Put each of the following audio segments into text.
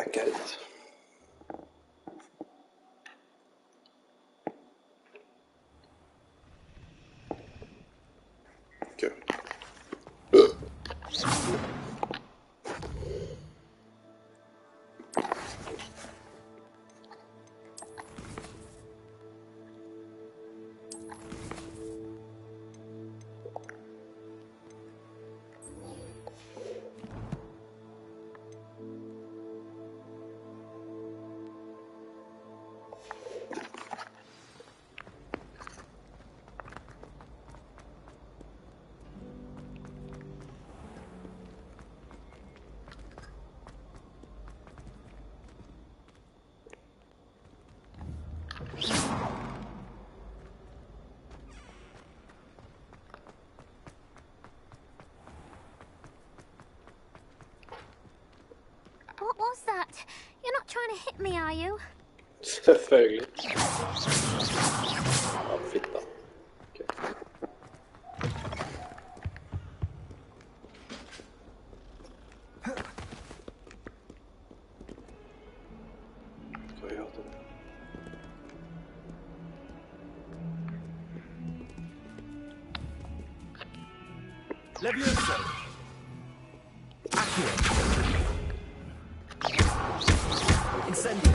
backa hit. Kul. What was that? You're not trying to hit me, are you? Selvfølgelig. Ja, fitta. Okej. Ska vi göra det? Levioso. Accurate. Incendio.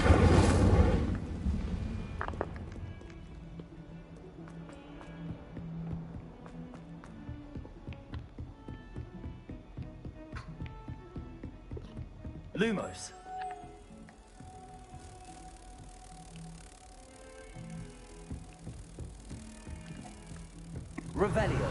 Lumos. Revelio.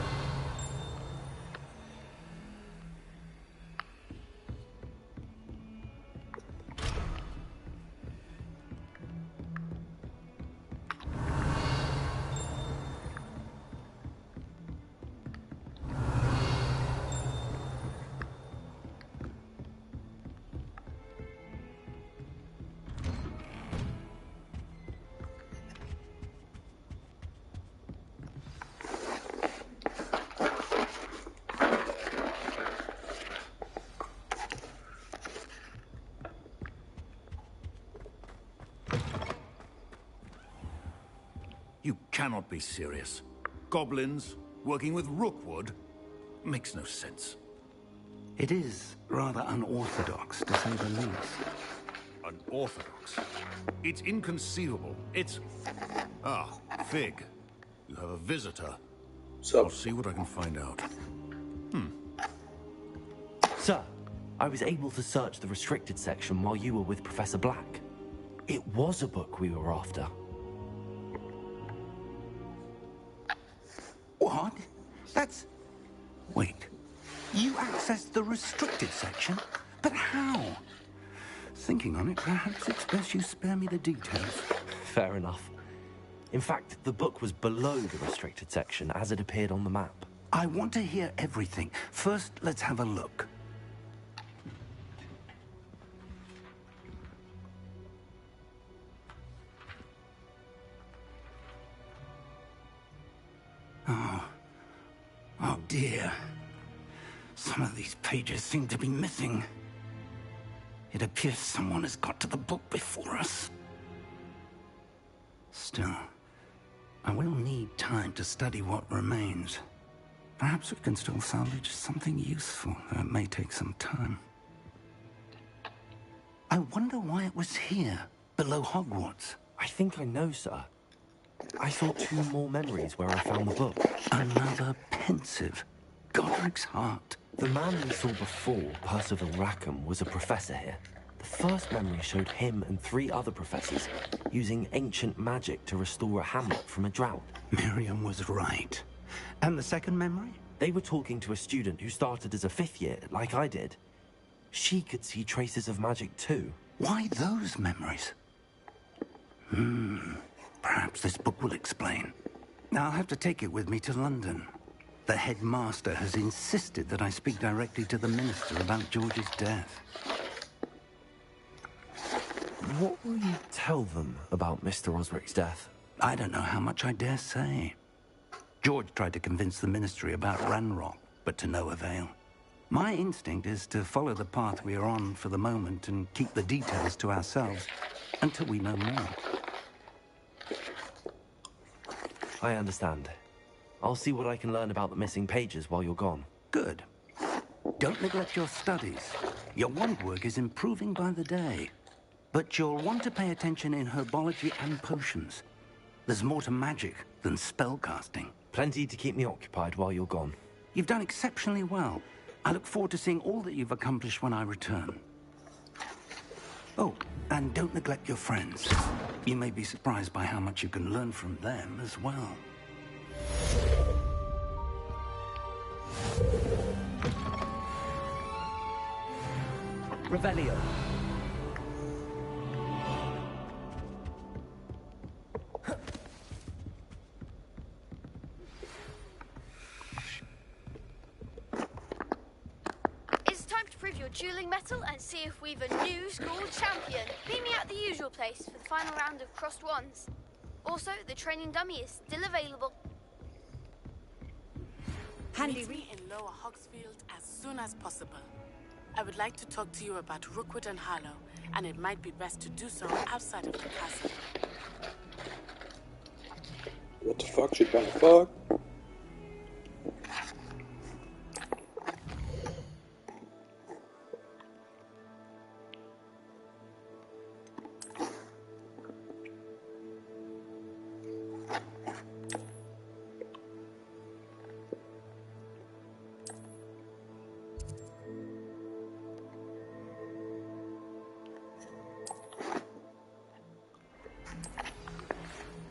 You cannot be serious. Goblins working with Rookwood makes no sense. It is rather unorthodox, to say the least. Unorthodox? It's inconceivable. It's... Ah, Fig. You have a visitor. So, I'll see what I can find out. Sir, I was able to search the restricted section while you were with Professor Black. It was a book we were after. What? That's... Wait. You accessed the restricted section? But how? Thinking on it, perhaps it's best you spare me the details. Fair enough. In fact, the book was below the restricted section as it appeared on the map. I want to hear everything. First, let's have a look. Oh dear. Some of these pages seem to be missing. It appears someone has got to the book before us. Still, I will need time to study what remains. Perhaps we can still salvage something useful, though it may take some time. I wonder why it was here, below Hogwarts. I think I know, sir. I saw 2 more memories where I found the book. Another pensive. Godric's heart. The man we saw before, Percival Rackham, was a professor here. The first memory showed him and 3 other professors using ancient magic to restore a hamlet from a drought. Miriam was right. And the second memory? They were talking to a student who started as a 5th year, like I did. She could see traces of magic too. Why those memories? Perhaps this book will explain. Now I'll have to take it with me to London. The headmaster has insisted that I speak directly to the minister about George's death. What will you tell them about Mr. Osric's death? I don't know how much I dare say. George tried to convince the ministry about Ranrock, but to no avail. My instinct is to follow the path we are on for the moment and keep the details to ourselves until we know more. I understand. I'll see what I can learn about the missing pages while you're gone. Good. Don't neglect your studies. Your wand work is improving by the day. But you'll want to pay attention in herbology and potions. There's more to magic than spellcasting. Plenty to keep me occupied while you're gone. You've done exceptionally well. I look forward to seeing all that you've accomplished when I return. Oh, and don't neglect your friends. You may be surprised by how much you can learn from them as well. Revelio. It's time to prove your dueling mettle and see if we've a new school champion. Meet me at the usual place for the final round of crossed wands. Also, the training dummy is still available. Meet me in Lower Hogsfield as soon as possible. I would like to talk to you about Rookwood and Harlow, and it might be best to do so outside of the castle. What the fuck, shit kind of fuck?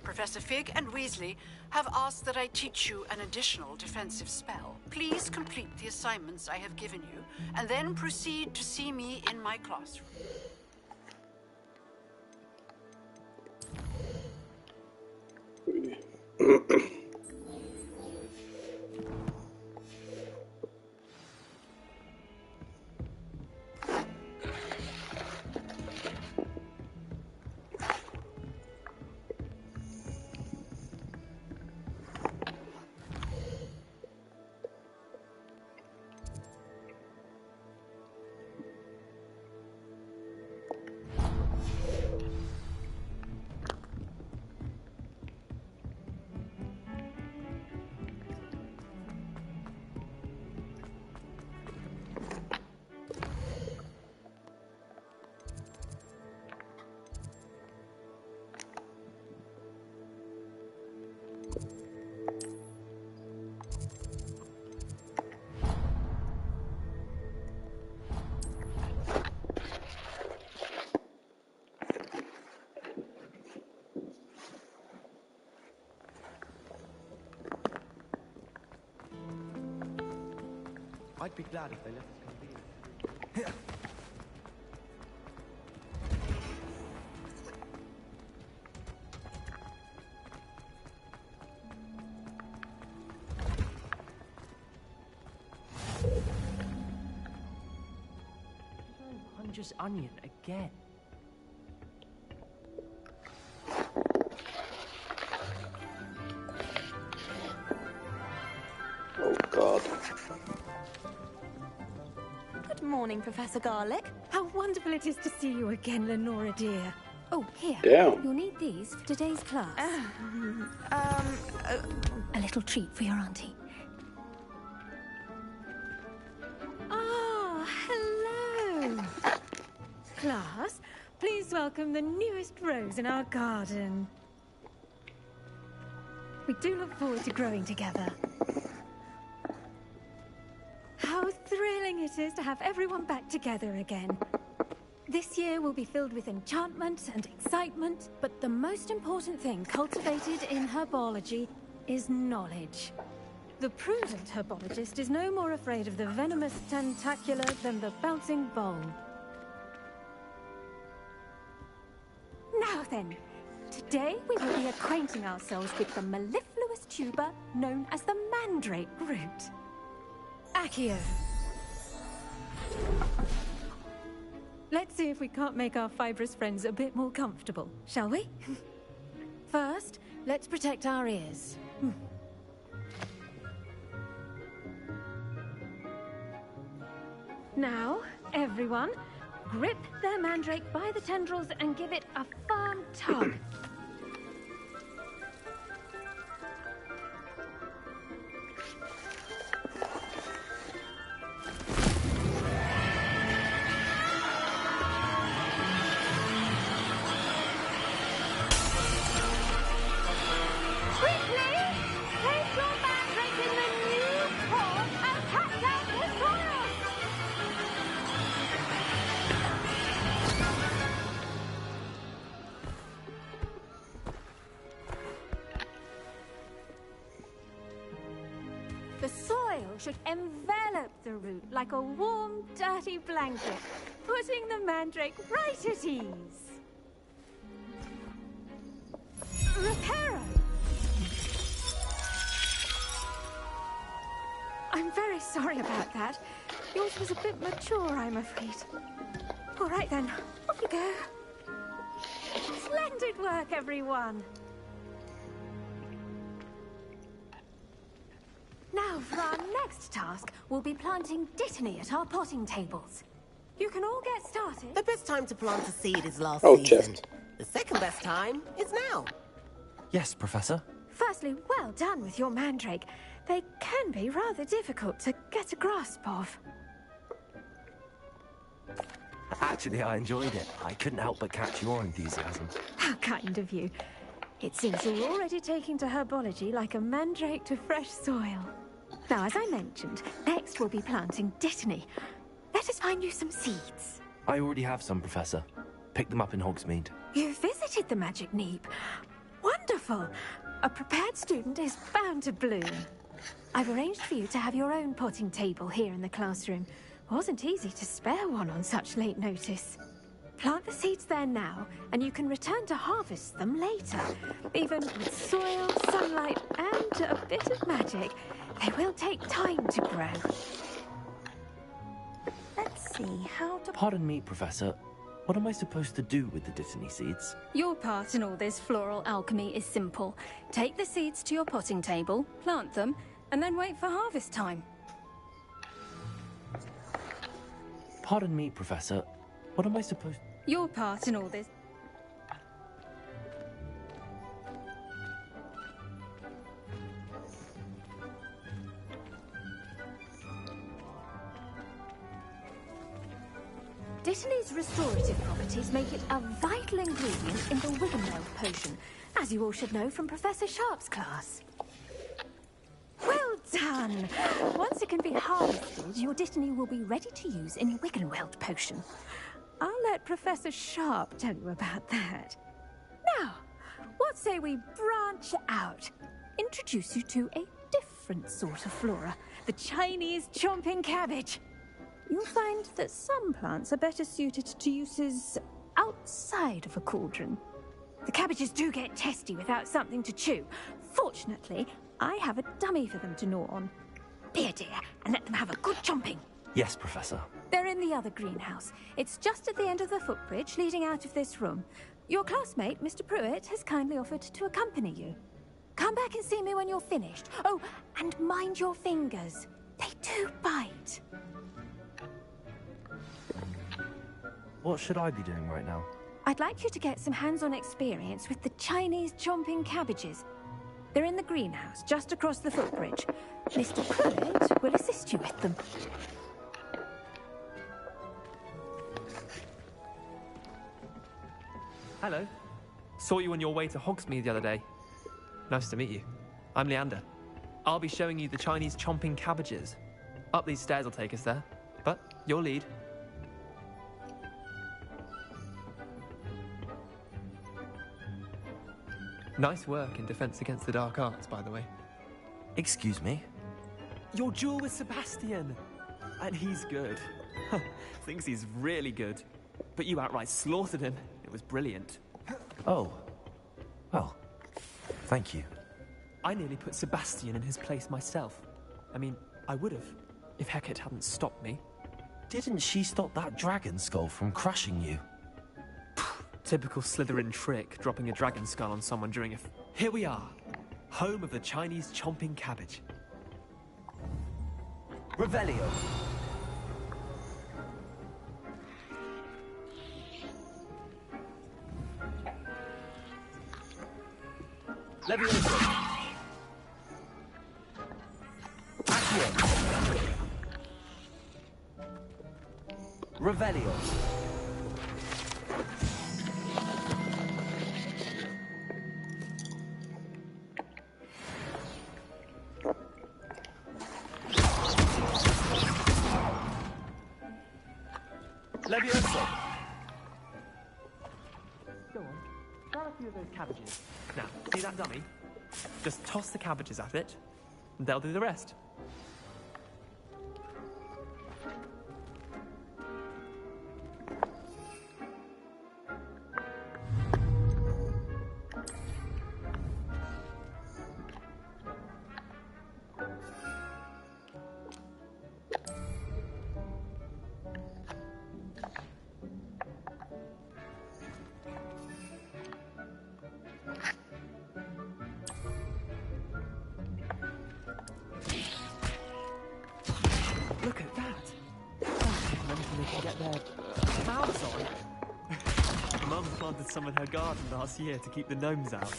Professor Fig and Weasley have asked that I teach you an additional defensive spell. Please complete the assignments I have given you, and then proceed to see me in my classroom. I'd be glad if they left us convenient. Hunter's onion again. Oh god. Good morning, Professor Garlick. How wonderful it is to see you again, Lenora dear. Oh, here. Damn. You'll need these for today's class. A little treat for your auntie. Ah, hello. Class, please welcome the newest rose in our garden. We do look forward to growing together. How thrilling it is to have everyone back together again. This year will be filled with enchantment and excitement, but the most important thing cultivated in herbology is knowledge. The prudent herbologist is no more afraid of the venomous tentacular than the bouncing vole. Now then, today we will be acquainting ourselves with the mellifluous tuber known as the mandrake root. Accio. Let's see if we can't make our fibrous friends a bit more comfortable, shall we? First, let's protect our ears. Now, everyone, grip their mandrake by the tendrils and give it a firm tug. The soil should envelop the root like a warm, dirty blanket, putting the mandrake right at ease. Reparo! I'm very sorry about that. Yours was a bit mature, I'm afraid. All right then, off you go. Splendid work, everyone. Now, for our next task, we'll be planting dittany at our potting tables. You can all get started. The best time to plant a seed is last Oh, season. chest. The second best time is now. Yes, Professor. Firstly, well done with your mandrake. They can be rather difficult to get a grasp of. Actually, I enjoyed it. I couldn't help but catch your enthusiasm. How kind of you. It seems you're already taking to herbology like a mandrake to fresh soil. Now, as I mentioned, next we'll be planting dittany. Let us find you some seeds. I already have some, Professor. Picked them up in Hogsmeade. You visited the Magic Neep. Wonderful. A prepared student is bound to bloom. I've arranged for you to have your own potting table here in the classroom. Wasn't easy to spare one on such late notice. Plant the seeds there now, and you can return to harvest them later. Even with soil, sunlight, and a bit of magic, they will take time to grow. Let's see how to... Pardon me, Professor. What am I supposed to do with the dittany seeds? Your part in all this floral alchemy is simple. Take the seeds to your potting table, plant them, and then wait for harvest time. Pardon me, Professor. What am I supposed... Your part in all this... Dittany's restorative properties make it a vital ingredient in the Wiggenweld potion, as you all should know from Professor Sharp's class. Well done! Once it can be harvested, your dittany will be ready to use in Wiggenweld potion. I'll let Professor Sharp tell you about that. Now, what say we branch out? Introduce you to a different sort of flora, the Chinese chomping cabbage. You'll find that some plants are better suited to uses outside of a cauldron. The cabbages do get testy without something to chew. Fortunately, I have a dummy for them to gnaw on. Be a dear and let them have a good chomping. Yes, Professor. They're in the other greenhouse. It's just at the end of the footbridge leading out of this room. Your classmate, Mr. Pruitt, has kindly offered to accompany you. Come back and see me when you're finished. Oh, and mind your fingers. They do bite. What should I be doing right now? I'd like you to get some hands-on experience with the Chinese chomping cabbages. They're in the greenhouse, just across the footbridge. Mr. Pruitt will assist you with them. Hello. Saw you on your way to Hogsmeade the other day. Nice to meet you. I'm Leander. I'll be showing you the Chinese chomping cabbages. Up these stairs will take us there. But your lead. Nice work in Defense Against the Dark Arts, by the way. Excuse me? Your duel with Sebastian! And he's good. Thinks he's really good. But you outright slaughtered him. It was brilliant. Oh. Well, thank you. I nearly put Sebastian in his place myself. I mean, I would have, if Hecate hadn't stopped me. Didn't she stop that dragon skull from crushing you? Typical Slytherin trick, dropping a dragon skull on someone during a... Here we are, home of the Chinese chomping cabbage. Revelio. Levioso. Accio. Revelio. Levioso. Go on, grab a few of those cabbages. Now, see that dummy? Just toss the cabbages at it, and they'll do the rest. Look at that! Anything they can get their mouths on. Mum planted some in her garden last year to keep the gnomes out.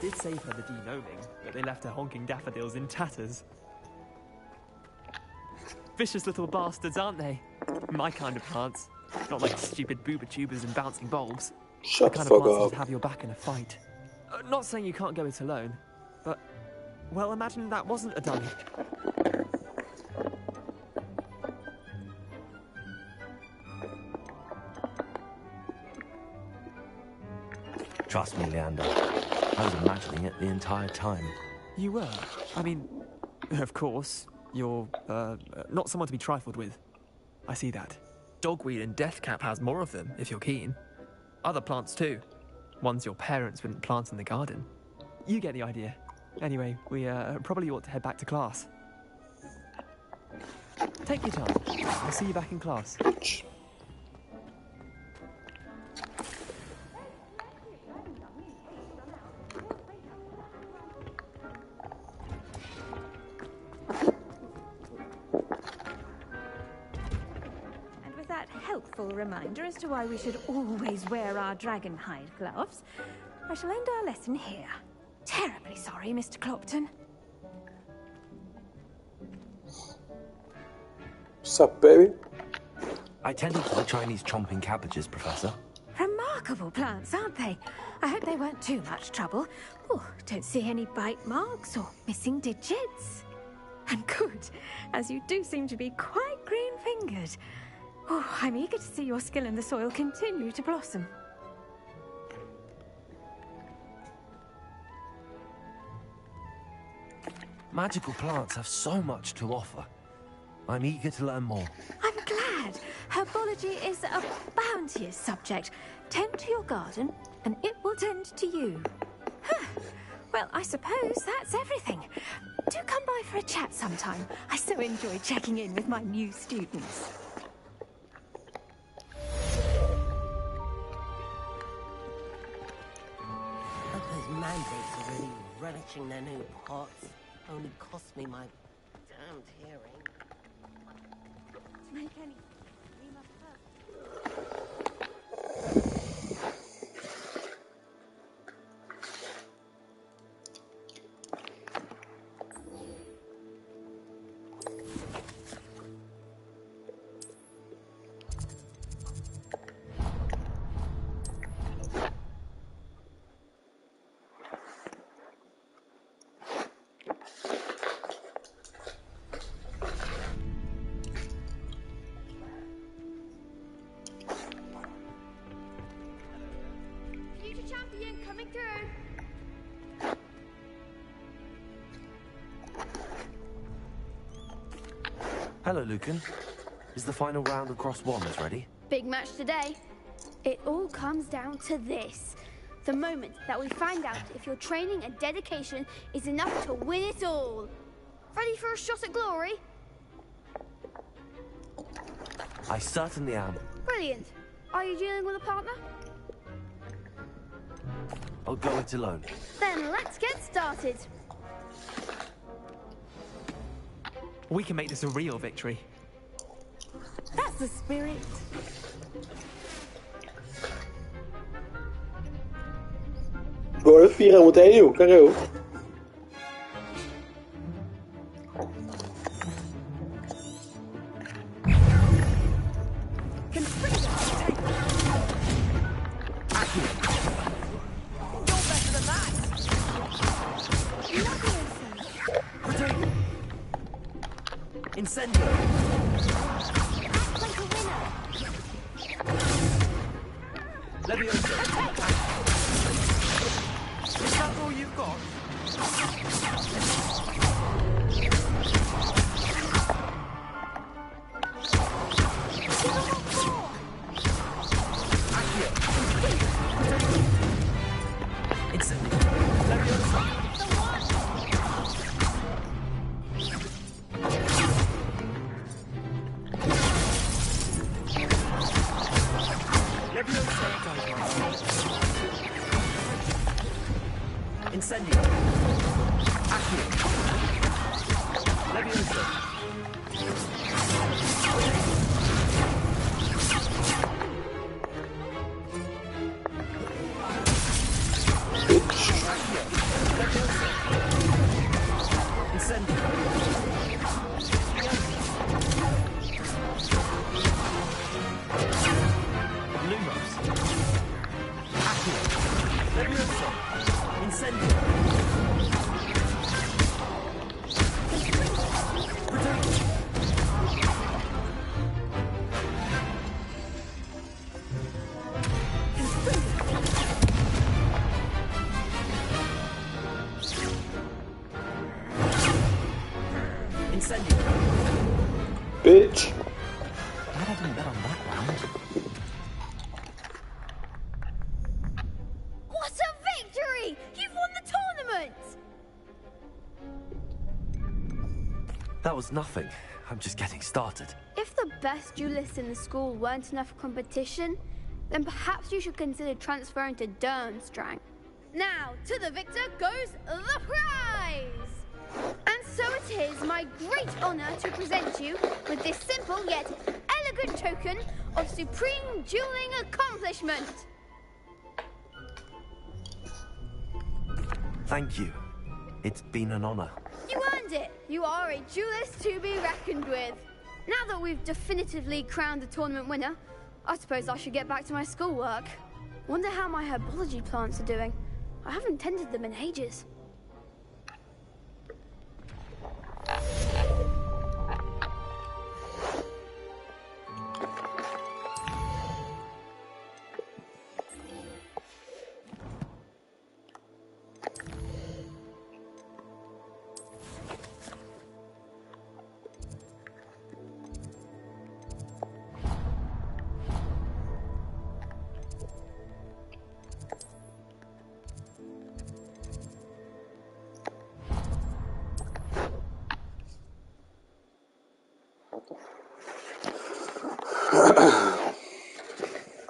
Did save her the de-gnoming, but they left her honking daffodils in tatters. Vicious little bastards, aren't they? My kind of plants. Not like stupid booba tubers and bouncing bulbs. Shut the the kind fuck of plants up. that have your back in a fight. Not saying you can't go it alone, but... Well, imagine that wasn't a dummy. Trust me, Leander. I was imagining it the entire time. You were? I mean, of course, you're, not someone to be trifled with. I see that. Dogweed and deathcap has more of them, if you're keen. Other plants too. Ones your parents wouldn't plant in the garden. You get the idea. Anyway, we, probably ought to head back to class. Take your time. I'll see you back in class. Helpful reminder as to why we should always wear our dragon hide gloves, I shall end our lesson here. Terribly sorry, Mr. Clopton. Sup, baby? I tended to the Chinese chomping cabbages, Professor. Remarkable plants, aren't they? I hope they weren't too much trouble. Oh, don't see any bite marks or missing digits. And good, as you do seem to be quite green-fingered. Oh, I'm eager to see your skill in the soil continue to blossom. Magical plants have so much to offer. I'm eager to learn more. I'm glad. Herbology is a bounteous subject. Tend to your garden, and it will tend to you. Huh. Well, I suppose that's everything. Do come by for a chat sometime. I so enjoy checking in with my new students. Mandates are really relishing their new pots. Only cost me my damned hearing. To make any, we must Hello, Lucan. Is the final round across wands ready? Big match today. It all comes down to this. The moment that we find out if your training and dedication is enough to win it all. Ready for a shot at glory? I certainly am. Brilliant. Are you dealing with a partner? I'll go it alone. Then let's get started. We can make this a real victory. That's the spirit. Boleh virar moet heen, joh. Karo. Incendio! Act like a winner. Leviosa! Is that all you've got? Accio! Incendio! Leviosa! Incendio! Accio! Leviosa! Accio! Leviosa! Incendio! Lumos! Accio! Leviosa! Incendio! Incendio! Bitch. Glad I didn't bet on that round. What a victory! You've won the tournament! That was nothing. I'm just getting started. If the best duelists in the school weren't enough competition, then perhaps you should consider transferring to Durmstrang. Now, to the victor goes the prize! And so it is my great honor to present you with this simple yet elegant token of supreme dueling accomplishment. Thank you. It's been an honor. You earned it. You are a duelist to be reckoned with. Now that we've definitively crowned the tournament winner, I suppose I should get back to my schoolwork. Wonder how my herbology plants are doing. I haven't tended them in ages.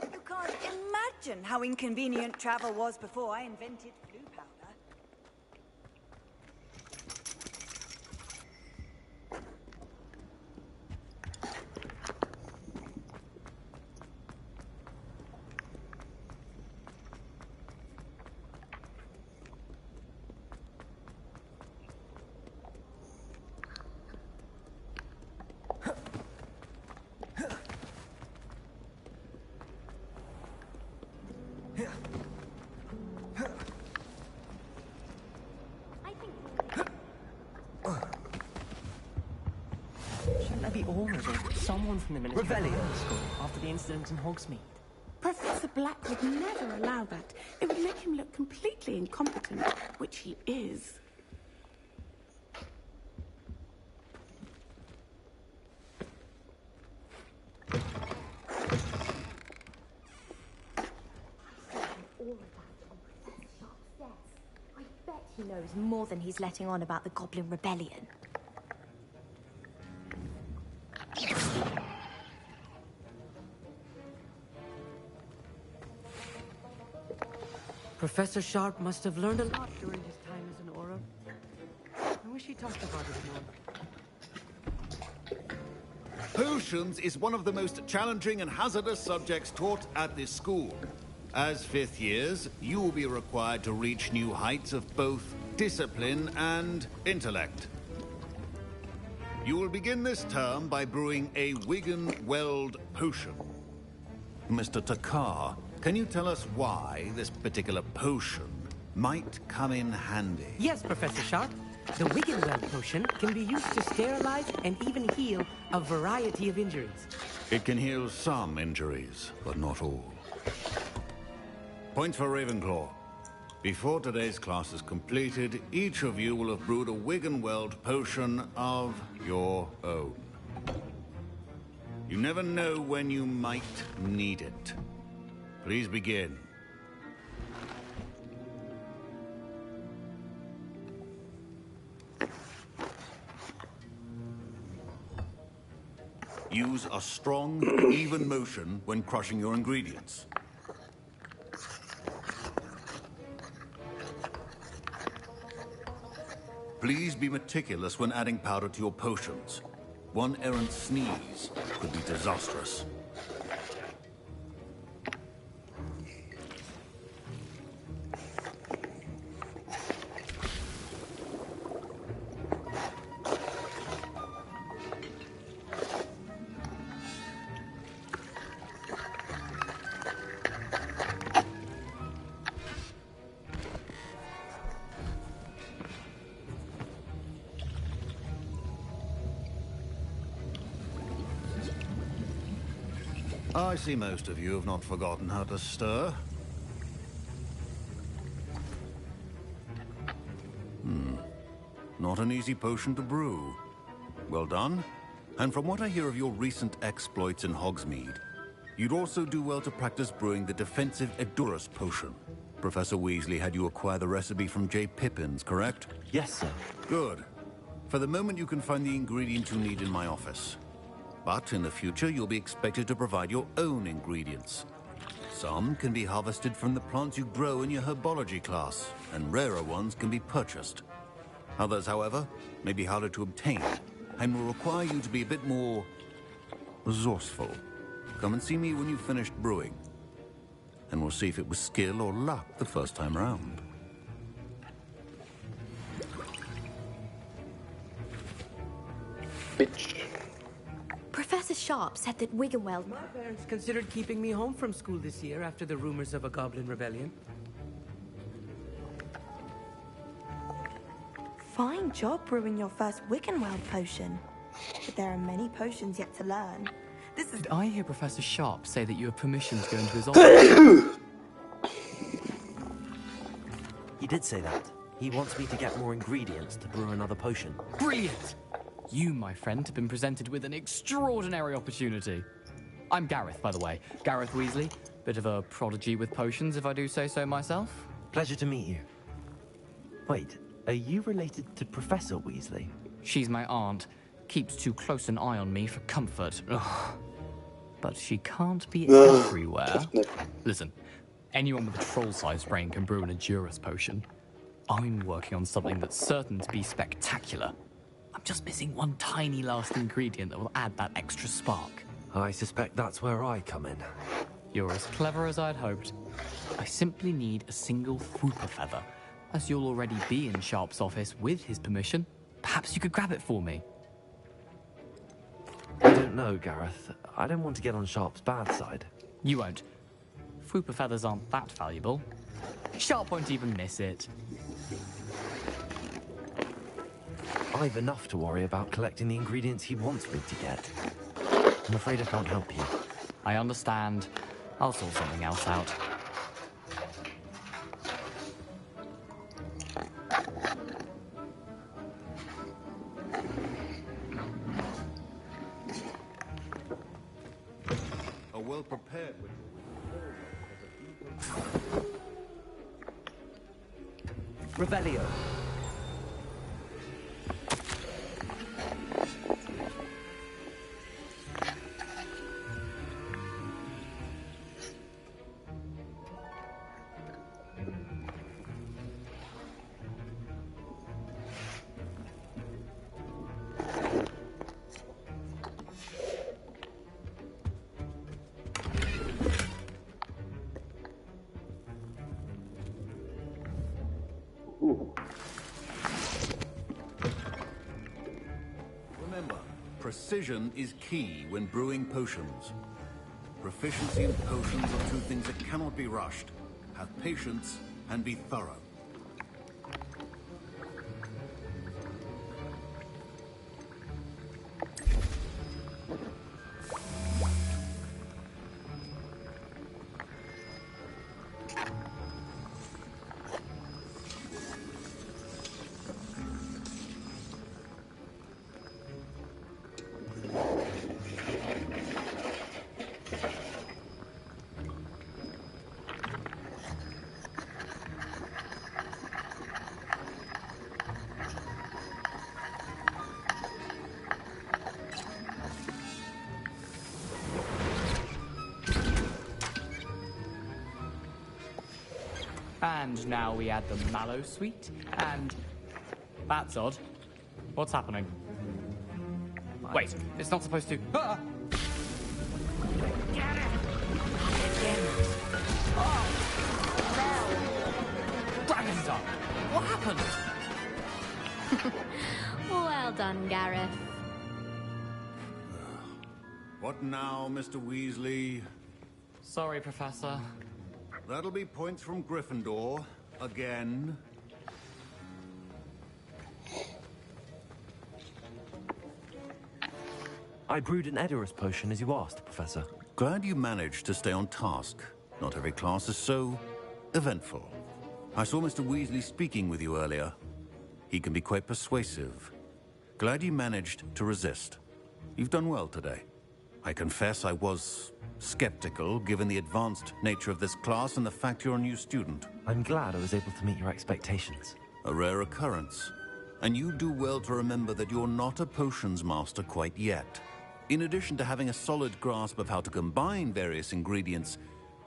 You can't imagine how inconvenient travel was before I invented blue powder. Shouldn't there be orders or someone from the Ministry of Revelio. School after the incident in Hogsmeade? Professor Black would never allow that. It would make him look completely incompetent, which he is. I bet he knows more than he's letting on about the Goblin Rebellion. Professor Sharp must have learned a lot during his time as an Auror. I wish he talked about it more. Potions is one of the most challenging and hazardous subjects taught at this school. As fifth years, you will be required to reach new heights of both discipline and intellect. You will begin this term by brewing a Wiggenweld potion. Mr. Takar, can you tell us why this particular potion might come in handy? Yes, Professor Sharp. The Wiggenweld potion can be used to sterilize and even heal a variety of injuries. It can heal some injuries, but not all. Points for Ravenclaw. Before today's class is completed, each of you will have brewed a Wiggenweld potion of your own. You never know when you might need it. Please begin. Use a strong, even motion when crushing your ingredients. Please be meticulous when adding powder to your potions. One errant sneeze could be disastrous. I see most of you have not forgotten how to stir. Not an easy potion to brew. Well done. And from what I hear of your recent exploits in Hogsmeade, you'd also do well to practice brewing the defensive Edurus potion. Professor Weasley had you acquire the recipe from J. Pippin's, correct? Yes, sir. Good. For the moment, you can find the ingredients you need in my office. But in the future, you'll be expected to provide your own ingredients. Some can be harvested from the plants you grow in your herbology class, and rarer ones can be purchased. Others, however, may be harder to obtain, and will require you to be a bit more resourceful. Come and see me when you've finished brewing, and we'll see if it was skill or luck the first time around. Bitch. Professor Sharp said that Wiggenweld... My parents considered keeping me home from school this year after the rumors of a goblin rebellion. Fine job brewing your first Wiggenweld potion. But there are many potions yet to learn. This is... Did I hear Professor Sharp say that you have permission to go into his office? He did say that. He wants me to get more ingredients to brew another potion. Brilliant! You, my friend, have been presented with an extraordinary opportunity. I'm Gareth, by the way. Gareth Weasley. Bit of a prodigy with potions, if I do say so myself. Pleasure to meet you. Wait, are you related to Professor Weasley? She's my aunt. Keeps too close an eye on me for comfort. Ugh. But she can't be everywhere. Listen, anyone with a troll-sized brain can brew an Edurus potion. I'm working on something that's certain to be spectacular. I'm just missing one tiny last ingredient that will add that extra spark. I suspect that's where I come in. You're as clever as I'd hoped. I simply need a single Whooper feather. As you'll already be in Sharp's office with his permission, perhaps you could grab it for me. I don't know, Gareth. I don't want to get on Sharp's bad side. You won't. Whooper feathers aren't that valuable. Sharp won't even miss it. I've enough to worry about collecting the ingredients he wants me to get. I'm afraid I can't help you. I understand. I'll sort something else out. A well-prepared Revelio. Precision is key when brewing potions. Proficiency in potions are two things that cannot be rushed. Have patience and be thorough. And now we add the mallow sweet, and... That's odd. What's happening? Wait, it's not supposed to... Ah! Get it! Oh! No! Dragon's Dog! What happened? Well done, Gareth. What now, Mr. Weasley? Sorry, Professor. That'll be points from Gryffindor. Again. I brewed an Edorus potion as you asked, Professor. Glad you managed to stay on task. Not every class is so eventful. I saw Mr. Weasley speaking with you earlier. He can be quite persuasive. Glad you managed to resist. You've done well today. I confess I was skeptical, given the advanced nature of this class and the fact you're a new student. I'm glad I was able to meet your expectations. A rare occurrence. And you do well to remember that you're not a potions master quite yet. In addition to having a solid grasp of how to combine various ingredients,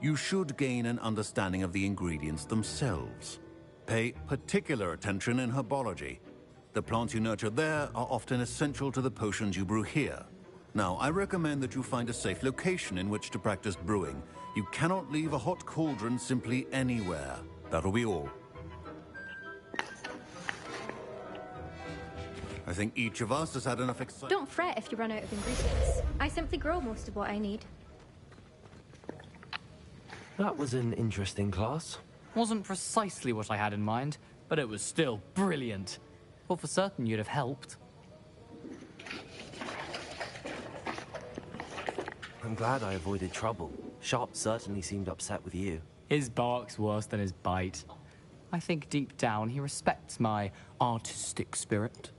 you should gain an understanding of the ingredients themselves. Pay particular attention in herbology. The plants you nurture there are often essential to the potions you brew here. Now, I recommend that you find a safe location in which to practice brewing. You cannot leave a hot cauldron simply anywhere. That'll be all. I think each of us has had enough excitement. Don't fret if you run out of ingredients. I simply grow most of what I need. That was an interesting class. Wasn't precisely what I had in mind, but it was still brilliant. Well, for certain you'd have helped. I'm glad I avoided trouble. Sharp certainly seemed upset with you. His bark's worse than his bite. I think deep down he respects my artistic spirit.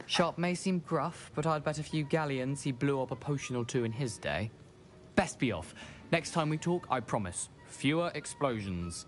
Sharp may seem gruff, but I'd bet a few galleons he blew up a potion or two in his day. Best be off. Next time we talk, I promise, fewer explosions.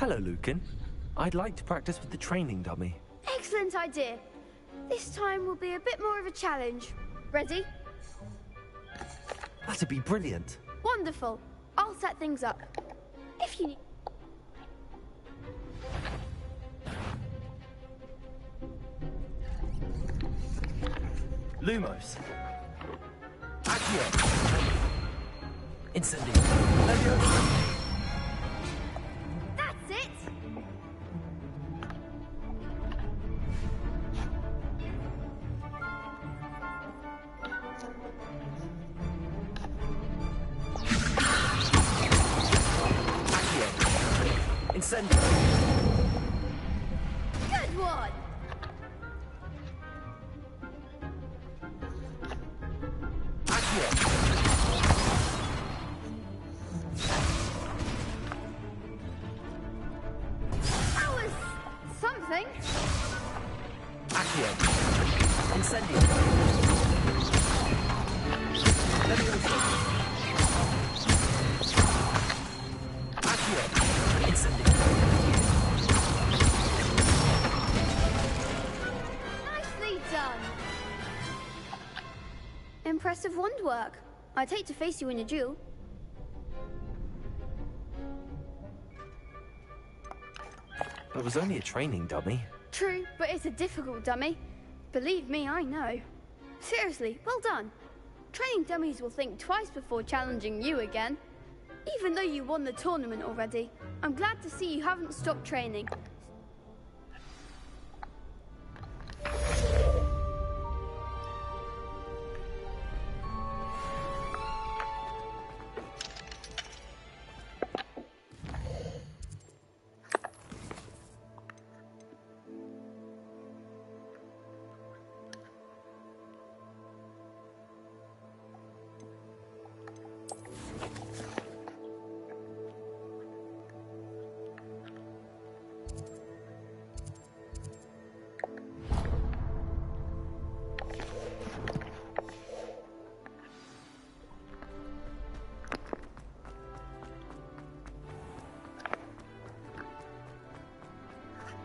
Hello, Lucan. I'd like to practice with the training dummy. Excellent idea. This time will be a bit more of a challenge. Ready? That'd be brilliant. Wonderful. I'll set things up. If you need... Lumos. Accio. Incendio. Leviosa. That's it! Accio. Incendio. Good one! That was something. Accio. Incendio. Leviosa. Accio. Incendio. Nicely done. Impressive wand work. I'd hate to face you in a duel. It was only a training dummy. True, but it's a difficult dummy. Believe me, I know. Seriously, well done. Training dummies will think twice before challenging you again. Even though you won the tournament already, I'm glad to see you haven't stopped training.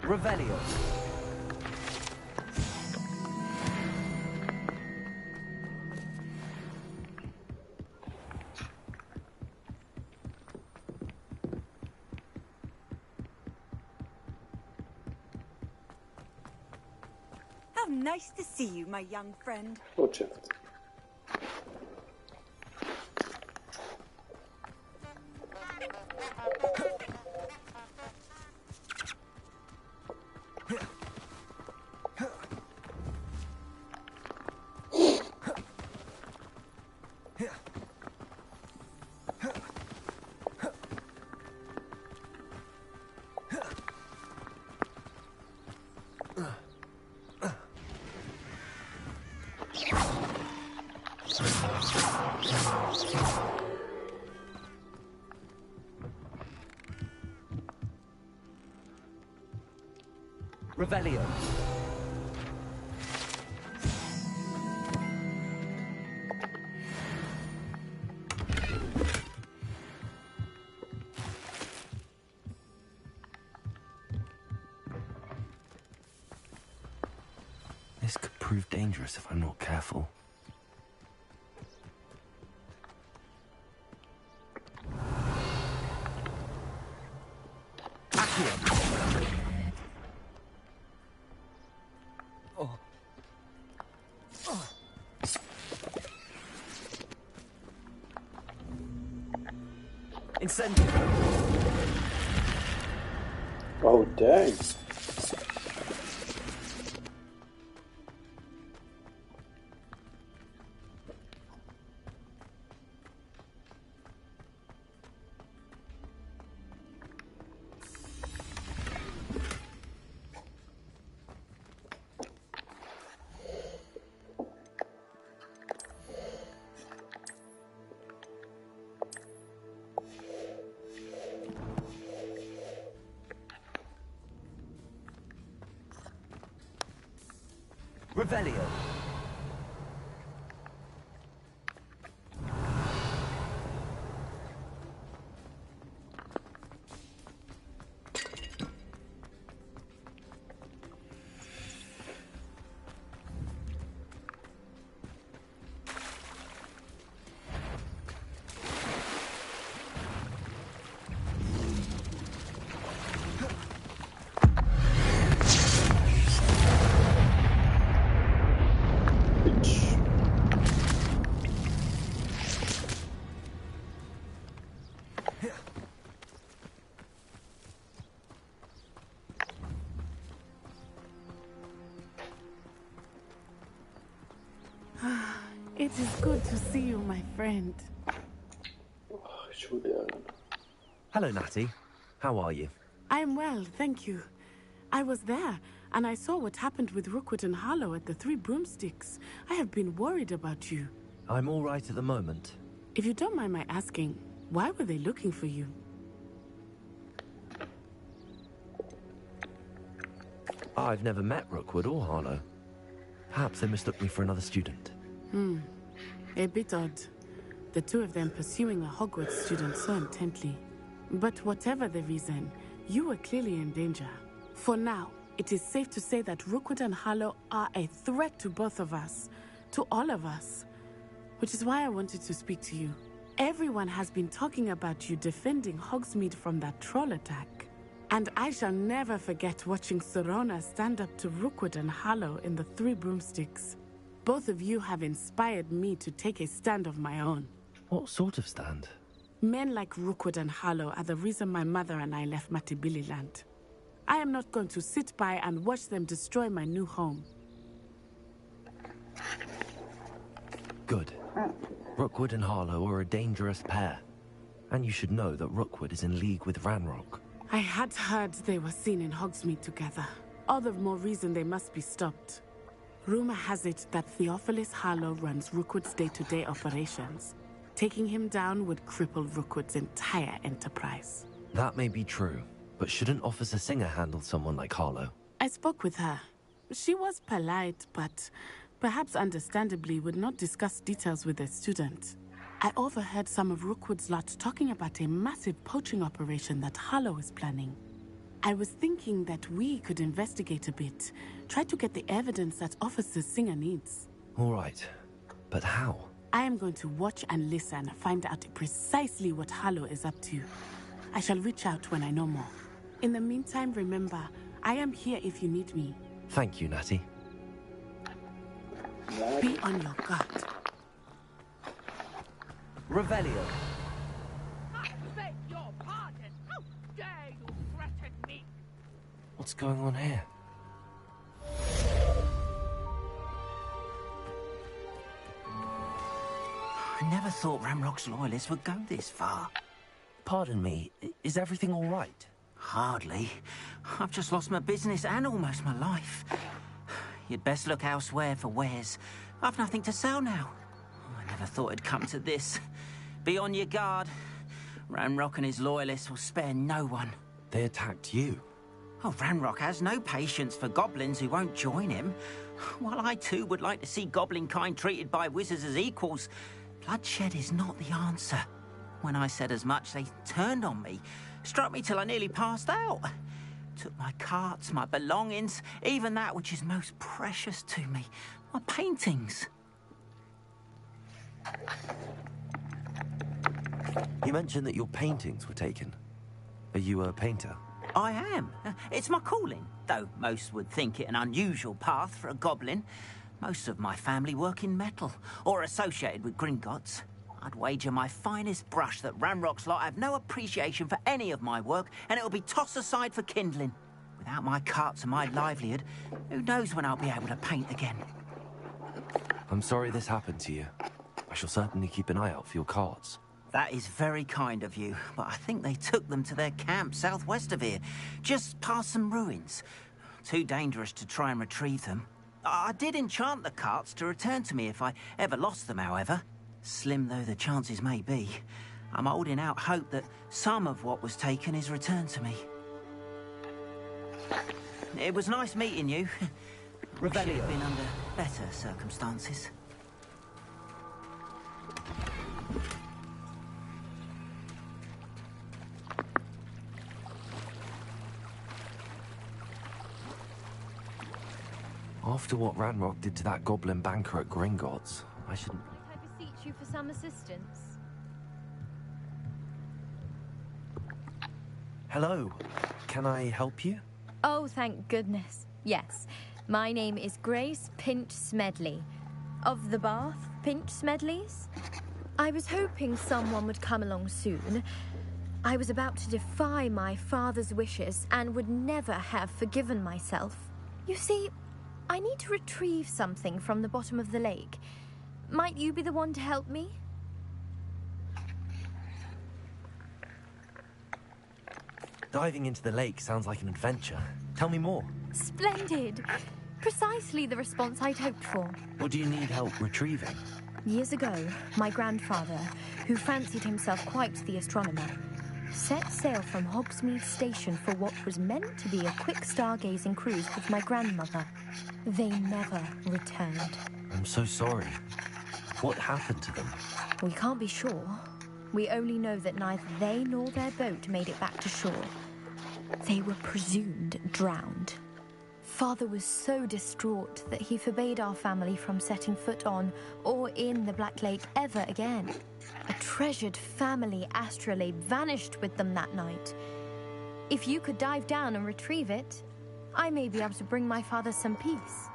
Revelio. How nice to see you, my young friend. Chodź szeft. Revelio. This could prove dangerous if I'm not careful. Incendio. Oh, dang. Revelio. It is good to see you, my friend. Hello, Natty. How are you? I am well, thank you. I was there, and I saw what happened with Rookwood and Harlow at the Three Broomsticks. I have been worried about you. I'm all right at the moment. If you don't mind my asking, why were they looking for you? I've never met Rookwood or Harlow. Perhaps they mistook me for another student. A bit odd. The two of them pursuing a Hogwarts student so intently. But whatever the reason, you were clearly in danger. For now, it is safe to say that Rookwood and Harlow are a threat to both of us. To all of us. Which is why I wanted to speak to you. Everyone has been talking about you defending Hogsmeade from that troll attack. And I shall never forget watching Serona stand up to Rookwood and Harlow in the Three Broomsticks. Both of you have inspired me to take a stand of my own. What sort of stand? Men like Rookwood and Harlow are the reason my mother and I left Matibililand. I am not going to sit by and watch them destroy my new home. Good. Rookwood and Harlow are a dangerous pair. And you should know that Rookwood is in league with Ranrock. I had heard they were seen in Hogsmeade together. All the more reason they must be stopped. Rumor has it that Theophilus Harlow runs Rookwood's day-to-day operations. Taking him down would cripple Rookwood's entire enterprise. That may be true, but shouldn't Officer Singer handle someone like Harlow? I spoke with her. She was polite, but perhaps understandably would not discuss details with a student. I overheard some of Rookwood's lot talking about a massive poaching operation that Harlow is planning. I was thinking that we could investigate a bit, try to get the evidence that Officer Singer needs. All right, but how? I am going to watch and listen, find out precisely what Harlow is up to. I shall reach out when I know more. In the meantime, remember, I am here if you need me. Thank you, Natty. Be on your guard. Revelio. I beg your pardon. How dare you threaten me? What's going on here? I never thought Ranrock's loyalists would go this far. Pardon me, is everything all right? Hardly. I've just lost my business and almost my life. You'd best look elsewhere for wares. I've nothing to sell now. I never thought it'd come to this. Be on your guard. Ranrock and his loyalists will spare no one. They attacked you? Oh, Ranrock has no patience for goblins who won't join him. While I too would like to see goblin kind treated by wizards as equals, bloodshed is not the answer. When I said as much, they turned on me, struck me till I nearly passed out. Took my carts, my belongings, even that which is most precious to me, my paintings. You mentioned that your paintings were taken. Are you a painter? I am. It's my calling, though most would think it an unusual path for a goblin. Most of my family work in metal, or associated with Gringotts. I'd wager my finest brush that Ranrock's lot have no appreciation for any of my work, and it'll be tossed aside for kindling. Without my carts and my livelihood, who knows when I'll be able to paint again. I'm sorry this happened to you. I shall certainly keep an eye out for your carts. That is very kind of you, but I think they took them to their camp southwest of here, just past some ruins. Too dangerous to try and retrieve them. I did enchant the carts to return to me if I ever lost them, however. Slim though the chances may be, I'm holding out hope that some of what was taken is returned to me. It was nice meeting you. Wish it had been under better circumstances. After what Ranrock did to that goblin banker at Gringotts, I shouldn't... I beseech you for some assistance. Hello. Can I help you? Oh, thank goodness. Yes. My name is Grace Pinch Smedley. Of the Bath Pinch Smedleys. I was hoping someone would come along soon. I was about to defy my father's wishes and would never have forgiven myself. You see, I need to retrieve something from the bottom of the lake. Might you be the one to help me? Diving into the lake sounds like an adventure. Tell me more. Splendid. Precisely the response I'd hoped for. What do you need help retrieving? Years ago, my grandfather, who fancied himself quite the astronomer, set sail from Hogsmeade Station for what was meant to be a quick stargazing cruise with my grandmother. They never returned. I'm so sorry. What happened to them? We can't be sure. We only know that neither they nor their boat made it back to shore. They were presumed drowned. Father was so distraught that he forbade our family from setting foot on or in the Black Lake ever again. A treasured family astrolabe vanished with them that night. If you could dive down and retrieve it, I may be able to bring my father some peace.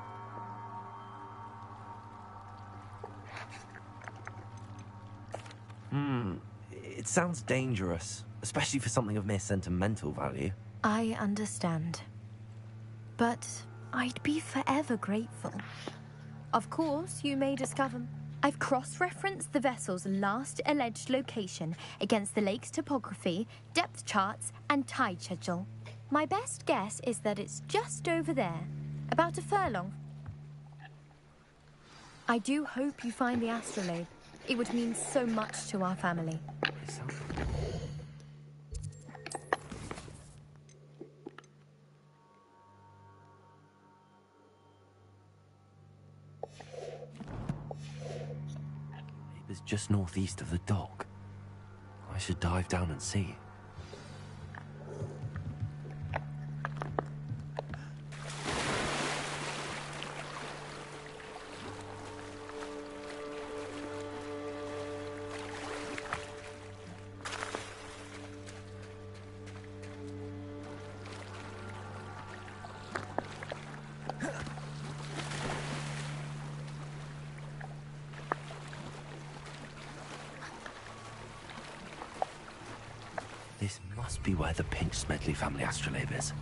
It sounds dangerous, especially for something of mere sentimental value. I understand. But I'd be forever grateful. Of course, you may discover I've cross-referenced the vessel's last alleged location against the lake's topography, depth charts, and tide schedule. My best guess is that it's just over there, about a furlong. I do hope you find the astrolabe. It would mean so much to our family. It's just northeast of the dock. I should dive down and see. This must be where the Pinch Smedley family astrolabe is.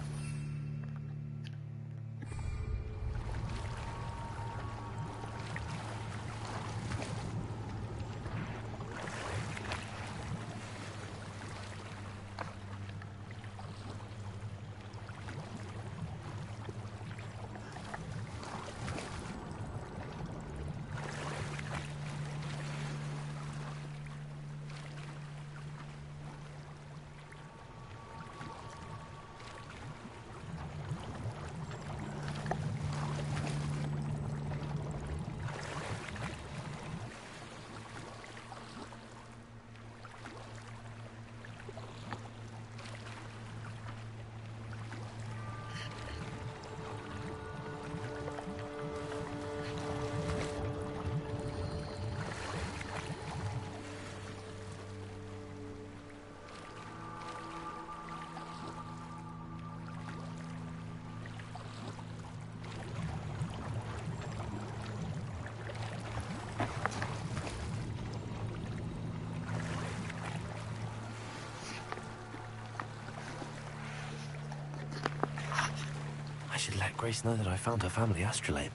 I should let Grace know that I found her family astrolabe.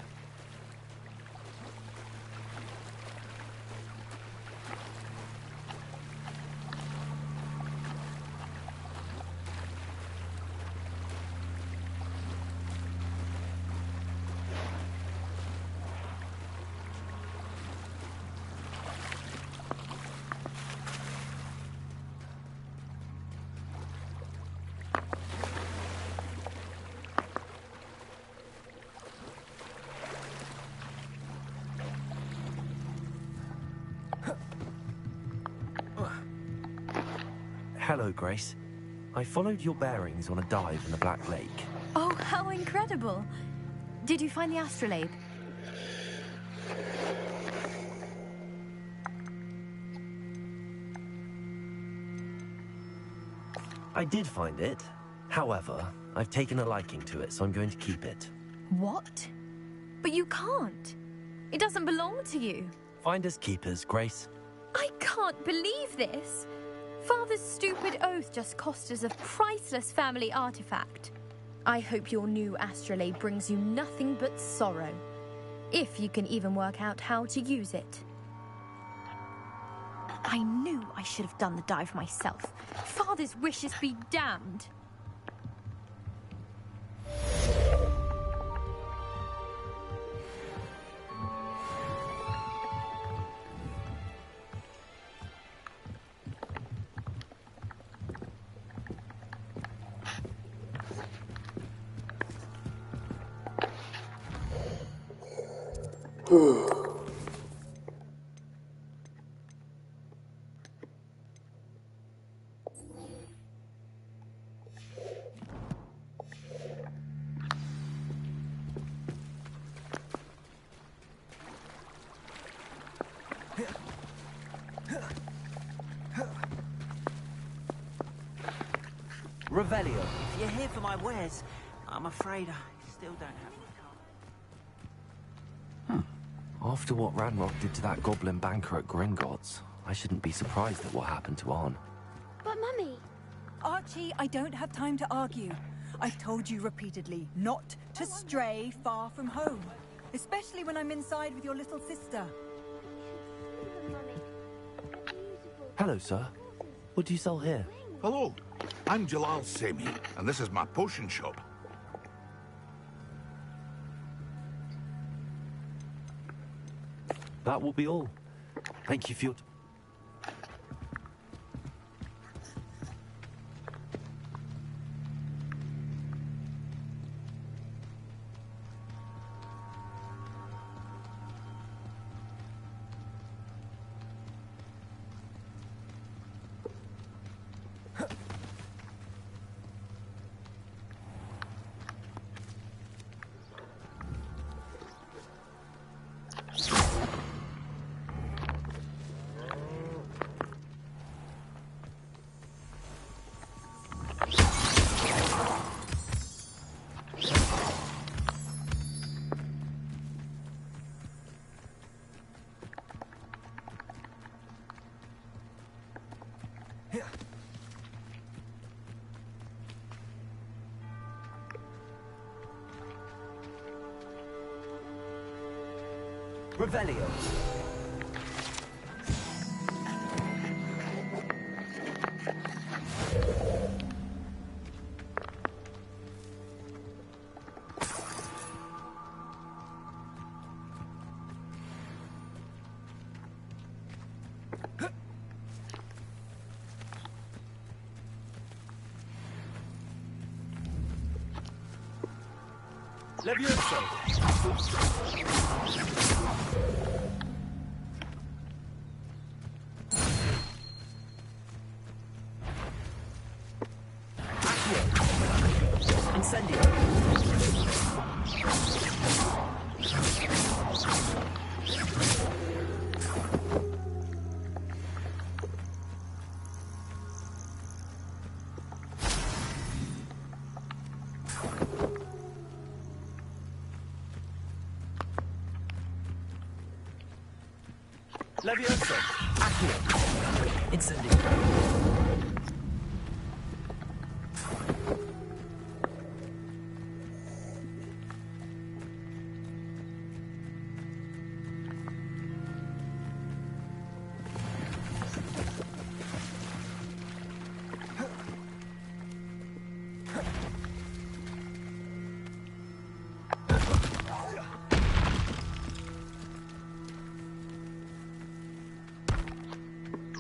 Hello, Grace. I followed your bearings on a dive in the Black Lake. Oh, how incredible! Did you find the astrolabe? I did find it. However, I've taken a liking to it, so I'm going to keep it. What? But you can't. It doesn't belong to you. Finders keepers, Grace. I can't believe this. Father's stupid oath just cost us a priceless family artifact. I hope your new astrolabe brings you nothing but sorrow. If you can even work out how to use it. I knew I should have done the dive myself. Father's wishes be damned. Revelio. If you're here for my wares, I'm afraid I still don't have my car. After what Ranrock did to that goblin banker at Gringotts, I shouldn't be surprised at what happened to Arn. But Mummy... Archie, I don't have time to argue. I've told you repeatedly not to stray far from home. Especially when I'm inside with your little sister. Hello, sir. What do you sell here? Hello, I'm Jalal Semi, and this is my potion shop. That will be all. Thank you for your... Revelio. Levioso. Incendio. Levioso. Accio. Incendio.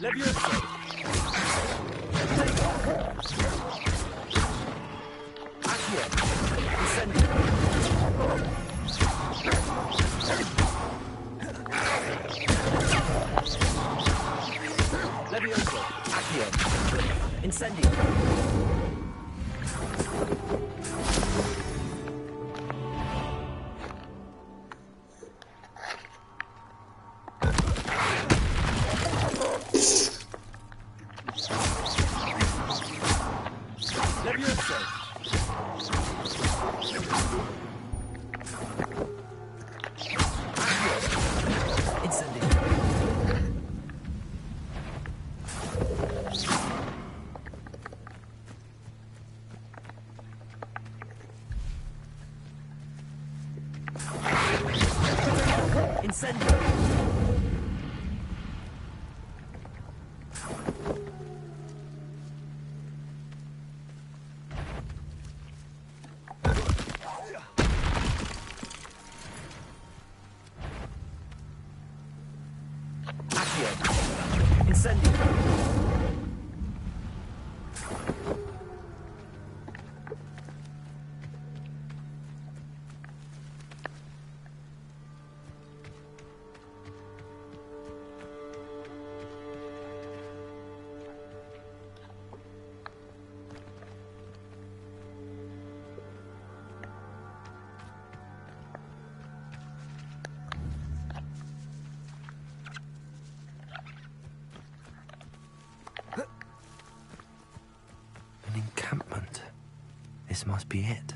Levioso. Accio. Incendio. Levioso. Accio. Incendio. Accio. Incendio. An encampment. This must be it.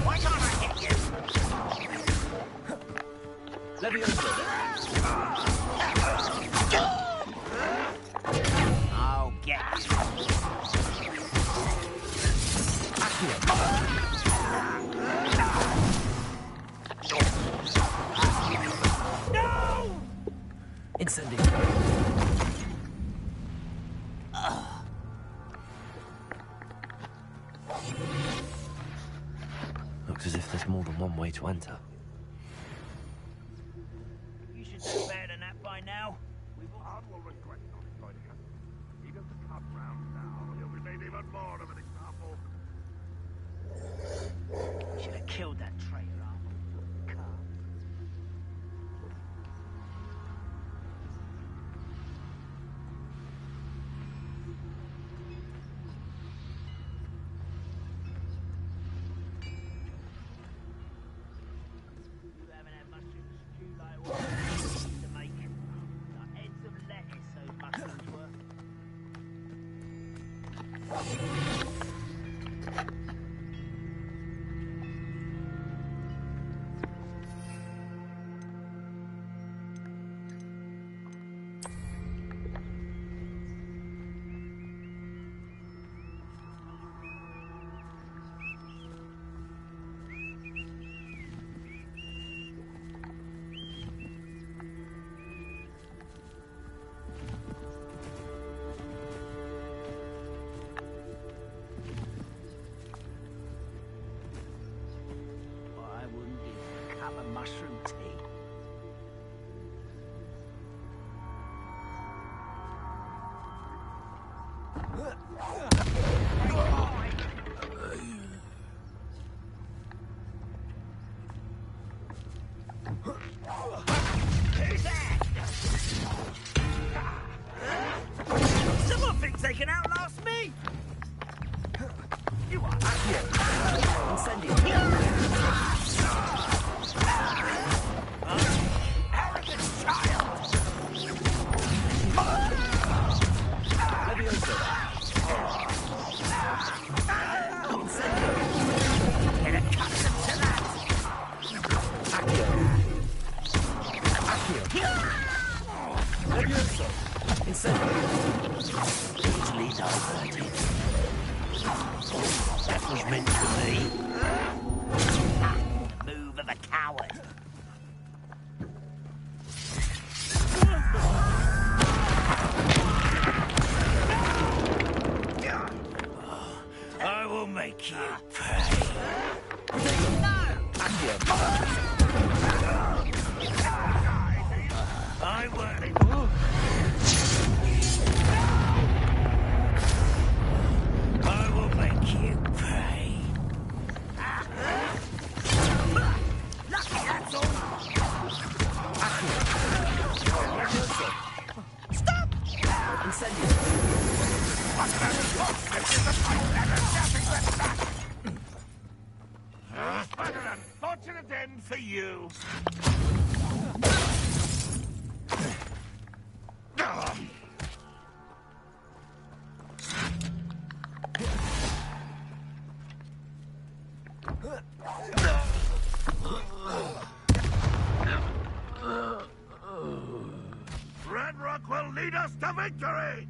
Why can't I hit you? Leviosa. I'll get you. No! Incendio. Looks as if there's more than one way to enter. You should do better than that by now. Hard will regret not joining us. He doesn't come round now. He'll be made even more of an example. Should have killed that traitor, Arnold. You haven't had mushroom stew like what I used to make it. Like heads of lettuce, those mushrooms were. I wouldn't give a cup of mushroom tea. Who's that? Someone thinks they can outlast me! You are Incendio. Arrogant child! Leviosa. Incendio. Get accustomed to that! Accio. Leviosa. Incendio. Easily diverted. That was meant for me. Move of a coward. I will make you pay. I will. I will make you pay. Lucky that's all. Stop! Incendio. What an unfortunate end for you. Ranrock will lead us to victory!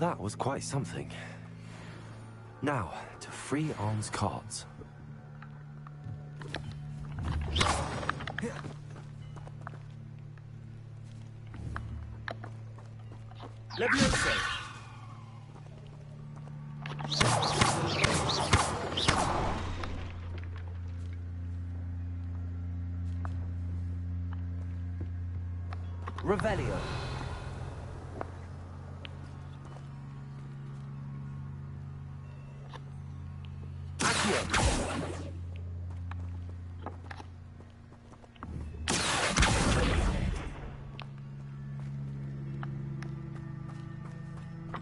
That was quite something. Now, to free Arn's cards. Leviosa! Revelio.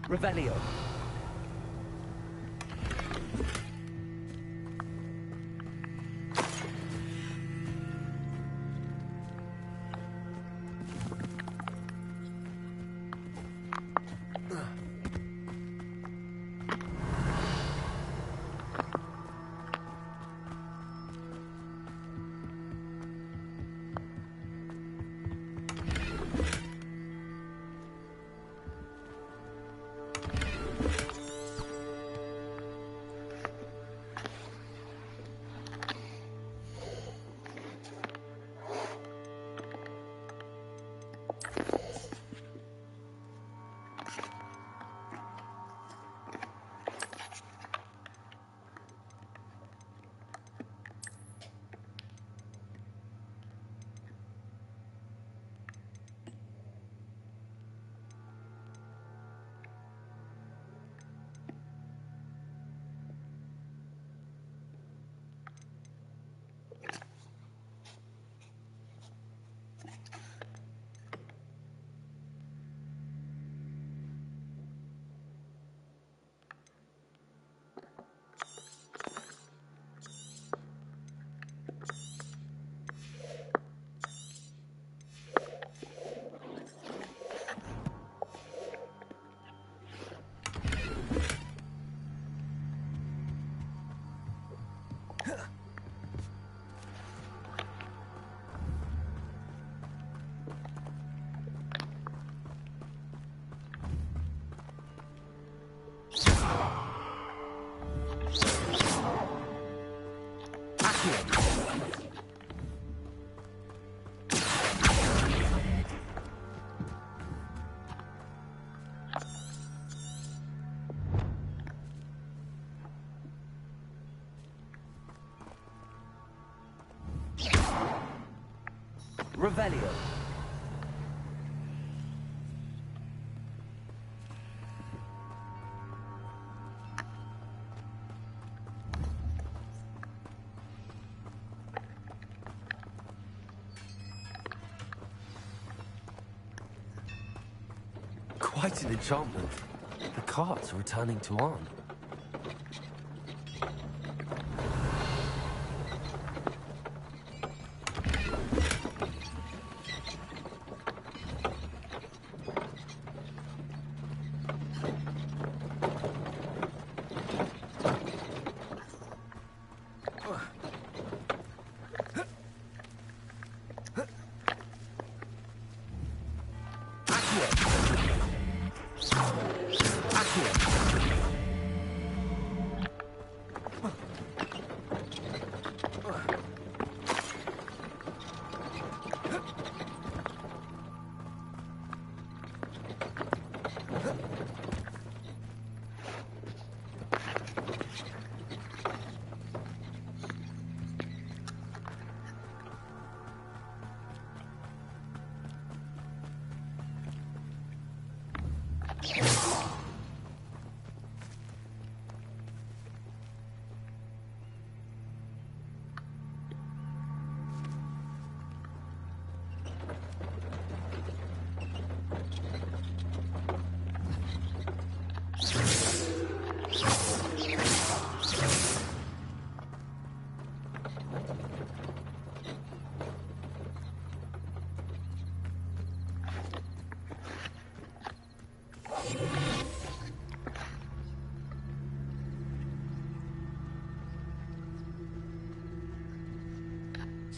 Revelio. Revelio. Quite an enchantment. The carts are returning to Arn.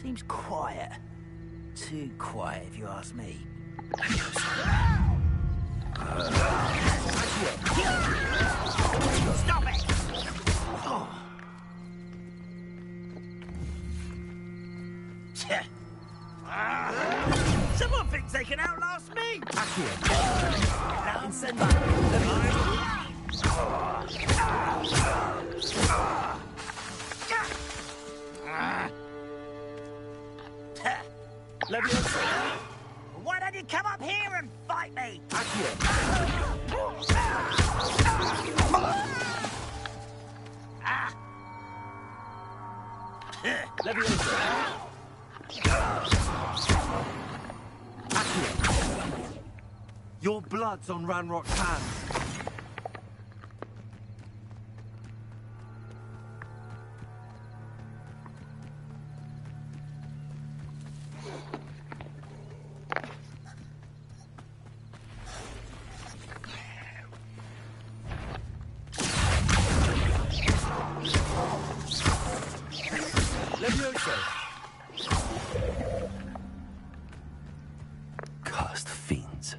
Seems quiet. Too quiet, if you ask me. Stop it! Oh. Someone thinks they can outlast me! Why don't you come up here and fight me? Your blood's on Ranrock's hands. Cursed fiends.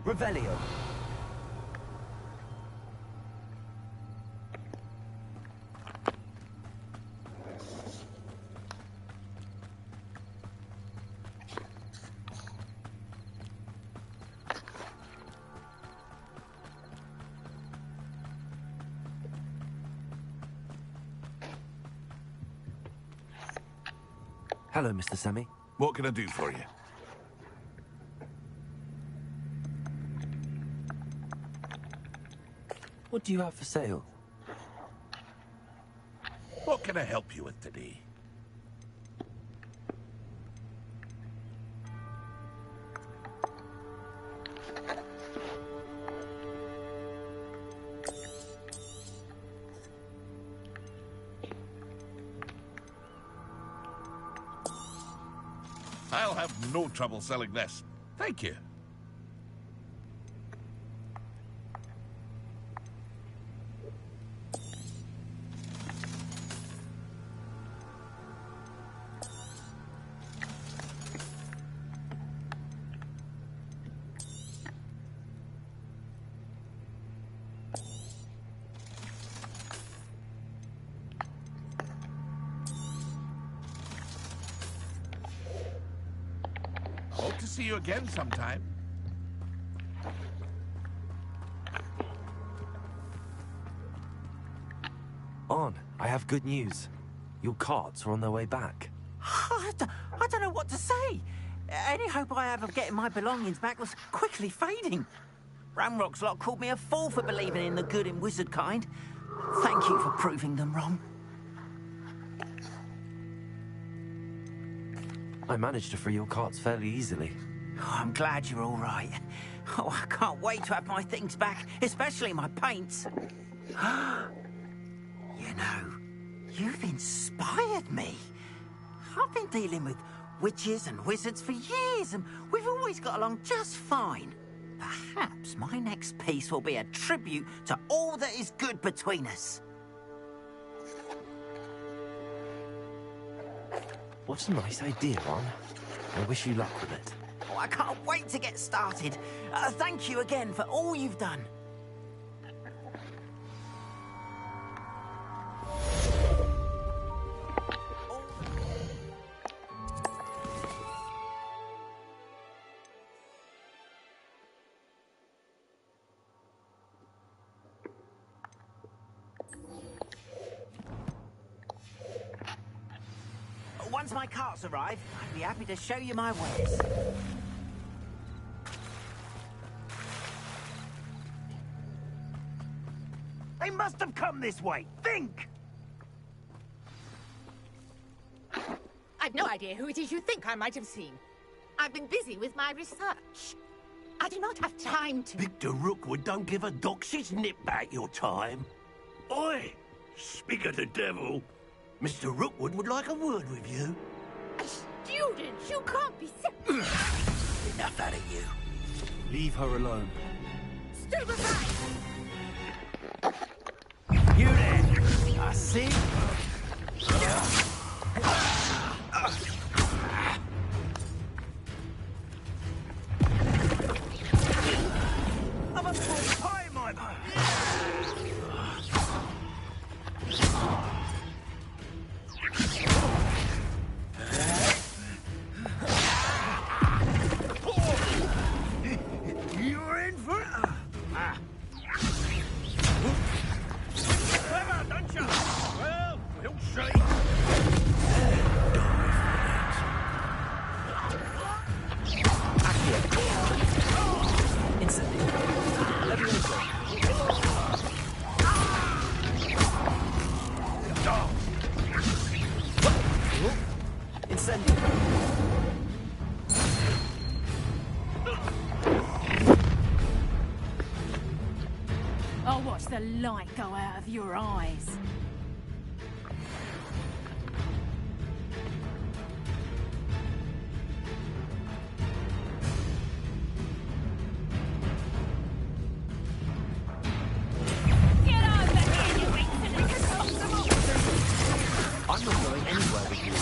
Revelio. Hello, Mr. Semi. What can I do for you? What do you have for sale? What can I help you with today? I'll have no trouble selling this. Thank you. Hope to see you again sometime. On, I have good news. Your carts are on their way back. I don't know what to say. Any hope I have of getting my belongings back was quickly fading. Ramrock's lot called me a fool for believing in the good in wizard kind. Thank you for proving them wrong. I managed to free your carts fairly easily. Oh, I'm glad you're all right. Oh, I can't wait to have my things back, especially my paints. You know, you've inspired me. I've been dealing with witches and wizards for years, and we've always got along just fine. Perhaps my next piece will be a tribute to all that is good between us. What a nice idea, Ron. I wish you luck with it. Oh, I can't wait to get started. Thank you again for all you've done. Once my carts arrive, I'd be happy to show you my wares. They must have come this way. Think! I've no idea who it is you think I might have seen. I've been busy with my research. I do not have time to... Victor Rookwood don't give a doxy's nip back your time. Oi! Speak of the devil. Mr. Rookwood would like a word with you. A student? You can't be... Enough out of you. Leave her alone. Stand aside! You there! I see. I'm a full pie, my man. You're in for it. Clever, don't you? Well, we'll see. I'll watch the light go out of your eyes. I'm not going anywhere with you.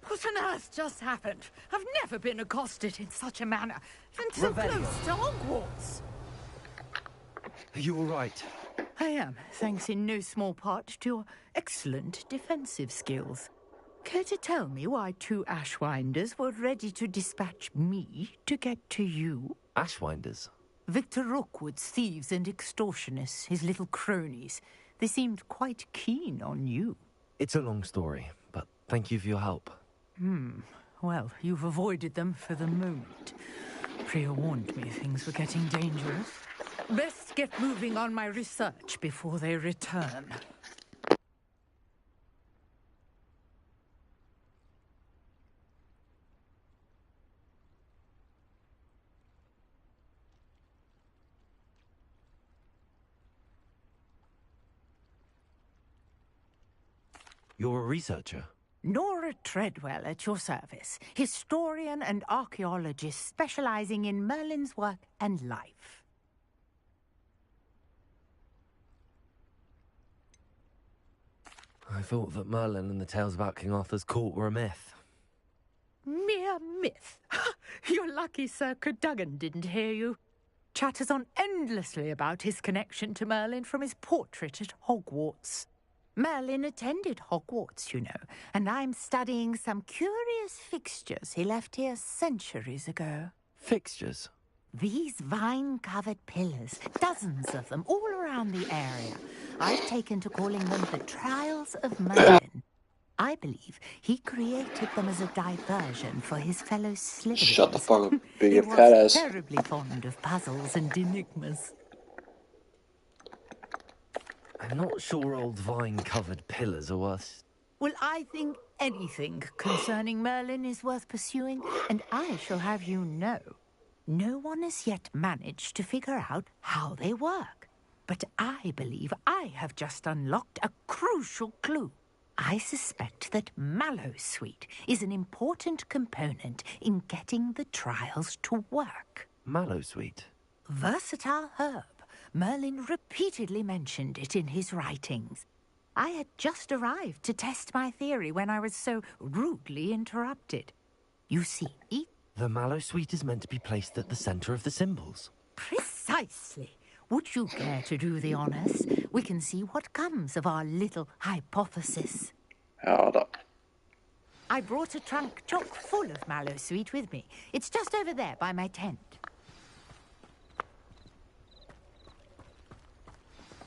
What on earth just happened? I've never been accosted in such a manner. And so close to Hogwarts. Are you all right? I am, thanks in no small part to your excellent defensive skills. Care to tell me why two Ashwinders were ready to dispatch me to get to you? Ashwinders? Victor Rookwood's thieves and extortionists, his little cronies. They seemed quite keen on you. It's a long story, but thank you for your help. Well, you've avoided them for the moment. Priya warned me things were getting dangerous. Best get moving on my research before they return. You're a researcher? Nora Treadwell at your service, historian and archaeologist specializing in Merlin's work and life. I thought that Merlin and the tales about King Arthur's court were a myth. Mere myth. You're lucky Sir Cadogan didn't hear you. Chatters on endlessly about his connection to Merlin from his portrait at Hogwarts. Merlin attended Hogwarts, you know, and I'm studying some curious fixtures he left here centuries ago. Fixtures? These vine-covered pillars, dozens of them, all around the area. I've taken to calling them the Trials of Merlin. I believe he created them as a diversion for his fellow Slytherins. Shut the fuck up, being He a fat was ass. terribly fond of puzzles and enigmas. I'm not sure old vine-covered pillars are worth... Well, I think anything concerning Merlin is worth pursuing, and I shall have you know, no one has yet managed to figure out how they work. But I believe I have just unlocked a crucial clue. I suspect that Mallowsweet is an important component in getting the trials to work. Mallowsweet? Versatile herb. Merlin repeatedly mentioned it in his writings. I had just arrived to test my theory when I was so rudely interrupted. You see, The Mallowsweet is meant to be placed at the centre of the symbols. precisely. Would you care to do the honors? We can see what comes of our little hypothesis. Ja då. I brought a trunk chock full of mallow sweet with me. It's just over there by my tent.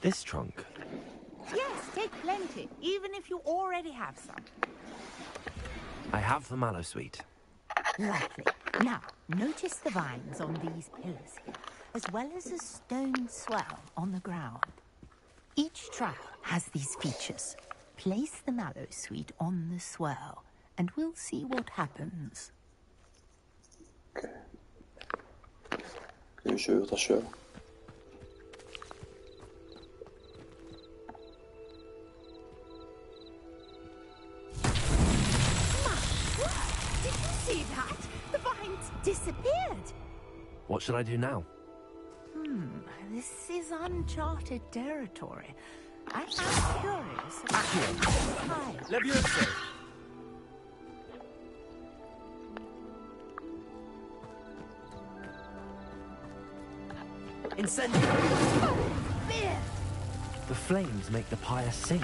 This trunk? Yes, take plenty, even if you already have some. I have the mallow sweet. Lovely. Now, notice the vines on these pillars here, as well as a stone swell on the ground. Each trial has these features. Place the mallow sweet on the swell, and we'll see what happens. Okej. Nu kör. Did you see that? The vines disappeared. What should I do now? This is uncharted territory. I'm curious about Hi. Levioso! Incendio! The flames make the pyre sink.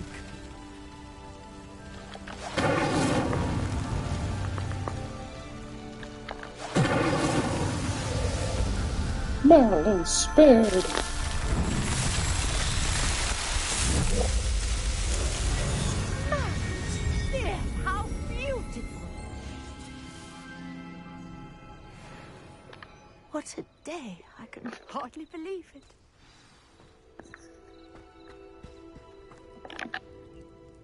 Merlin spared. There, how beautiful! What a day! I can hardly believe it.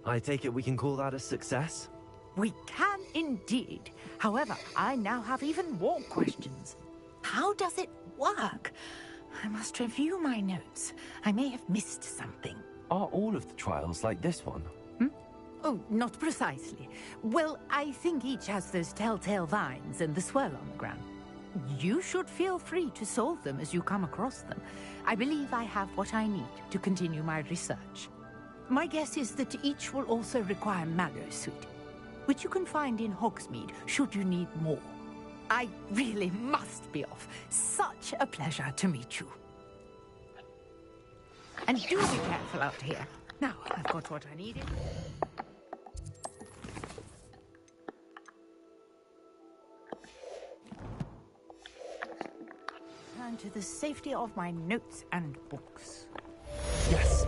I take it we can call that a success? We can indeed. However, I now have even more questions. How does it work? I must review my notes. I may have missed something. Are all of the trials like this one? Oh, not precisely. Well, I think each has those telltale vines and the swirl on the ground. You should feel free to solve them as you come across them. I believe I have what I need to continue my research. My guess is that each will also require mallow sweet, which you can find in Hogsmeade should you need more. I really must be off. Such a pleasure to meet you. And do be careful out here. Now, I've got what I needed. And to the safety of my notes and books. Yes.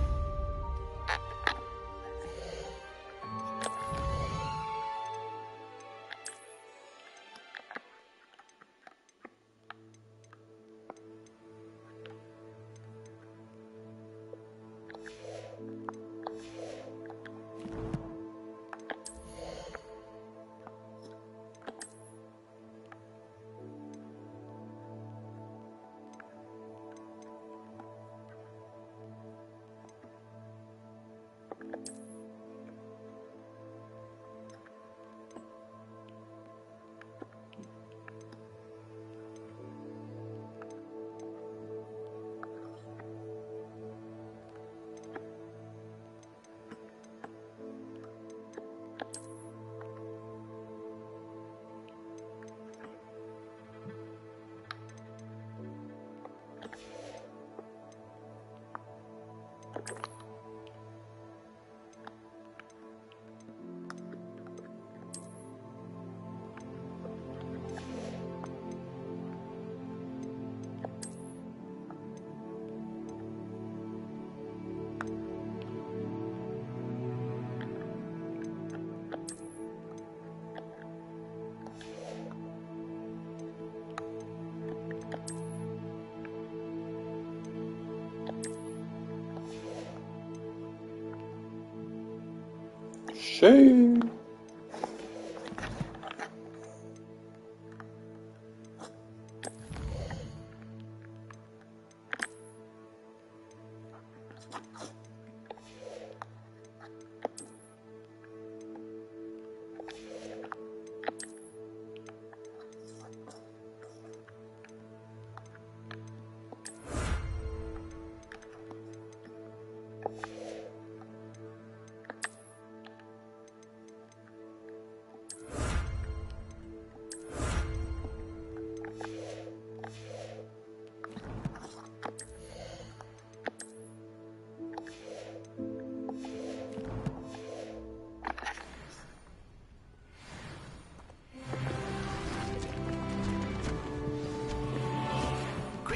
Shame.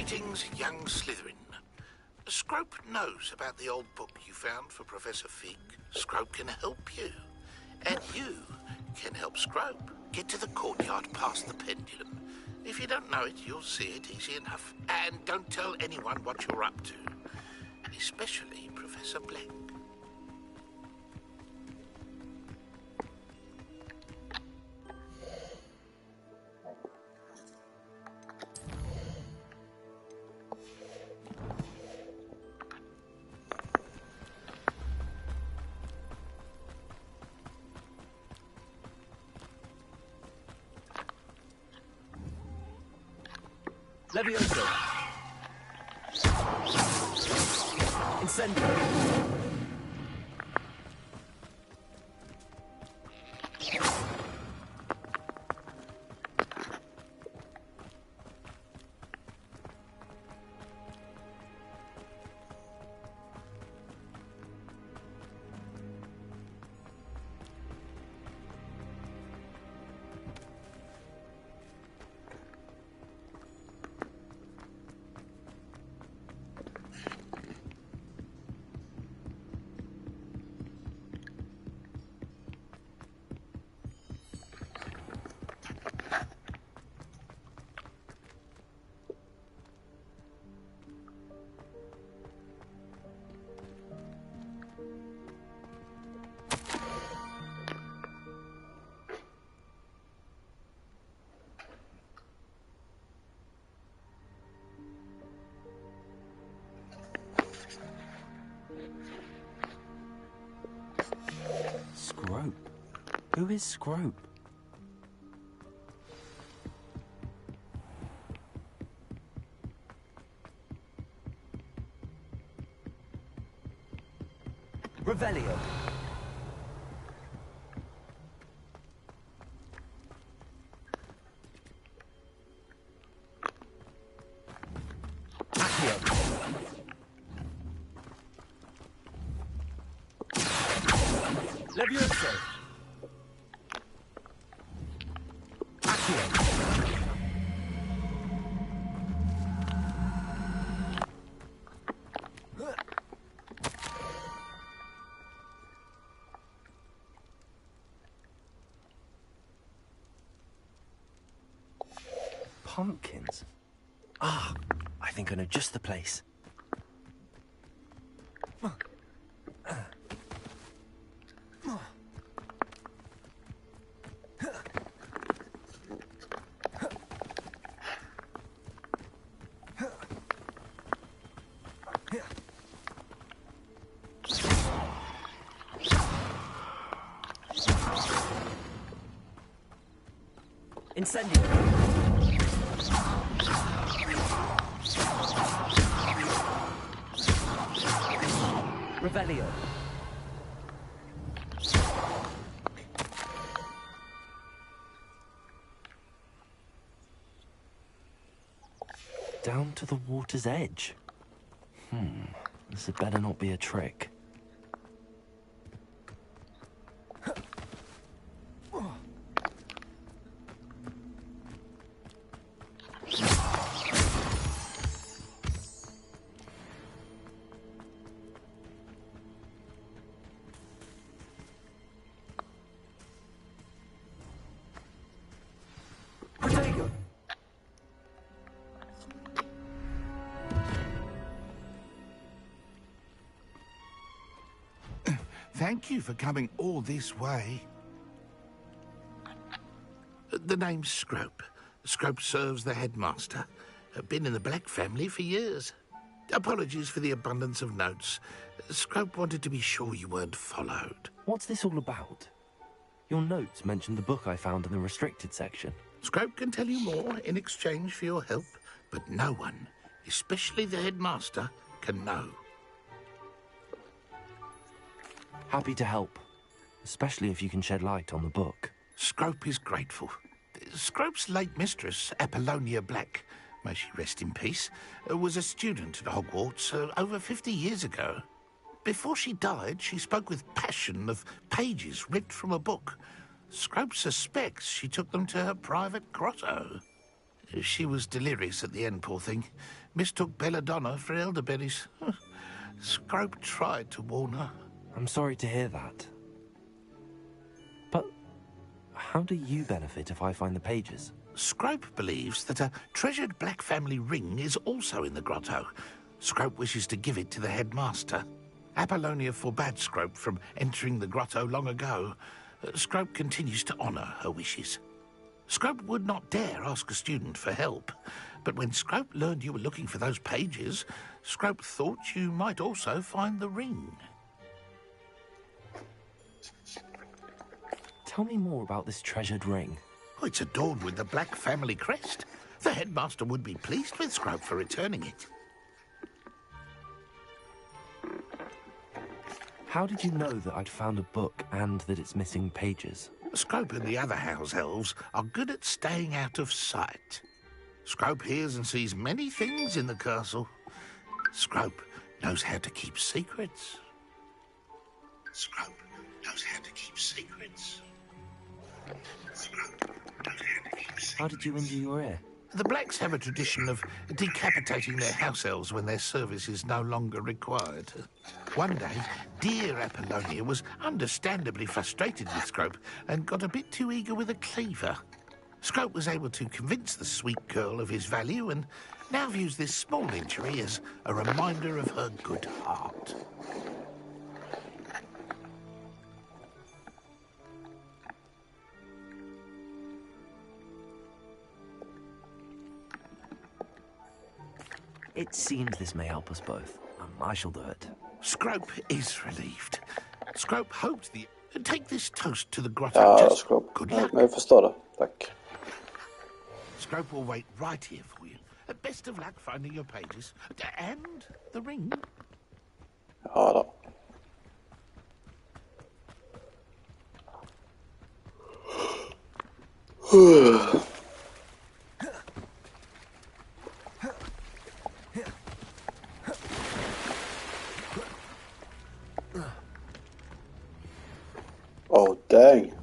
Greetings, young Slytherin. Scrope knows about the old book you found for Professor Fig. Scrope can help you. And you can help Scrope get to the courtyard past the pendulum. If you don't know it, you'll see it easy enough. And don't tell anyone what you're up to. Especially Professor Black. Levioso. Incendio. Scrope? Who is Scrope? Revelio. Levioso. Accio. Pumpkins? Ah, I think I know just the place. Incendio. Revelio. Down to the water's edge. This had better not be a trick. Thank you for coming all this way. The name's Scrope. Scrope serves the headmaster. Been in the Black family for years. Apologies for the abundance of notes. Scrope wanted to be sure you weren't followed. What's this all about? Your notes mentioned the book I found in the restricted section. Scrope can tell you more in exchange for your help, but no one, especially the headmaster, can know. Happy to help, especially if you can shed light on the book. Scrope is grateful. Scrope's late mistress, Apollonia Black, may she rest in peace, was a student at Hogwarts over 50 years ago. Before she died, she spoke with passion of pages ripped from a book. Scrope suspects she took them to her private grotto. She was delirious at the end, poor thing. Mistook belladonna for elderberries. Scrope tried to warn her. I'm sorry to hear that. But how do you benefit if I find the pages? Scrope believes that a treasured black family ring is also in the grotto. Scrope wishes to give it to the headmaster. Apollonia forbade Scrope from entering the grotto long ago. Scrope continues to honour her wishes. Scrope would not dare ask a student for help, but when Scrope learned you were looking for those pages, Scrope thought you might also find the ring. Tell me more about this treasured ring. Oh, it's adorned with the black family crest. The headmaster would be pleased with Scrope for returning it. How did you know that I'd found a book and that it's missing pages? Scrope and the other house elves are good at staying out of sight. Scrope hears and sees many things in the castle. Scrope knows how to keep secrets. Scrope knows how to keep secrets. Scrope knows how to keep secrets. How did you injure your ear? The Blacks have a tradition of decapitating their house elves when their service is no longer required. One day, dear Apollonia was understandably frustrated with Scrope and got a bit too eager with a cleaver. Scrope was able to convince the sweet girl of his value and now views this small injury as a reminder of her good heart. It seems this may help us both. I shall do it. Scrope is relieved. Scrope hopes the... Take this toast to the grotto. Ja, Scrope. Good luck. Jag förstår det. Tack. Scrope will wait right here for you. Best of luck finding your pages. And the ring. Ja då. Oh, dang.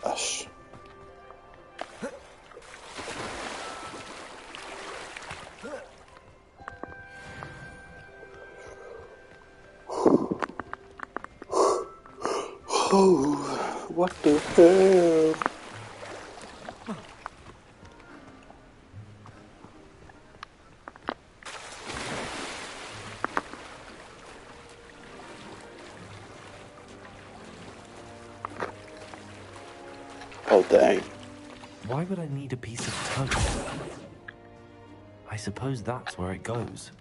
Äsch. Oh, what the hell? Oh, dang. Why would I need a piece of toast? I suppose that's where it goes.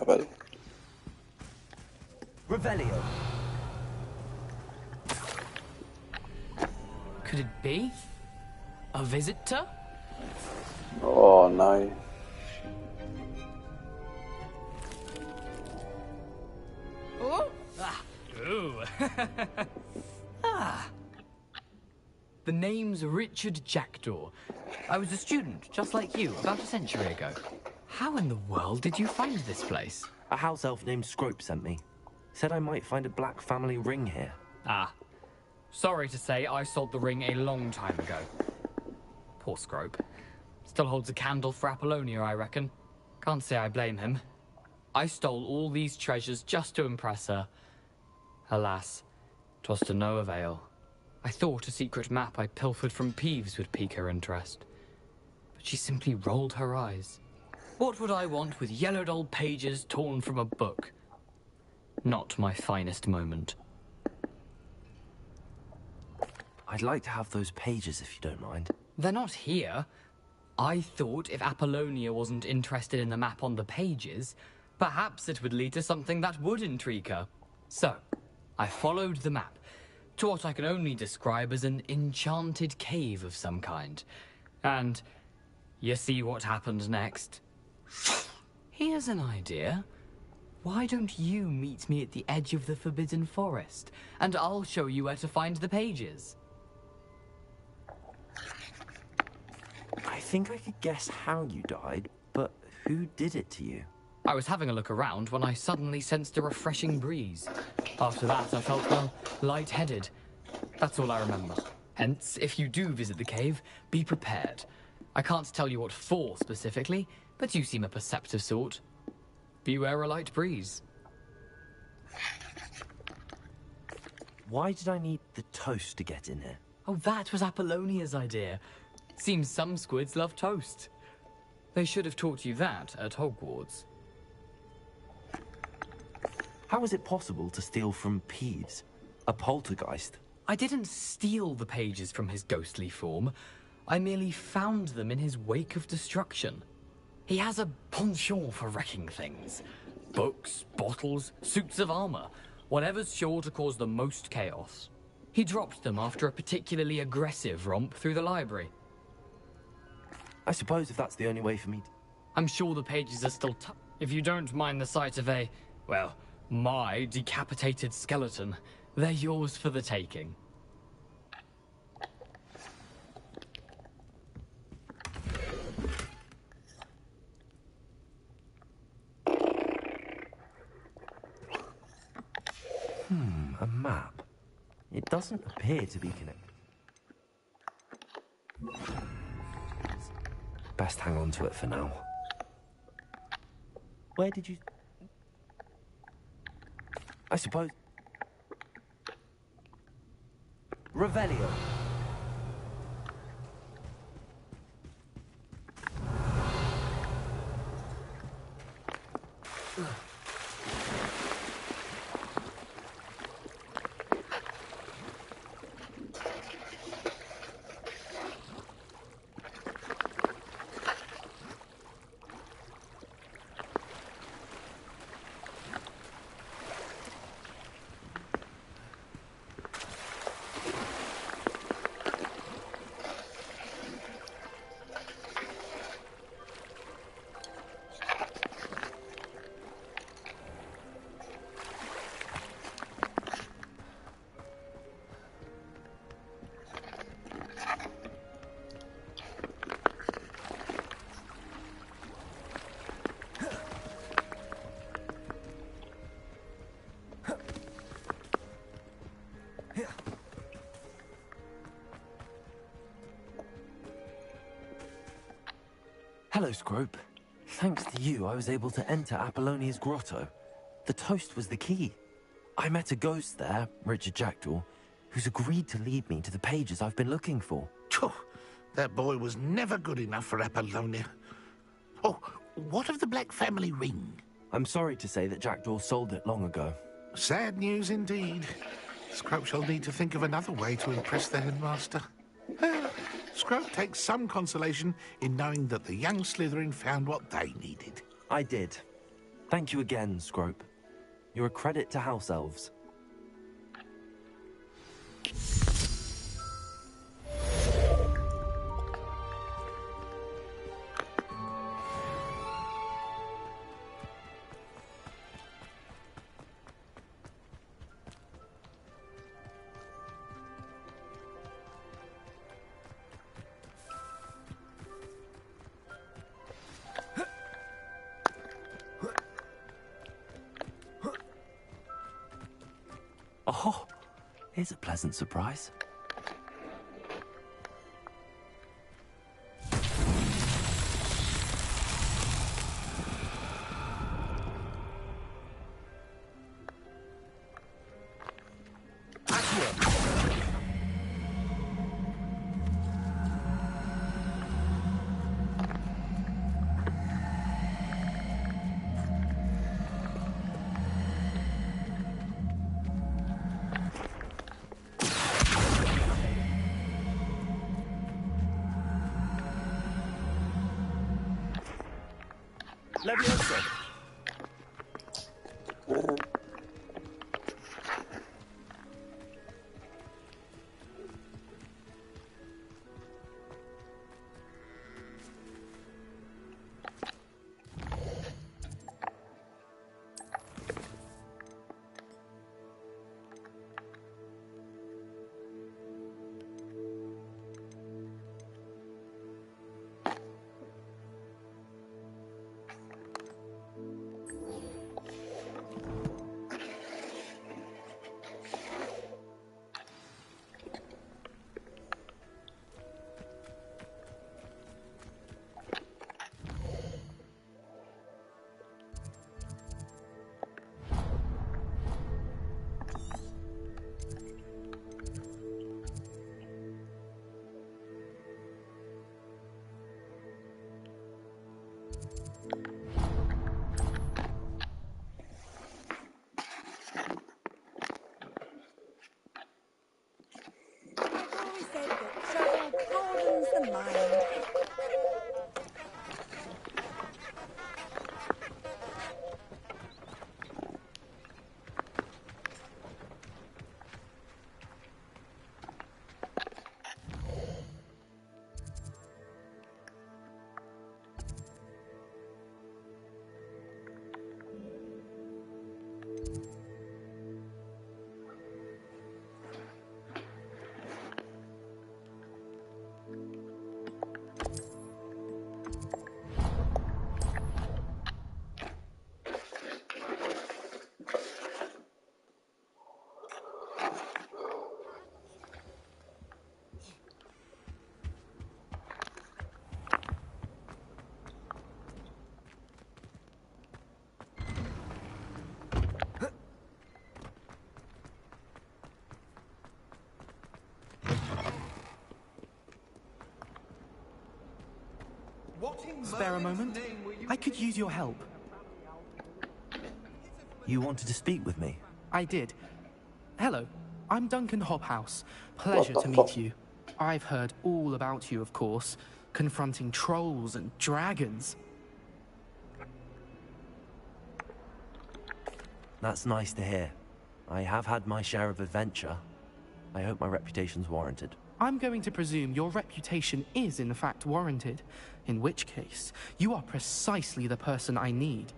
Jawel. Revelio. Could it be? A visitor? Oh, nee. Oh? Ah. Ooh. Ah. The name's Richard Jackdaw. I was a student, just like you, about a century ago. How in the world did you find this place? A house elf named Scrope sent me. Said I might find a black family ring here. Ah. Sorry to say, I sold the ring a long time ago. Poor Scrope. Still holds a candle for Apollonia, I reckon. Can't say I blame him. I stole all these treasures just to impress her. Alas, 'twas to no avail. I thought a secret map I pilfered from Peeves would pique her interest. But she simply rolled her eyes. What would I want with yellowed old pages torn from a book? Not my finest moment. I'd like to have those pages if you don't mind. They're not here. I thought if Apollonia wasn't interested in the map on the pages, perhaps it would lead to something that would intrigue her. So, I followed the map to what I can only describe as an enchanted cave of some kind. And you see what happened next? Here's an idea. Why don't you meet me at the edge of the Forbidden Forest, and I'll show you where to find the pages? I think I could guess how you died, but who did it to you? I was having a look around when I suddenly sensed a refreshing breeze. After that, I felt, well, lightheaded. That's all I remember. Hence, if you do visit the cave, be prepared. I can't tell you what for specifically, but you seem a perceptive sort. Beware a light breeze. Why did I need the toast to get in here? Oh, that was Apollonia's idea. Seems some squids love toast. They should have taught you that at Hogwarts. How is it possible to steal from Peeves? A poltergeist? I didn't steal the pages from his ghostly form. I merely found them in his wake of destruction. He has a penchant for wrecking things. Books, bottles, suits of armor, whatever's sure to cause the most chaos. He dropped them after a particularly aggressive romp through the library. I suppose if that's the only way for me to... I'm sure the pages are still if you don't mind the sight of a, well, my decapitated skeleton, they're yours for the taking. A map. It doesn't appear to be connected. Best hang on to it for now. Where did you... I suppose... Revelio. Hello, Scrope. Thanks to you, I was able to enter Apollonia's grotto. The toast was the key. I met a ghost there, Richard Jackdaw, who's agreed to lead me to the pages I've been looking for. That boy was never good enough for Apollonia. Oh, what of the Black family ring? I'm sorry to say that Jackdaw sold it long ago. Sad news indeed. Scrope shall need to think of another way to impress the headmaster. Scrope takes some consolation in knowing that the young Slytherin found what they needed. I did. Thank you again, Scrope. You're a credit to House Elves. Oh, here's a pleasant surprise. Leviosa. The mind. Spare a moment? I could use your help. You wanted to speak with me? I did. Hello, I'm Duncan Hobhouse. Pleasure to meet you. I've heard all about you, of course, confronting trolls and dragons. That's nice to hear. I have had my share of adventure. I hope my reputation's warranted. I'm going to presume your reputation is in fact warranted, in which case, you are precisely the person I need.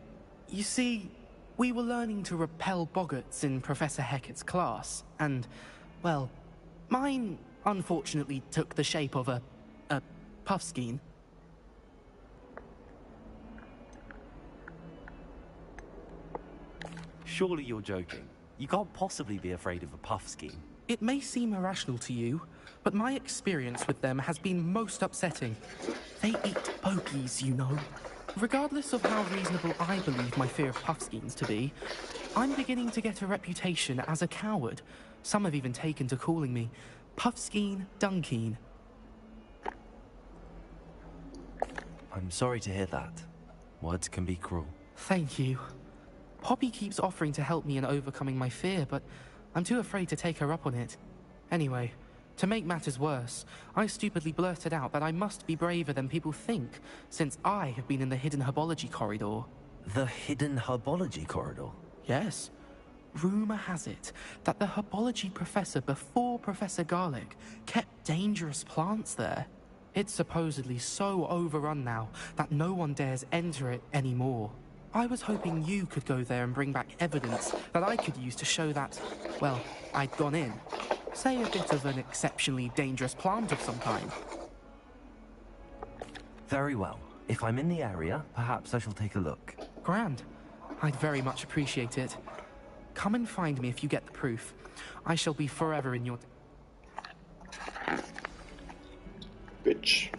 You see, we were learning to repel boggarts in Professor Hecat's class, and, well, mine unfortunately took the shape of a puffskein. Surely you're joking. You can't possibly be afraid of a puffskein. It may seem irrational to you, but my experience with them has been most upsetting. They eat bogies, you know. Regardless of how reasonable I believe my fear of Puffskeins to be, I'm beginning to get a reputation as a coward. Some have even taken to calling me Puffskeen Dunkeen. I'm sorry to hear that. Words can be cruel. Thank you. Poppy keeps offering to help me in overcoming my fear, but I'm too afraid to take her up on it. Anyway, to make matters worse, I stupidly blurted out that I must be braver than people think, since I have been in the hidden herbology corridor. The hidden herbology corridor? Yes. Rumor has it that the herbology professor before Professor Garlic kept dangerous plants there. It's supposedly so overrun now that no one dares enter it anymore. I was hoping you could go there and bring back evidence that I could use to show that, well, I'd gone in. Say a bit of an exceptionally dangerous plant of some kind. Very well. If I'm in the area, perhaps I shall take a look. Grand. I'd very much appreciate it. Come and find me if you get the proof. I shall be forever in your... Bitch.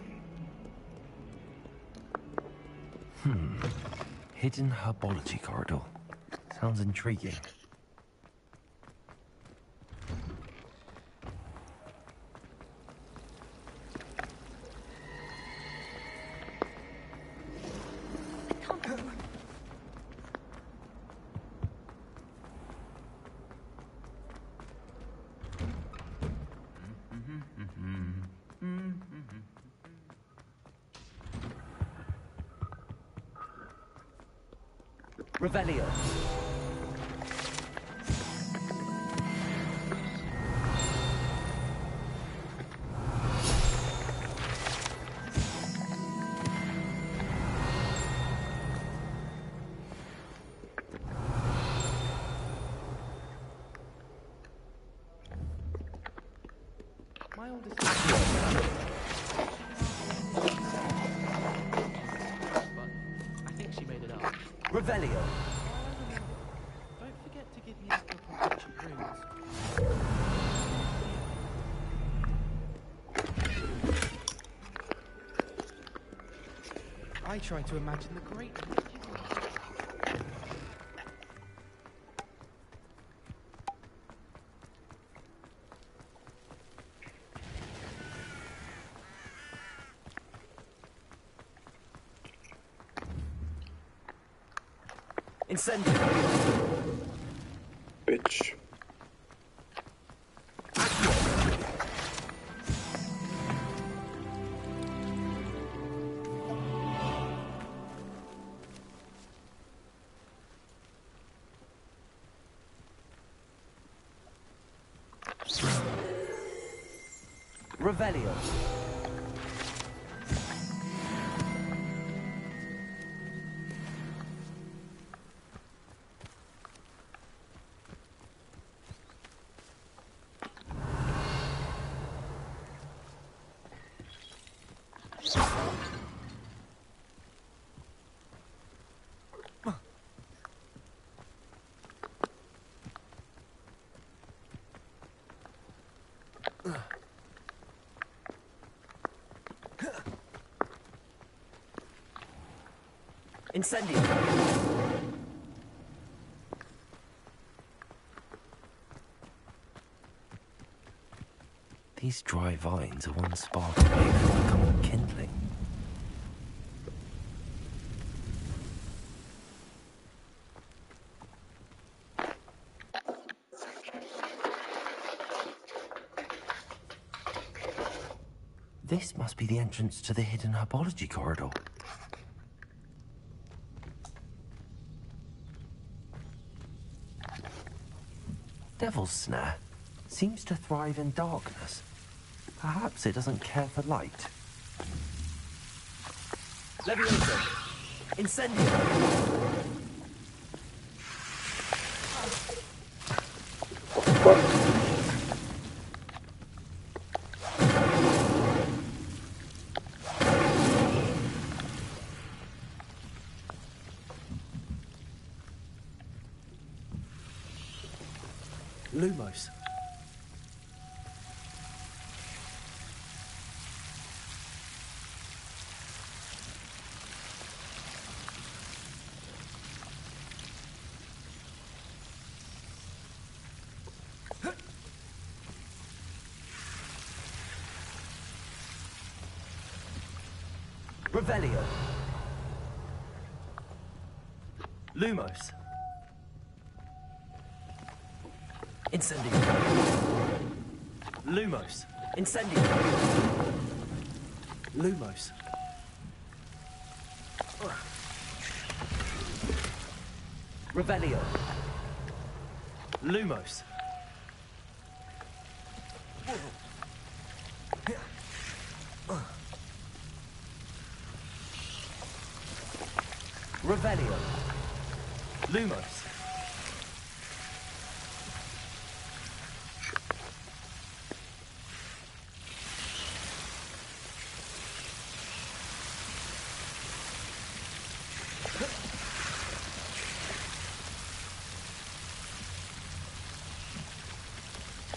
Hidden herbology corridor. Sounds intriguing. Revelio. My oldest... I think she made it up. Revelio. Don't forget to give me that book on ancient runes. I try to imagine the great... Incendio. Bitch. Revelio. Incendio. These dry vines are one spark away from becoming kindling. This must be the entrance to the hidden herbology corridor. Devil's Snare seems to thrive in darkness. Perhaps it doesn't care for light. Levioso. Incendio. Lumos. Revelio. Lumos. Incendio. Lumos. Incendio. Lumos. Revelio. Lumos. Revelio. Lumos.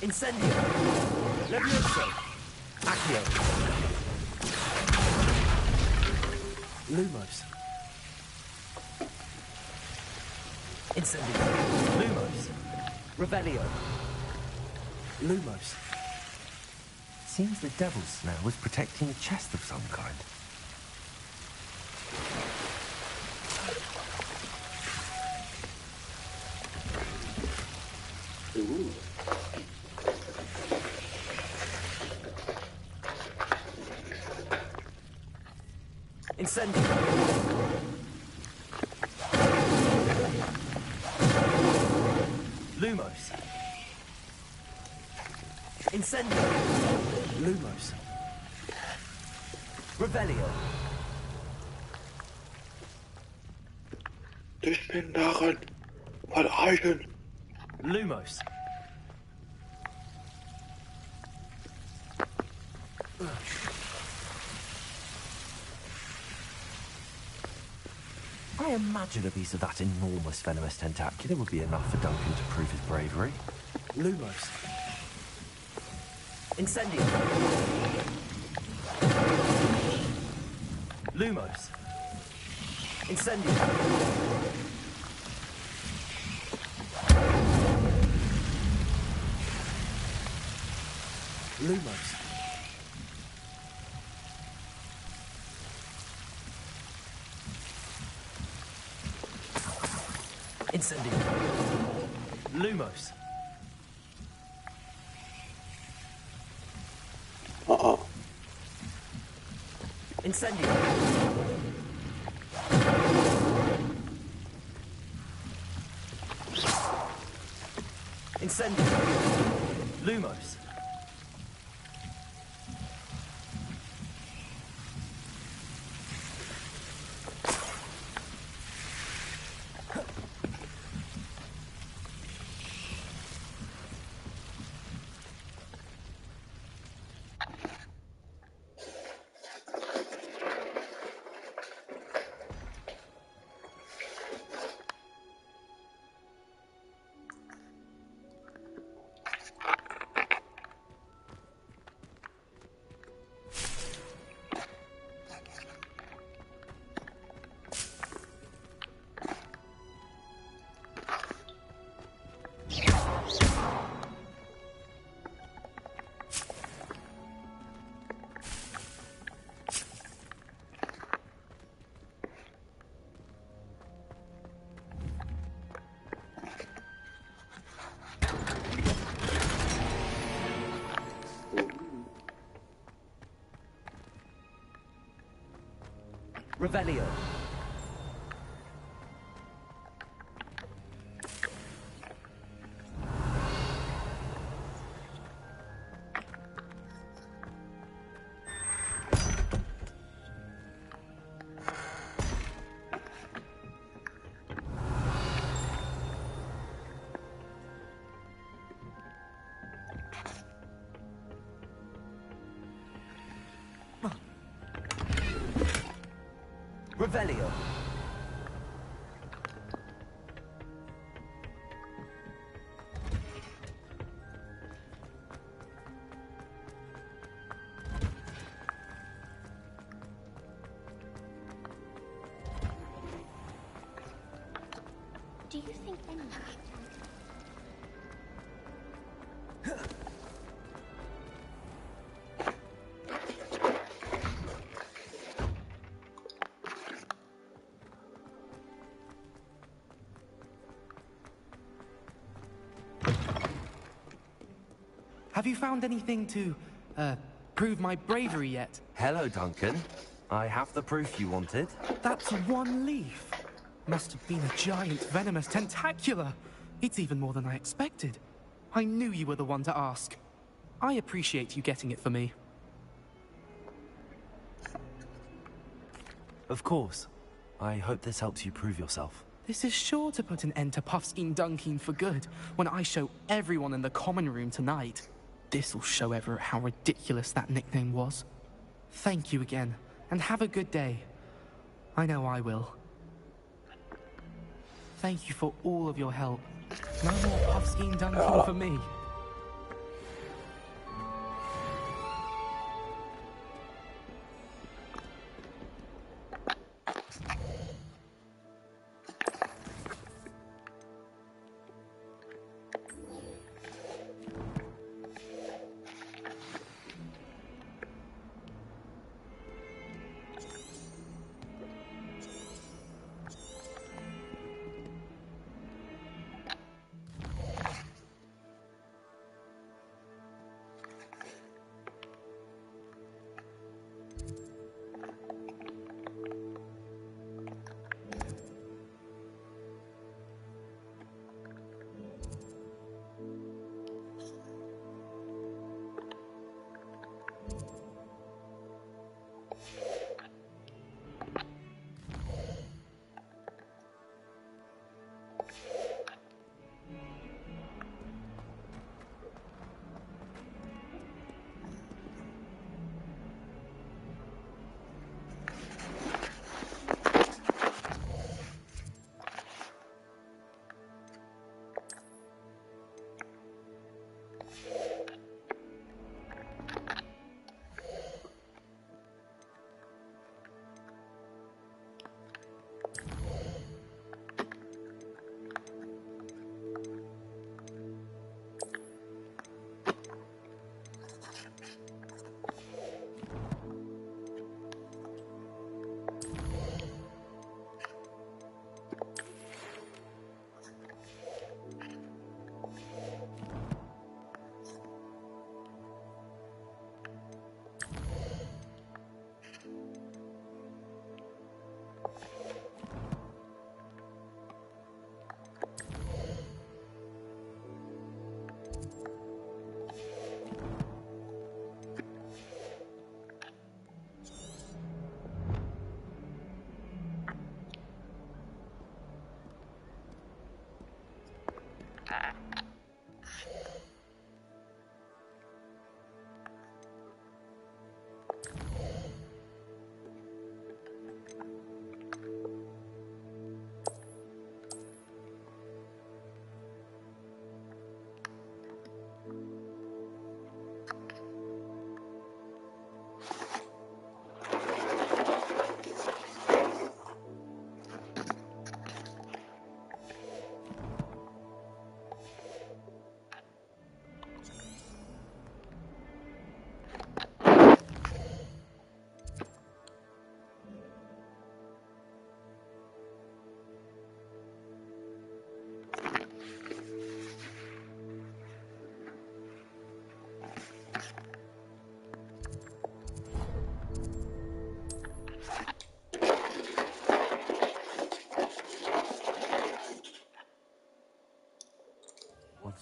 Incendio. Levioso. Accio. Lumos. Incendio. Lumos. Revelio. Lumos. Seems the devil's snare was protecting a chest of some kind. Ooh. Incendio. Lumos. Incendio. Lumos. Revelio. Ich bin daran verhalten. Lumos. I imagine a piece of that enormous venomous tentacular would be enough for Duncan to prove his bravery. Lumos. Incendio. Lumos. Incendio. Lumos. Incendio. Lumos. Incendio. Incendio. Lumos. Revelio. Revelio. Do you think anyone Have you found anything to, prove my bravery yet? Hello, Duncan. I have the proof you wanted. That's one leaf. Must have been a giant venomous tentacula. It's even more than I expected. I knew you were the one to ask. I appreciate you getting it for me. Of course. I hope this helps you prove yourself. This is sure to put an end to Puffskein Dunkeen for good when I show everyone in the common room tonight. This'll show Everett how ridiculous that nickname was. Thank you again, and have a good day. I know I will. Thank you for all of your help. No more Puffskein Dunkeen for me.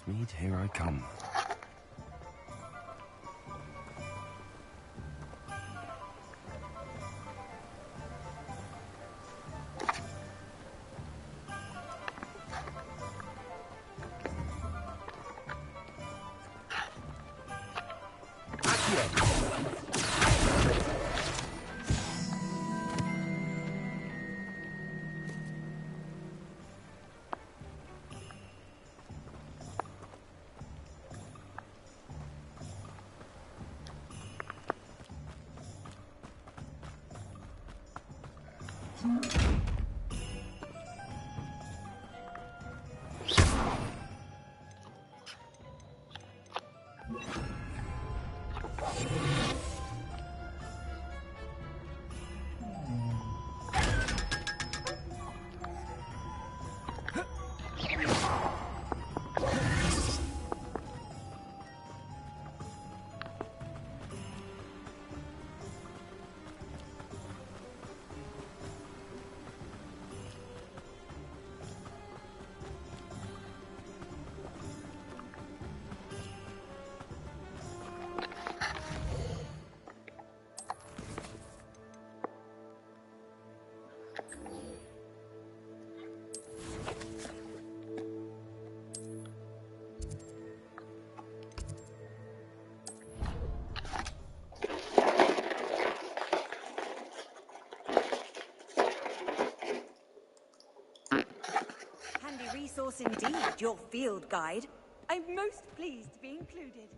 Mead, here I come. resource indeed, your field guide. I'm most pleased to be included.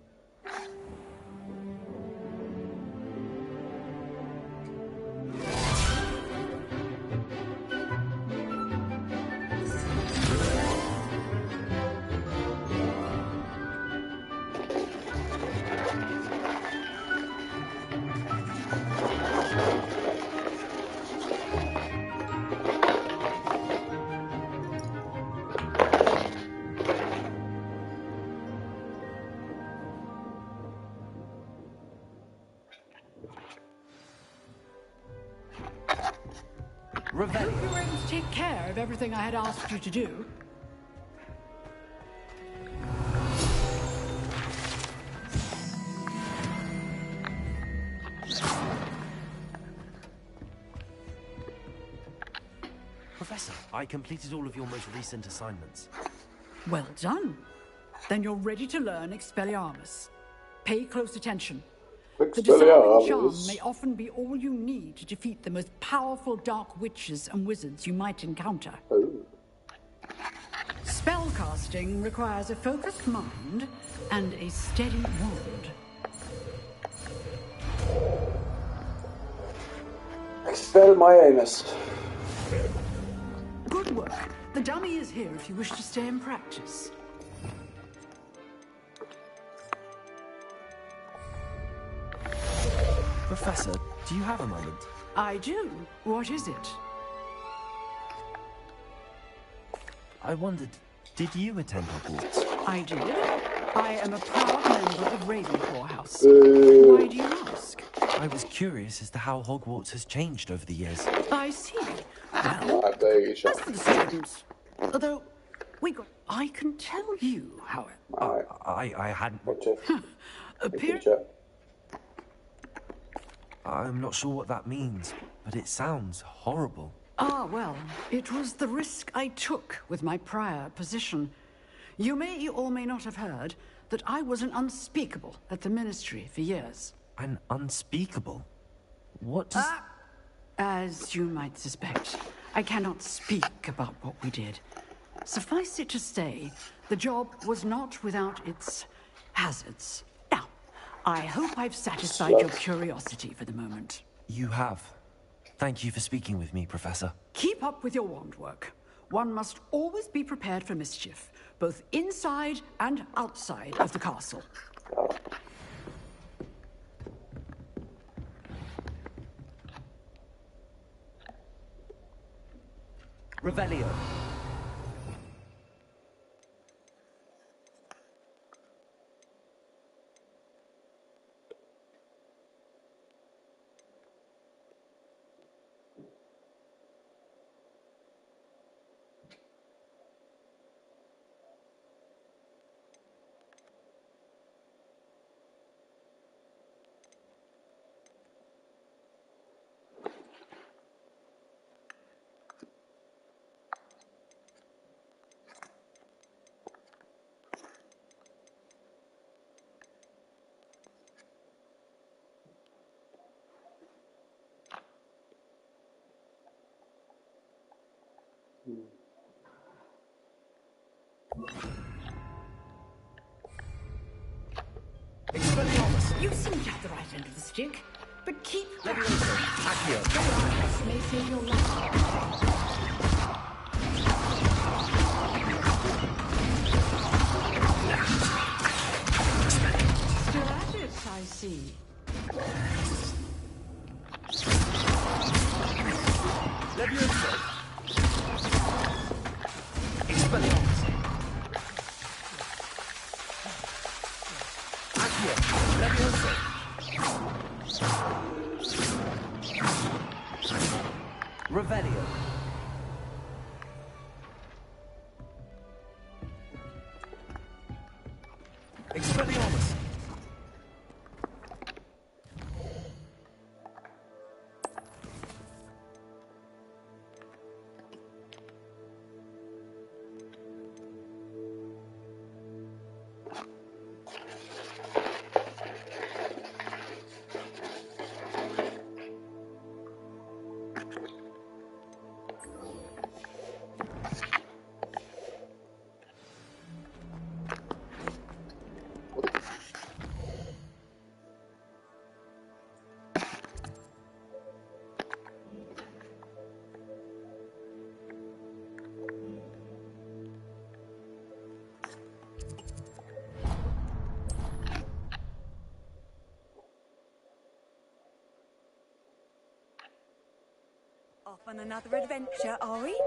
I hope you were able to take care of everything I had asked you to do. Professor, I completed all of your most recent assignments. Well done. Then you're ready to learn Expelliarmus. Pay close attention. The disarming charm may often be all you need to defeat the most powerful dark witches and wizards you might encounter. Spellcasting requires a focused mind and a steady wand. Expel my anus. Good work. The dummy is here if you wish to stay and practice. Professor, do you have a moment? I do. What is it? I wondered, did you attend Hogwarts? I did. I am a proud member of Ravenclaw House. Why do you ask? I was curious as to how Hogwarts has changed over the years. I see. Well, as for the students, although I can tell you, however. I hadn't. I'm not sure what that means, but it sounds horrible. Ah, well, it was the risk I took with my prior position. You may or may not have heard that I was an unspeakable at the Ministry for years. An unspeakable? What does... As you might suspect, I cannot speak about what we did. Suffice it to say, the job was not without its hazards. Now, I hope I've satisfied your curiosity for the moment. You have. Thank you for speaking with me, Professor. Keep up with your wand work. One must always be prepared for mischief, both inside and outside of the castle. Revelio. You seem to have the right end of the stick, but keep Levioso. Accio. This may save your life. Still at it, I see. Levioso. Expelliarmus. Accio. Levioso. Revelio. Expelliarmus. Off on another adventure, are we?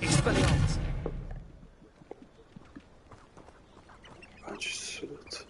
Expelliarmus! Absolut.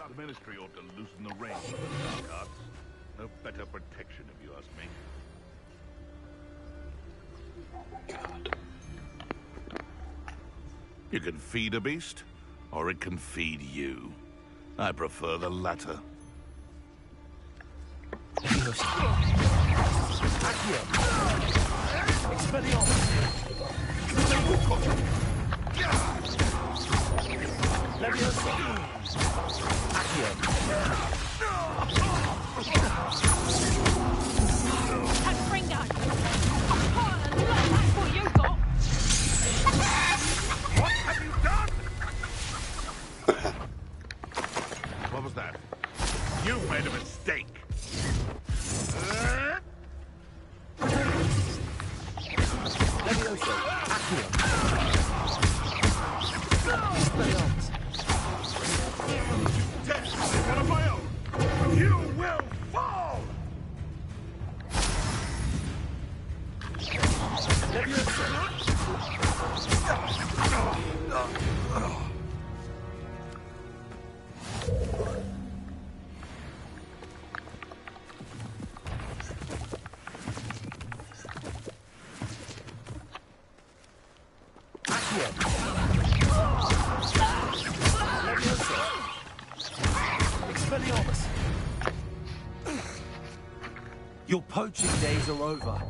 The Ministry ought to loosen the reins for the dark arts. No better protection, if you ask me. You can feed a beast, or it can feed you. I prefer the latter. What was that? You made a mistake. One of my own. You will fall. Your poaching days are over.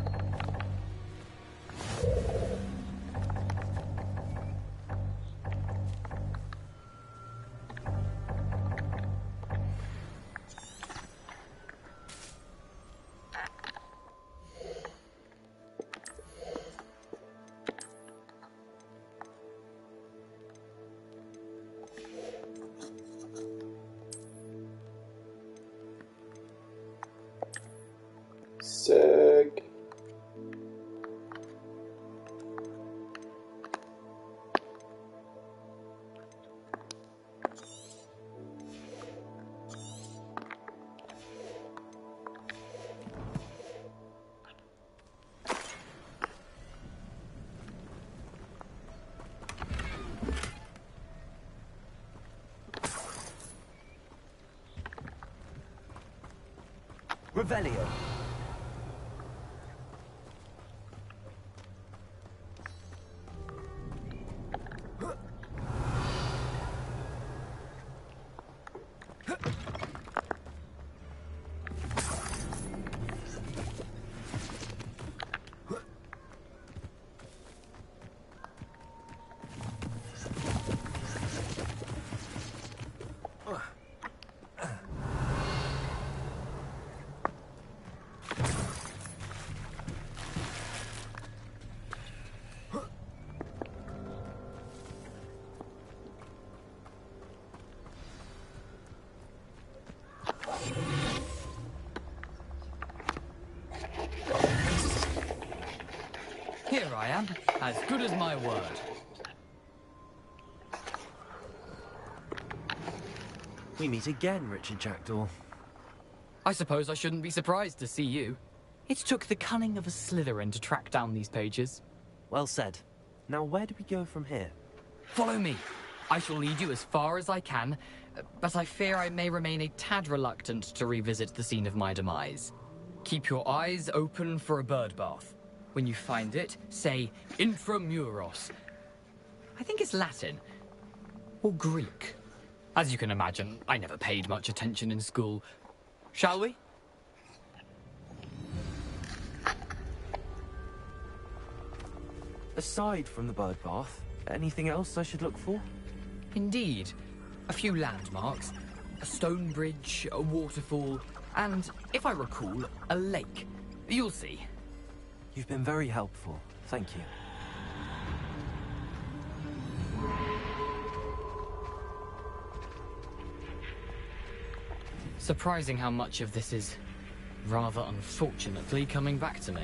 Sick. Revelio. Here I am, as good as my word. We meet again, Richard Jackdaw. I suppose I shouldn't be surprised to see you. It took the cunning of a Slytherin to track down these pages. Well said. Now where do we go from here? Follow me. I shall lead you as far as I can, but I fear I may remain a tad reluctant to revisit the scene of my demise. Keep your eyes open for a bird bath. When you find it, say intramuros. I think it's Latin. Or Greek. As you can imagine, I never paid much attention in school. Shall we? Aside from the bird bath, anything else I should look for? Indeed. A few landmarks. A stone bridge, a waterfall, and, if I recall, a lake. You'll see. You've been very helpful. Thank you. Surprising how much of this is, rather unfortunately, coming back to me.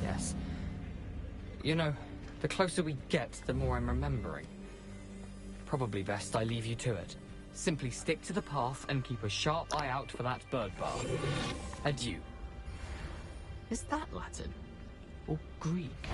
Yes. You know, the closer we get, the more I'm remembering. Probably best I leave you to it. Simply stick to the path and keep a sharp eye out for that bird bath. Adieu. Is that Latin? Or Greek?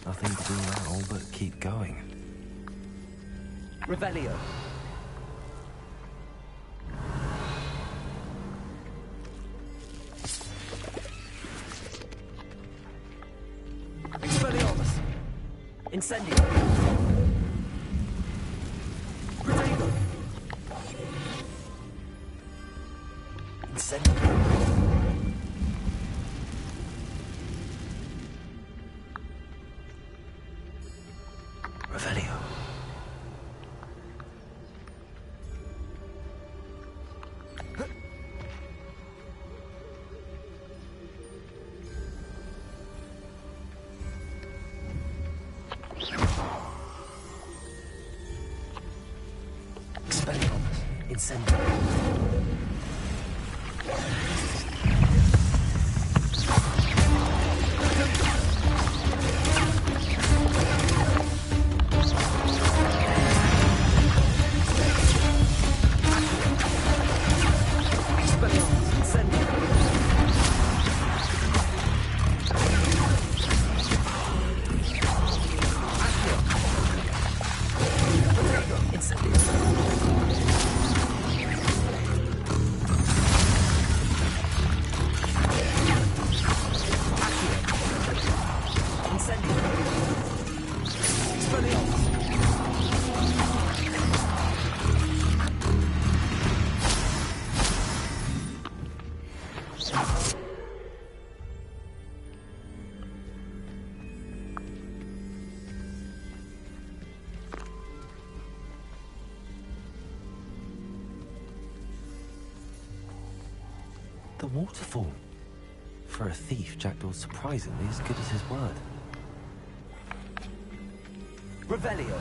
Nothing to do now but keep going. Revelio. Expelliarmus. Incendio. Protego. Incendio. Revelio. The waterfall. For a thief, Jackdaw's surprisingly as good as his word. Revelio.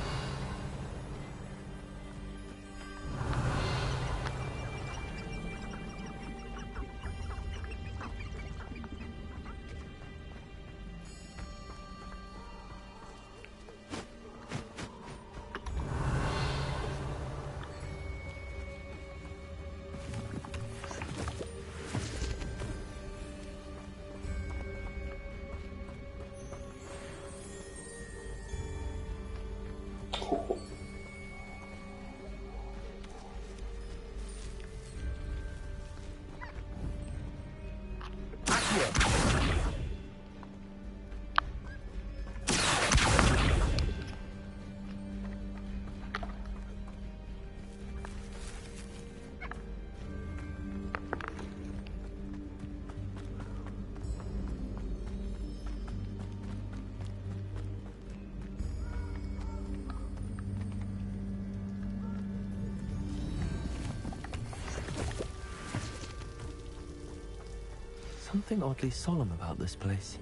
Something oddly solemn about this place.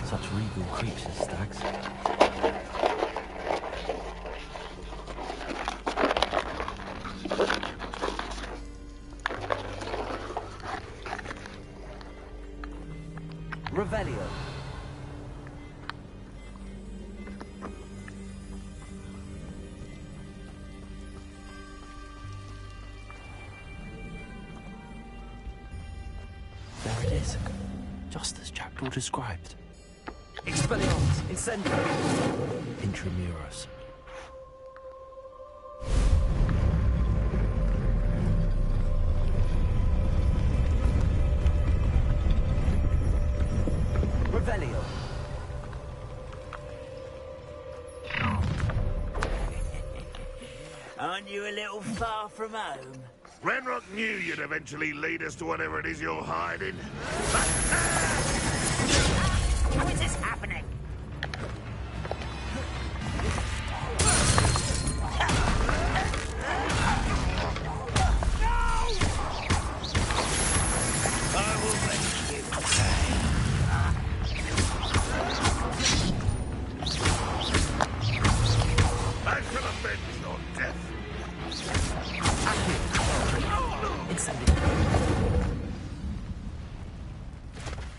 Such regal creatures, stags. Revelio. There it is, just as Jackdaw described. Expelliarmus, incendio. Intramuros. Revelio. Aren't you a little far from home? Renrock knew you'd eventually lead us to whatever it is you're hiding. How is this happening? I will make you pay. I shall avenge your death.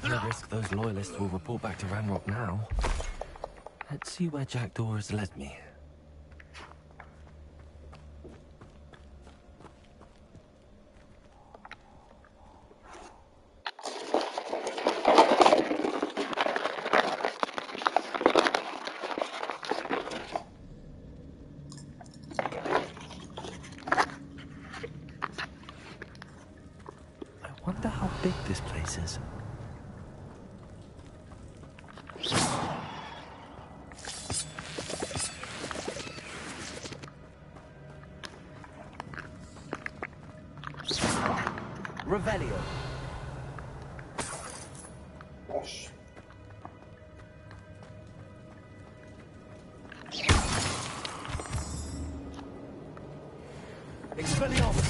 No risk those loyalists will report back to Ranrock now. Let's see where Jackdaw has led me. I wonder how big this place is. Revelio. Gosh. Expelliarmus.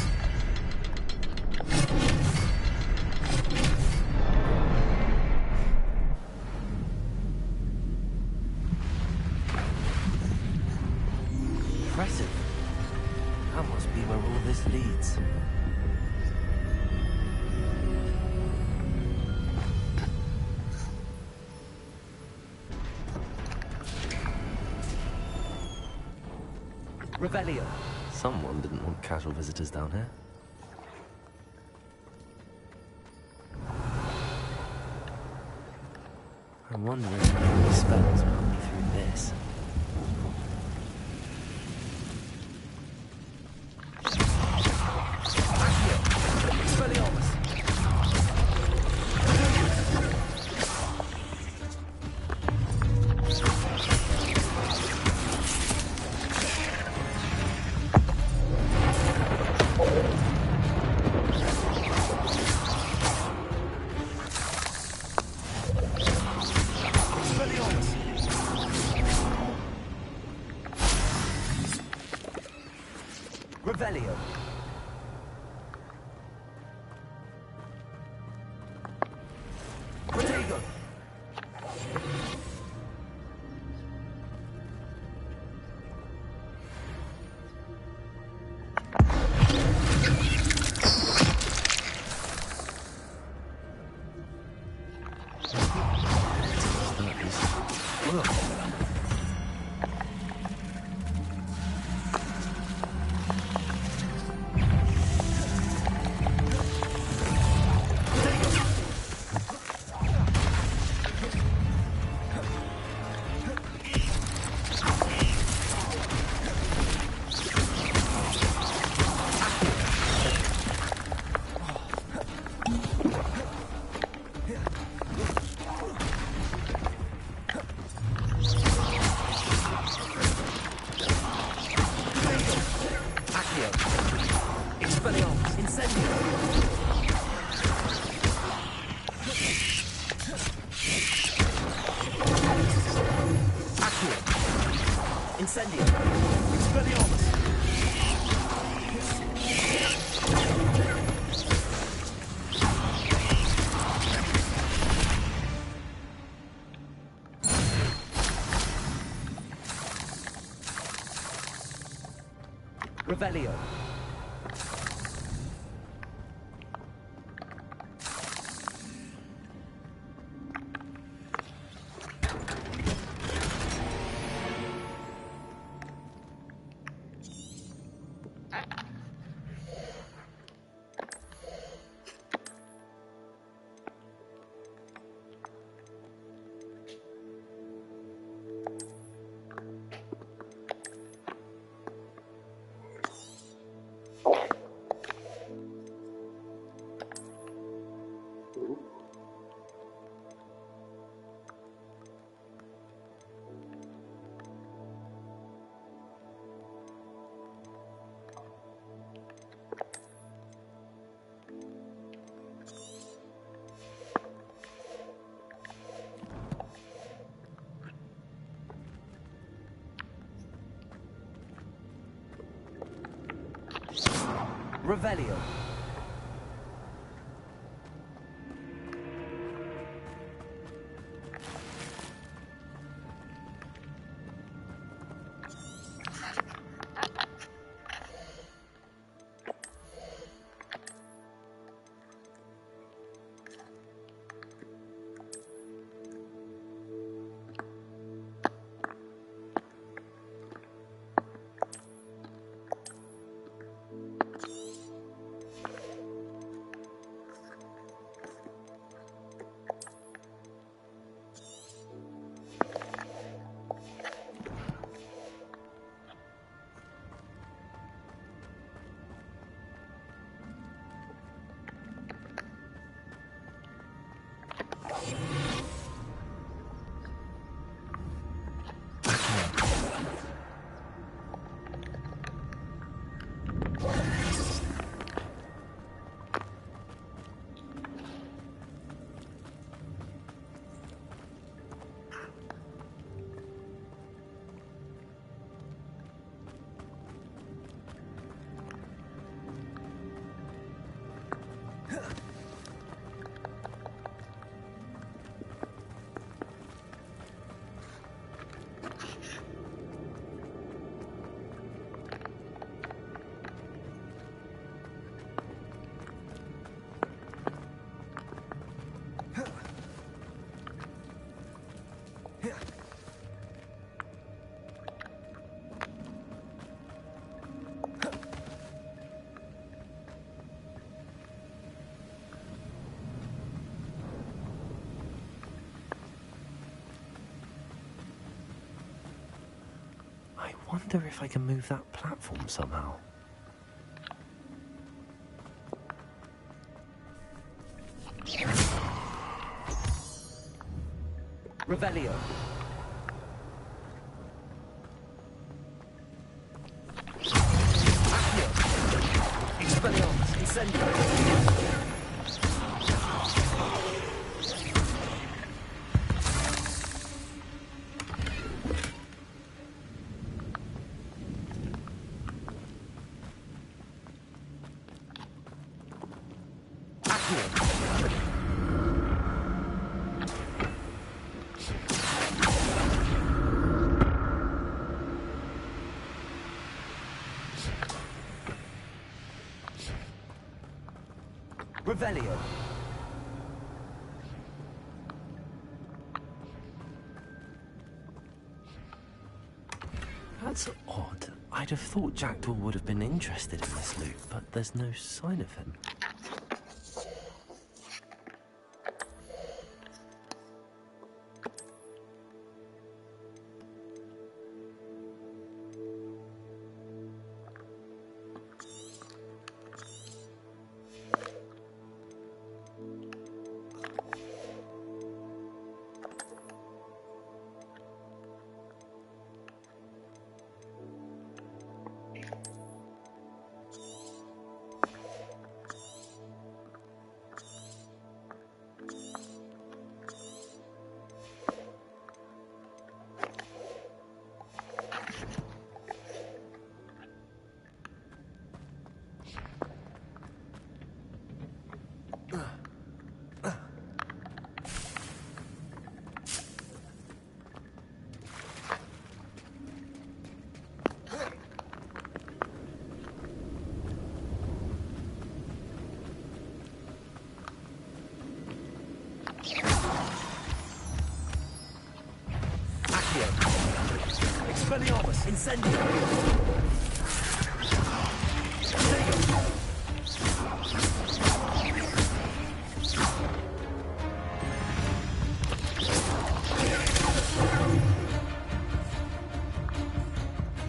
Revelio. Someone didn't want casual visitors down here. I'm wondering how many spells will help me through this. Revelio. Protego. Revelio. Revelio. wonder if I can move that platform somehow. Revelio. Accio. Expelliarmus. Incendio. Revelio. That's odd. I'd have thought Jackdaw would have been interested in this loot, but there's no sign of him. Expelliarmus. Incendio.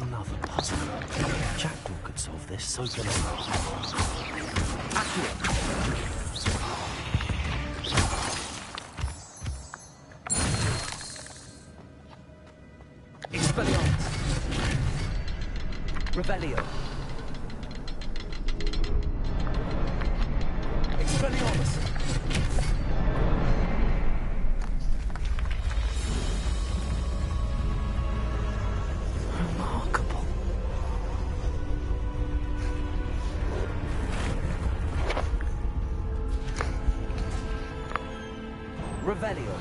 Another puzzle. Jackdaw could solve this so good. Expelliarmus. Revelio. Expelliarmus. Remarkable. Revelio.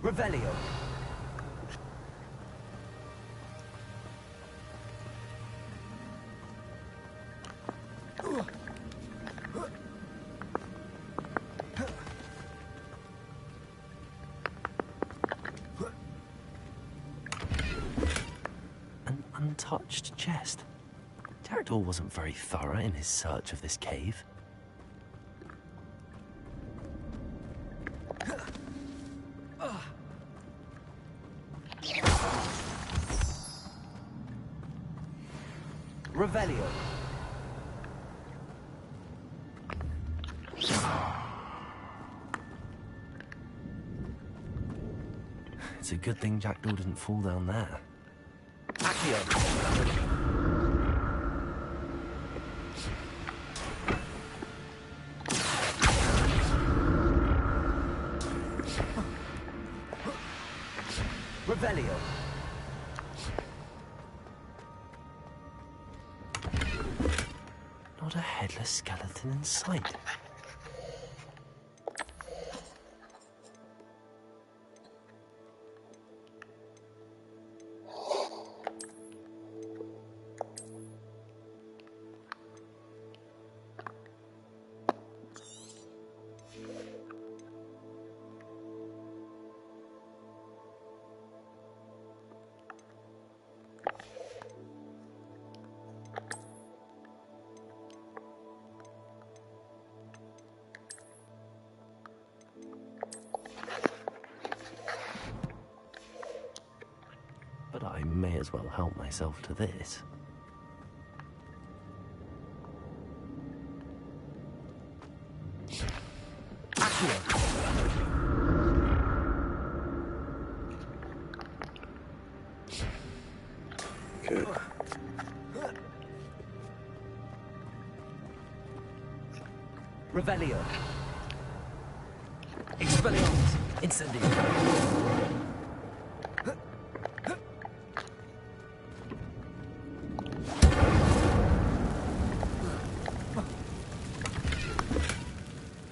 Revelio. An untouched chest. Jackdaw wasn't very thorough in his search of this cave. Revelio. It's a good thing Jackdaw didn't fall down there. Accio. Revelio. Not a headless skeleton in sight. as well help myself to this. Okay. Revelio. Expelliarmus. Incendio.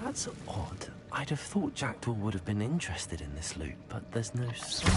That's odd. I'd have thought Jackdaw would have been interested in this loot, but there's no sign.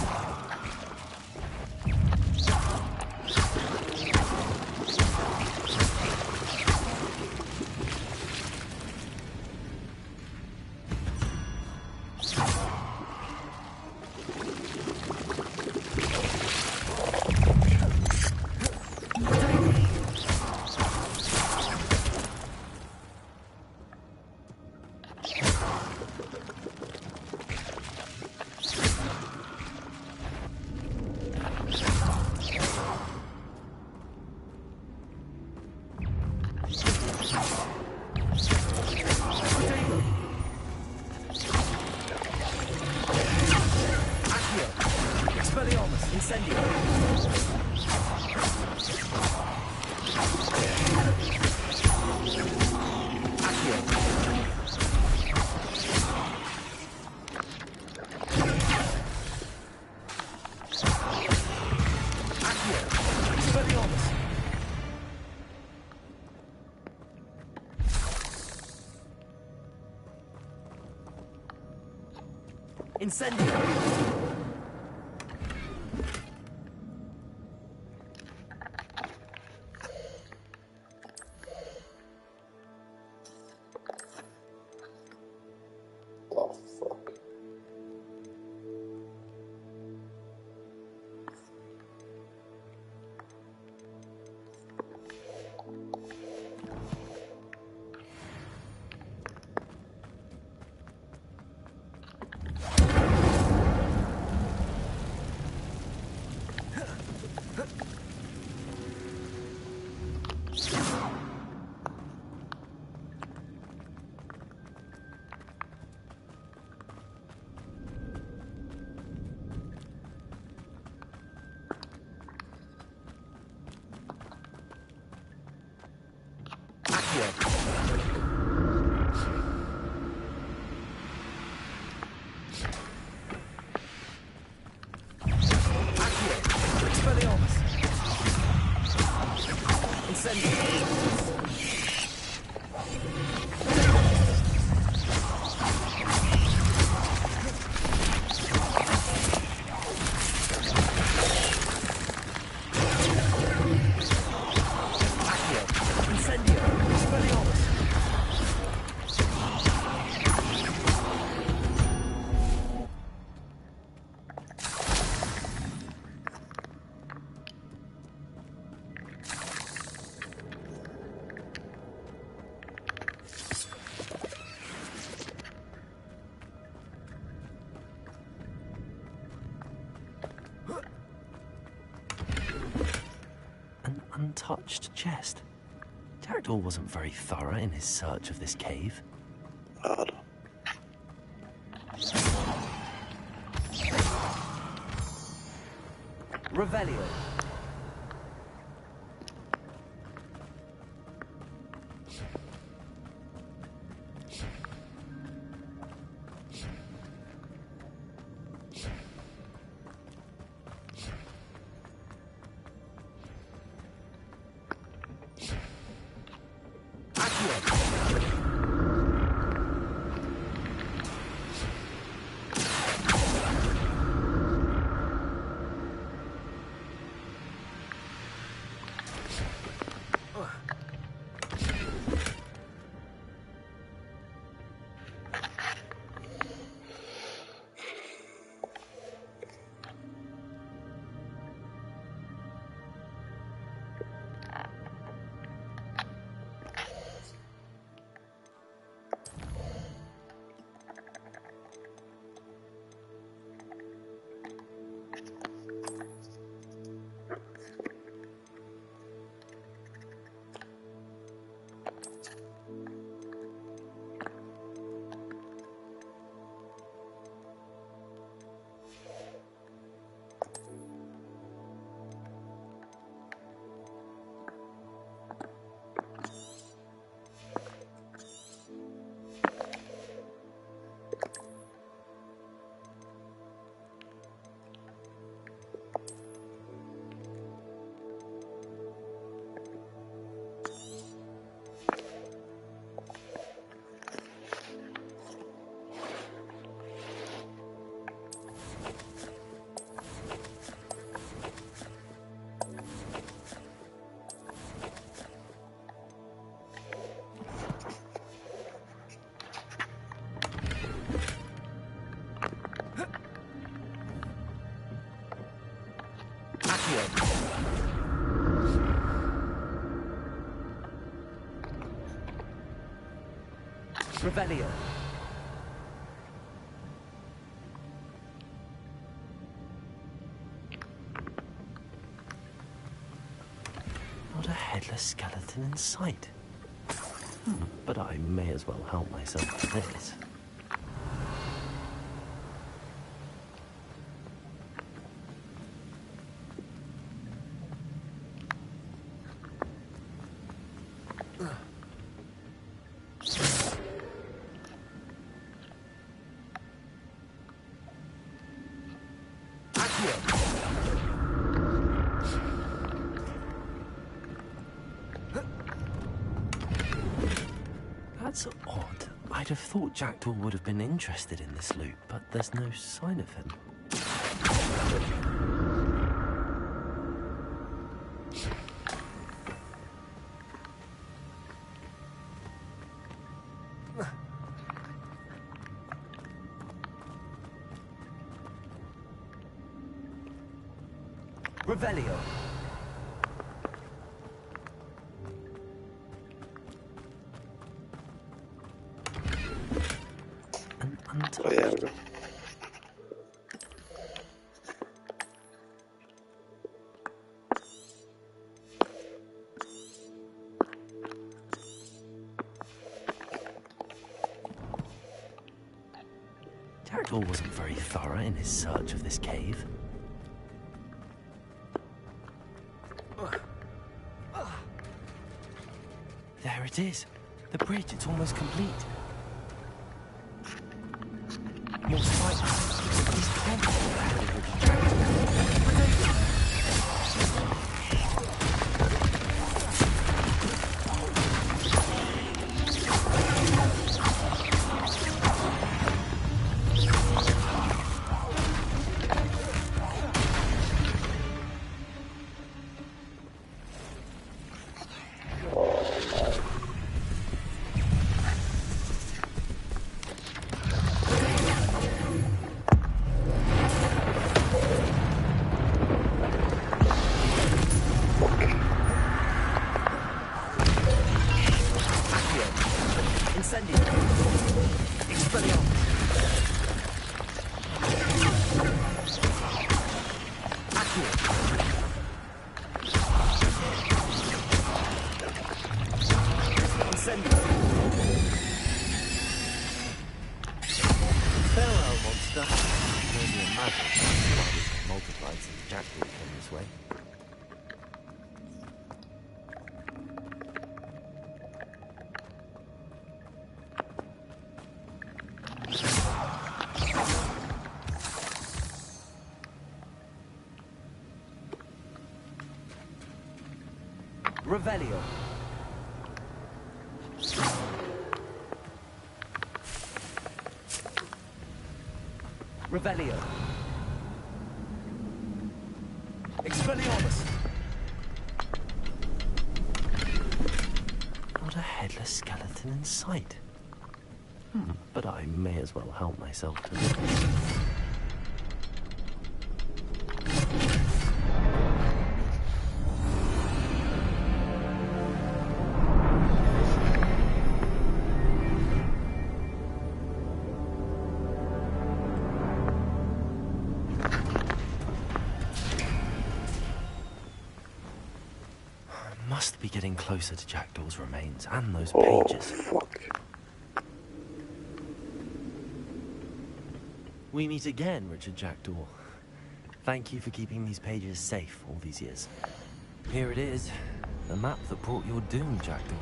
Incendio. Oh, fuck. Untouched chest. Jackdaw wasn't very thorough in his search of this cave. Odd. Revelio. Revelio. Not a headless skeleton in sight. But I may as well help myself to this. That's odd. I'd have thought Jackdaw would have been interested in this loot, but there's no sign of him. Revelio. Oh yeah, bro. Jackdaw wasn't very thorough in his search of this cave. There it is. The bridge, it's almost complete. More spikes. He's confident ahead of the Jackdaw. Revelio. Revelio. Expelliarmus. Not a headless skeleton in sight. But I may as well help myself to this. Must be getting closer to Jackdaw's remains and those pages. Fuck. We meet again, Richard Jackdaw. Thank you for keeping these pages safe all these years. Here it is, the map that brought your doom, Jackdaw.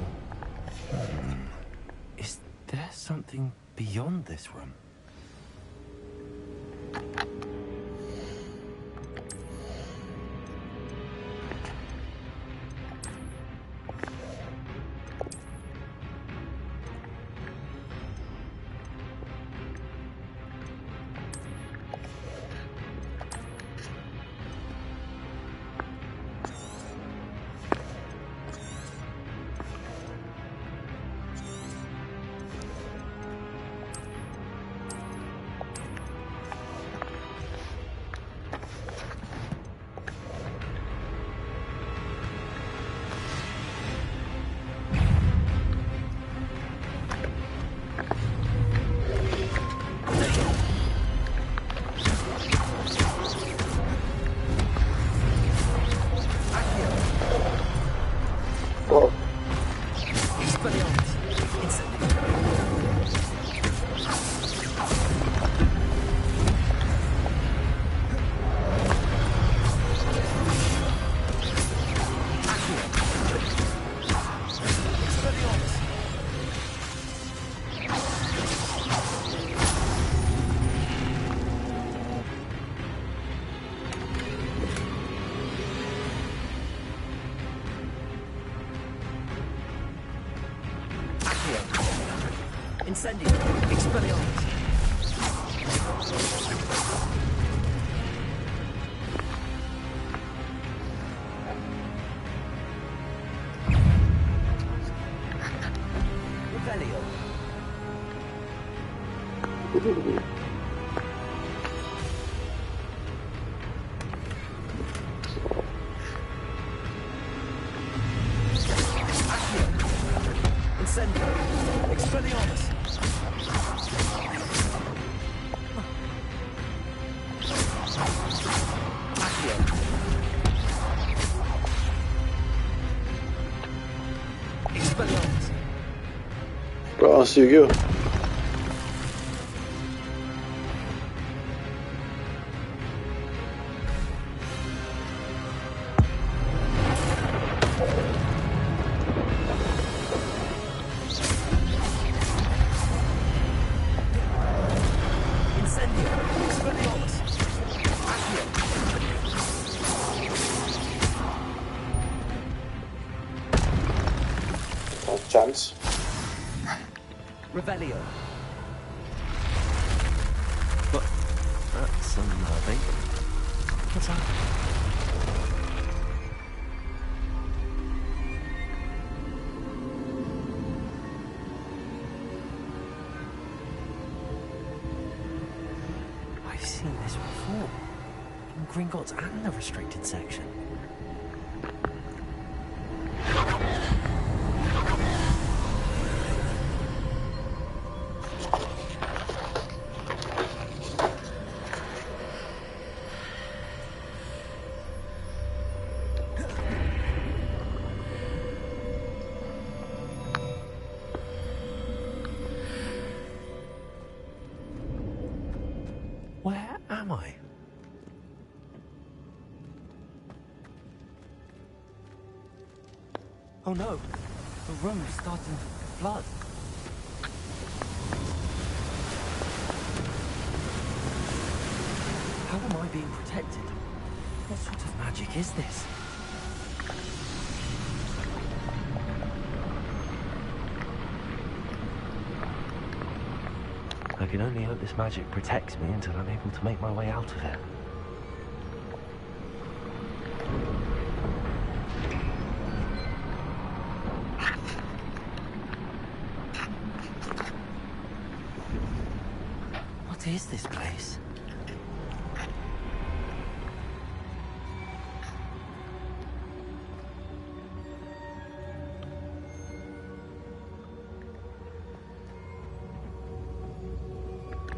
Is there something beyond this room? Incendio! Expelliarmus! Revelio! Incendio! Expelliarmus! Accio! Expelliarmus! Bra suger. Chance. Revelio. But that's unnerving. What's that? I've seen this before. In Gringotts and the restricted section. Where am I? Oh no, the room's starting to flood. How am I being protected? What sort of magic is this? I can only hope this magic protects me until I'm able to make my way out of it. What is this place?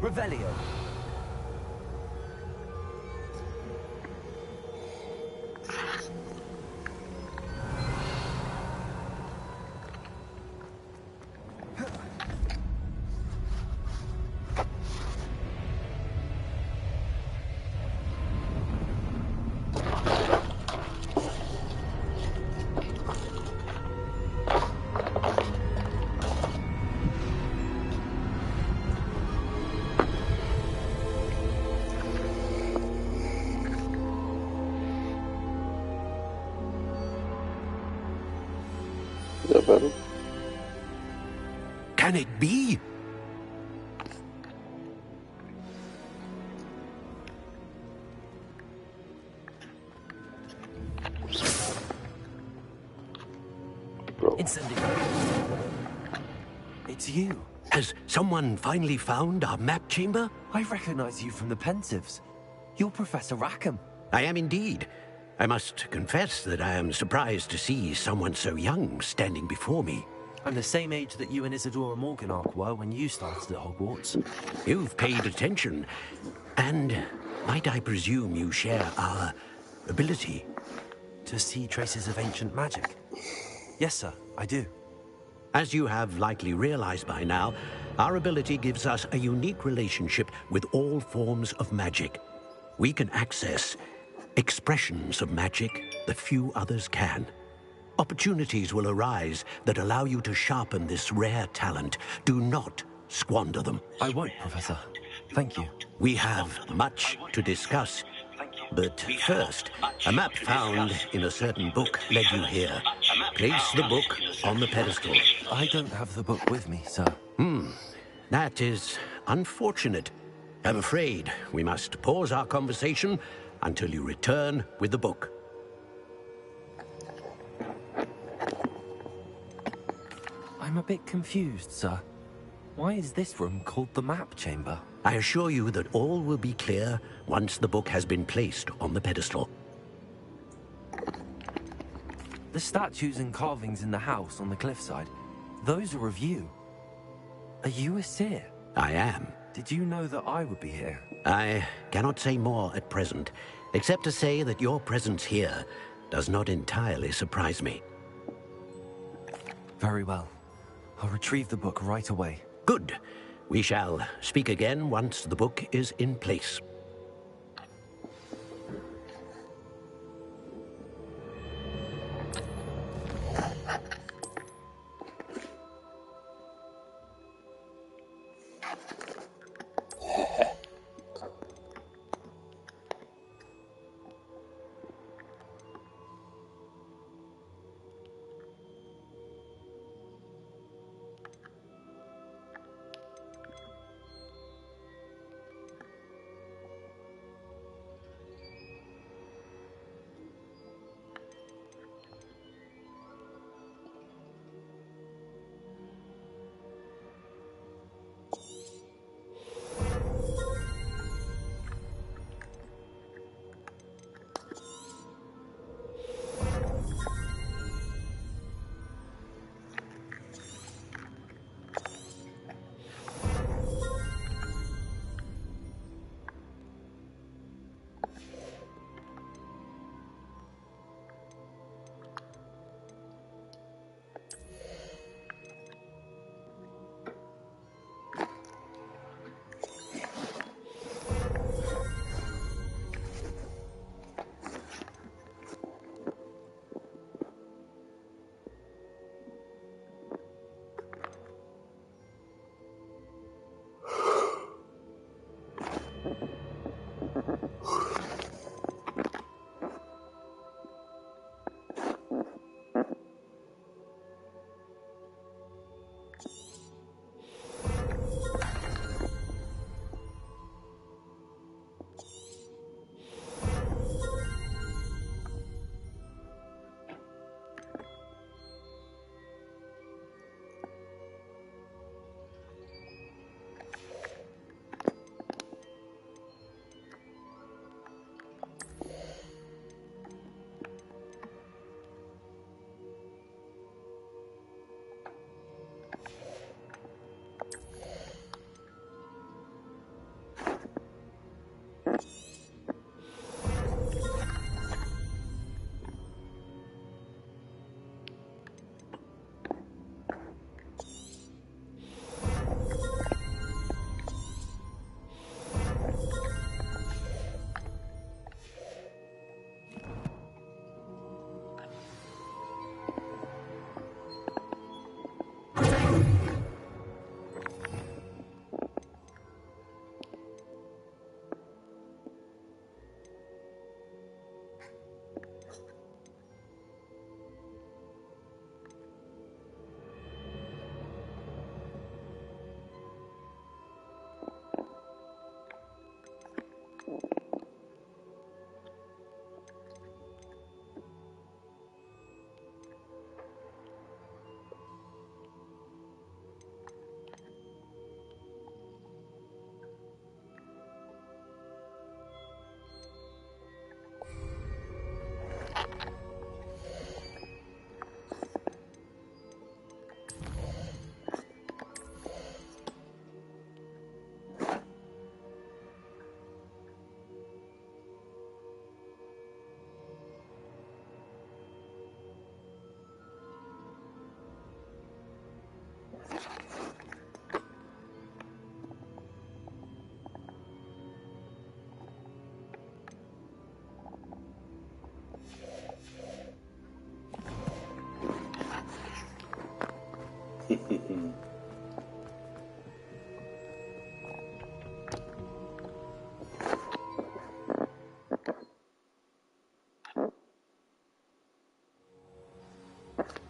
Revelio. Is that better? Can it be? Incendio. It's you. Has someone finally found our map chamber? I recognize you from the Pensives. You're Professor Rackham. I am indeed. I must confess that I am surprised to see someone so young standing before me. I'm the same age that you and Isadora Morganach were when you started at Hogwarts. You've paid attention. And might I presume you share our ability? To see traces of ancient magic? Yes, sir, I do. As you have likely realized by now, our ability gives us a unique relationship with all forms of magic. We can access expressions of magic that few others can. Opportunities will arise that allow you to sharpen this rare talent. Do not squander them. I won't, Professor. Thank you. We have much to discuss. But first, a map found in a certain book led you here. Place the book on the pedestal. I don't have the book with me, sir. That is unfortunate. I'm afraid we must pause our conversation until you return with the book. I'm a bit confused, sir. Why is this room called the map chamber? I assure you that all will be clear once the book has been placed on the pedestal. The statues and carvings in the house on the cliffside, those are of you. Are you a seer? I am. Did you know that I would be here? I cannot say more at present, except to say that your presence here does not entirely surprise me. Very well. I'll retrieve the book right away. Good. We shall speak again once the book is in place.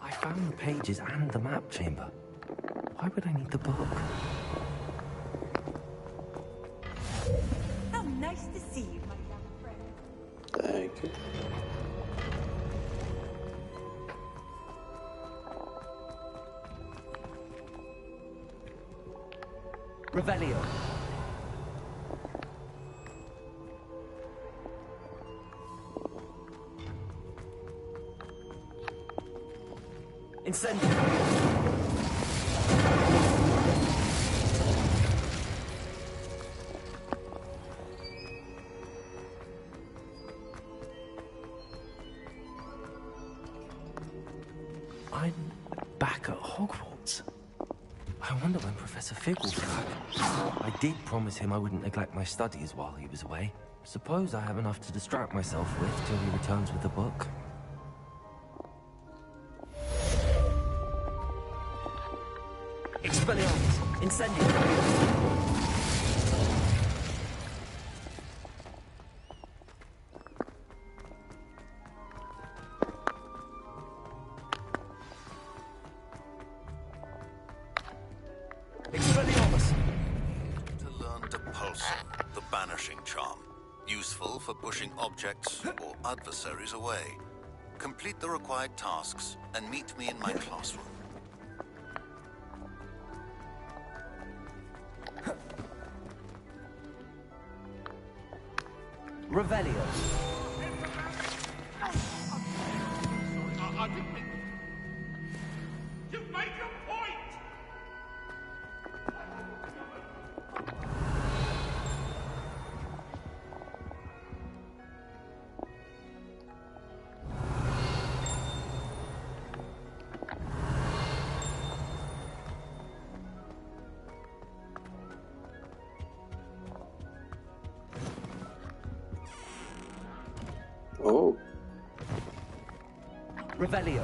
I found the pages and the map chamber. Why would I need the book? Thank you. Revelio. Incendio. I'm back at Hogwarts. I wonder when Professor Fig will be back. I did promise him I wouldn't neglect my studies while he was away. Suppose I have enough to distract myself with till he returns with the book. Expelliarmus! Incendio! To learn Depulsing, the banishing charm. Useful for pushing objects or adversaries away. Complete the required tasks and meet me in my classroom. Revelio. You make a point! Oh. Revelio.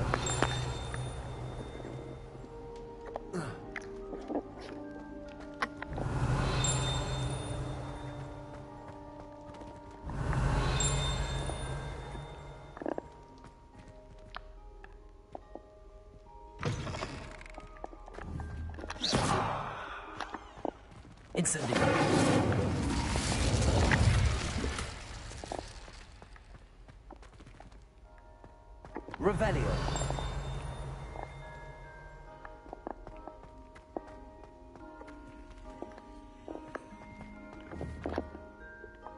Incendio. Revelio.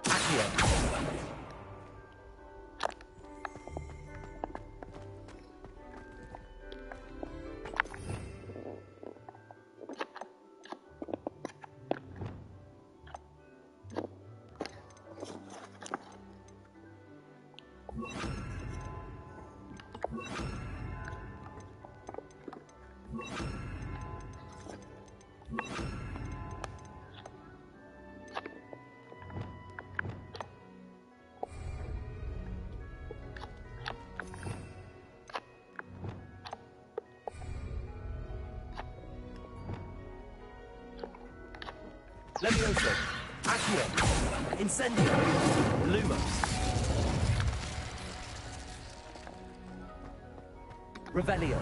Accio. Levioso. Accio. Incendio. Lumos. Revelio.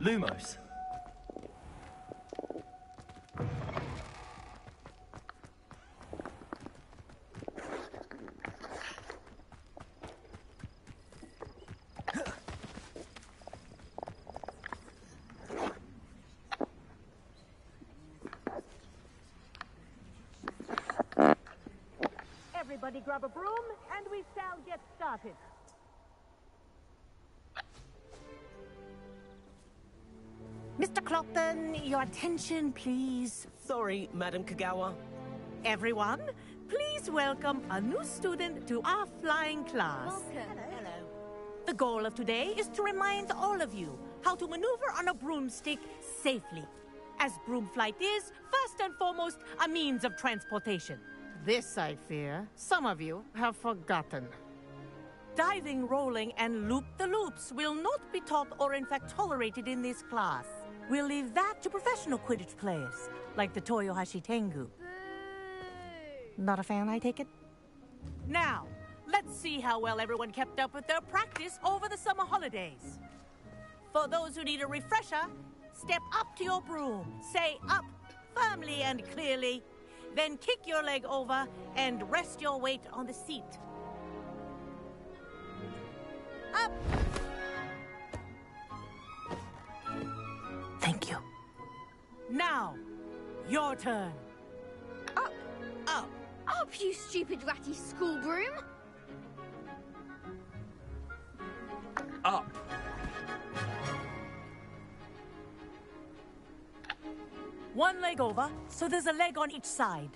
Lumos. Everybody grab a broom and we shall get started. Mr. Clopton, your attention, please. Sorry, Madam Kagawa. Everyone, please welcome a new student to our flying class. Welcome. Hello. The goal of today is to remind all of you how to maneuver on a broomstick safely. As broom flight is, first and foremost, a means of transportation. This, I fear, some of you have forgotten. Diving, rolling, and loop-the-loops will not be taught or in fact tolerated in this class. We'll leave that to professional Quidditch players, like the Toyohashi Tengu. Not a fan, I take it? Now, let's see how well everyone kept up with their practice over the summer holidays. For those who need a refresher, step up to your broom, say up firmly and clearly, then kick your leg over and rest your weight on the seat. Up! Thank you. Now, your turn. Up! Up! Up, you stupid ratty school broom! Up! One leg over, so there's a leg on each side.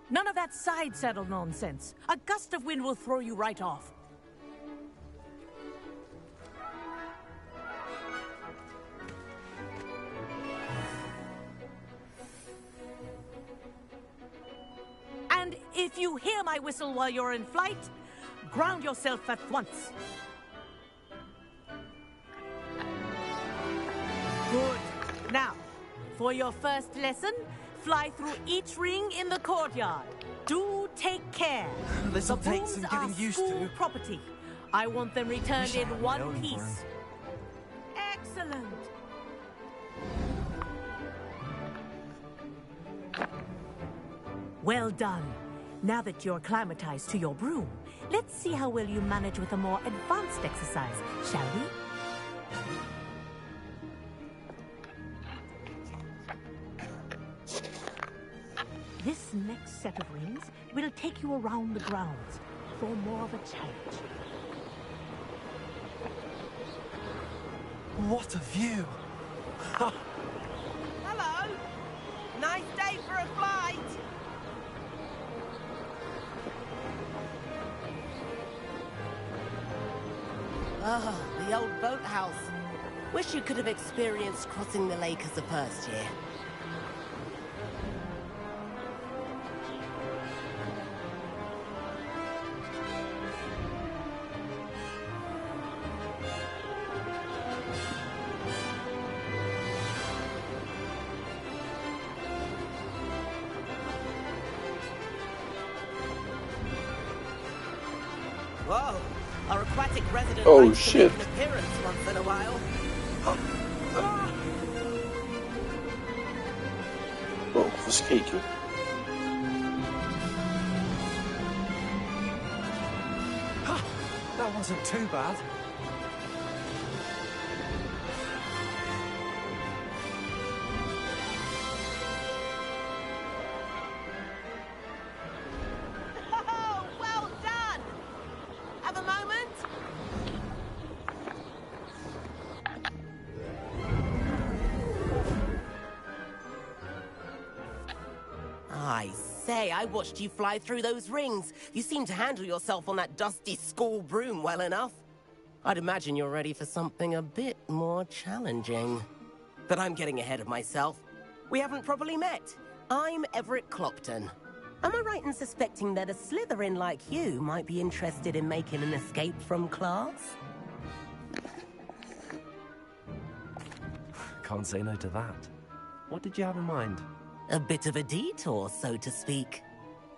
None of that side saddle nonsense. A gust of wind will throw you right off. And if you hear my whistle while you're in flight, ground yourself at once. Good. Now, for your first lesson, fly through each ring in the courtyard. Do take care. This'll take some getting used to. Property. I want them returned in one piece. Excellent. Well done. Now that you're acclimatized to your broom, let's see how well you manage with a more advanced exercise, shall we? This next set of rings will take you around the grounds for more of a challenge. What a view! Hello! Nice day for a flight! Ah, the old boathouse. Wish you could have experienced crossing the lake as a first year. Whoa! Our aquatic resident likes to make an appearance once in a while. Oh, verskeken. That wasn't too bad. Oh, well done! Have a moment? I say, I watched you fly through those rings. You seem to handle yourself on that dusty school broom well enough. I'd imagine you're ready for something a bit more challenging. But I'm getting ahead of myself. We haven't properly met. I'm Everett Clopton. Am I right in suspecting that a Slytherin like you might be interested in making an escape from class? Can't say no to that. What did you have in mind? A bit of a detour, so to speak.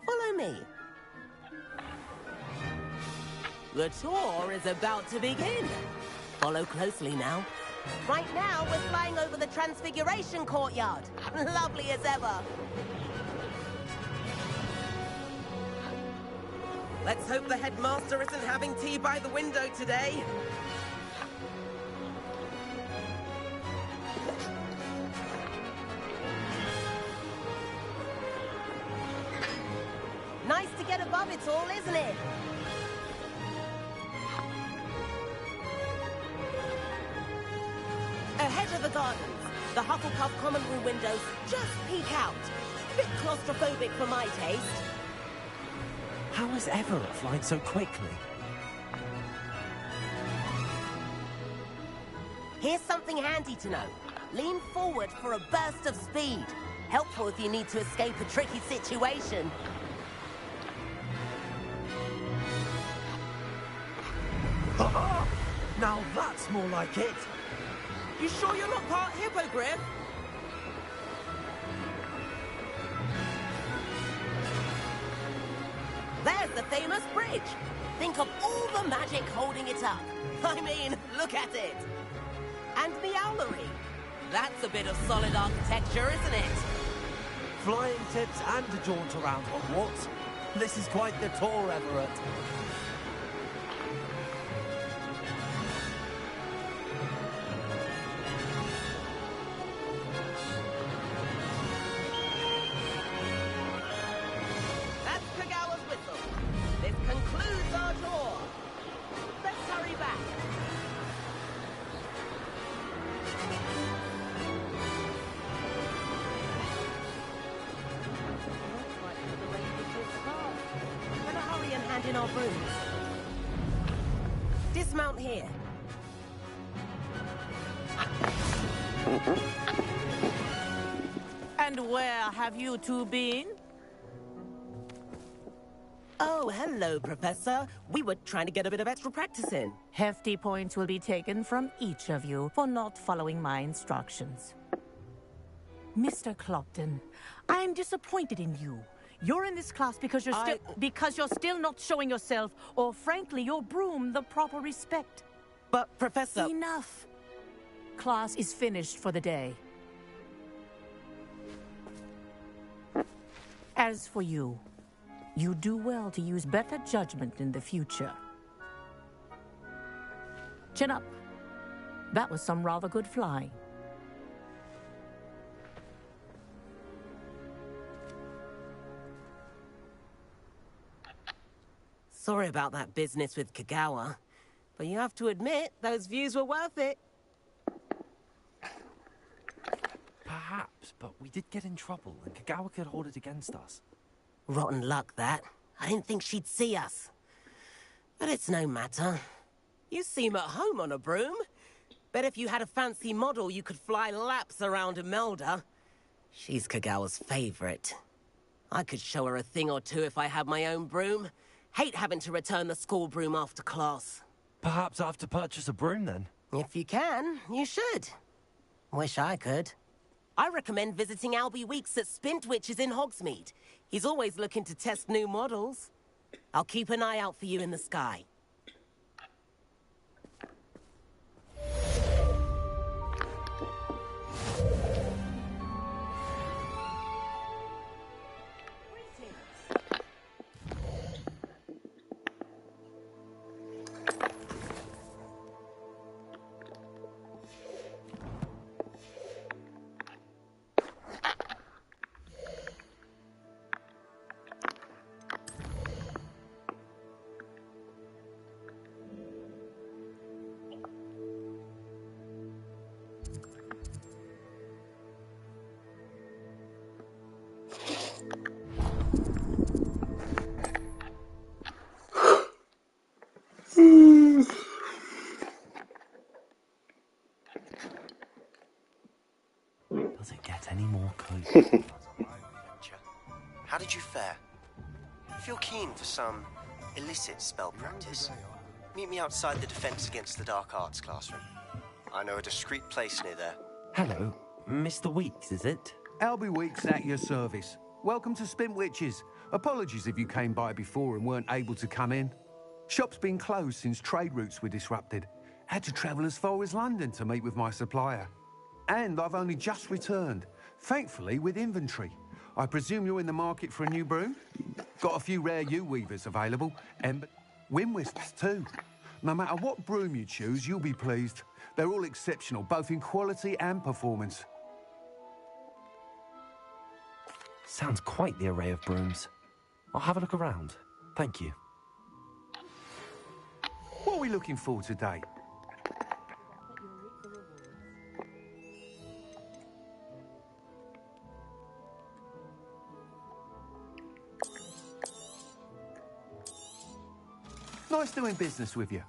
Follow me. The tour is about to begin. Follow closely now. Right now, we're flying over the Transfiguration Courtyard. Lovely as ever. Let's hope the headmaster isn't having tea by the window today. Nice to get above it all, isn't it? Ahead of the gardens, the Hufflepuff common room windows just peek out. Bit claustrophobic for my taste. How is Everett flying so quickly? Here's something handy to know. Lean forward for a burst of speed. Helpful if you need to escape a tricky situation. Now that's more like it. You sure you're not part hippogriff? There's the famous bridge. Think of all the magic holding it up. I mean, look at it. And the owlery. That's a bit of solid architecture, isn't it? Flying tips and a jaunt around Hogwarts. This is quite the tour, Everett. That's Kagawa's whistle. This concludes our tour. Let's hurry back. Better hurry and hand in our brooms. Dismount here. And where have you two been? Oh, hello, Professor. We were trying to get a bit of extra practice in. Hefty points will be taken from each of you for not following my instructions. Mr. Clopton, I'm disappointed in you. You're in this class because you're still not showing yourself, or frankly, your broom the proper respect. But, Professor... Enough. Class is finished for the day. As for you, you do well to use better judgment in the future. Chin up. That was some rather good flying. Sorry about that business with Kagawa, but you have to admit, those views were worth it. Perhaps, but we did get in trouble, and Kagawa could hold it against us. Rotten luck, that. I didn't think she'd see us. But it's no matter. You seem at home on a broom. Bet if you had a fancy model, you could fly laps around Imelda. She's Kagawa's favorite. I could show her a thing or two if I had my own broom. Hate having to return the school broom after class. Perhaps I have to purchase a broom, then? If you can, you should. Wish I could. I recommend visiting Albie Weeks at Spintwitches in Hogsmeade. He's always looking to test new models. I'll keep an eye out for you in the sky. Does it get any more cozy? How did you fare? If you're keen for some illicit spell practice, meet me outside the Defense Against the Dark Arts classroom. I know a discreet place near there. Hello, Mr. Weeks, is it? Albie Weeks at your service. Welcome to Spintwitches. Apologies if you came by before and weren't able to come in. Shop's been closed since trade routes were disrupted. Had to travel as far as London to meet with my supplier. And I've only just returned, thankfully with inventory. I presume you're in the market for a new broom? Got a few rare U-weavers available, and wind wisps too. No matter what broom you choose, you'll be pleased. They're all exceptional, both in quality and performance. Sounds quite the array of brooms. I'll have a look around. Thank you. What are we looking for today? Nice doing business with you.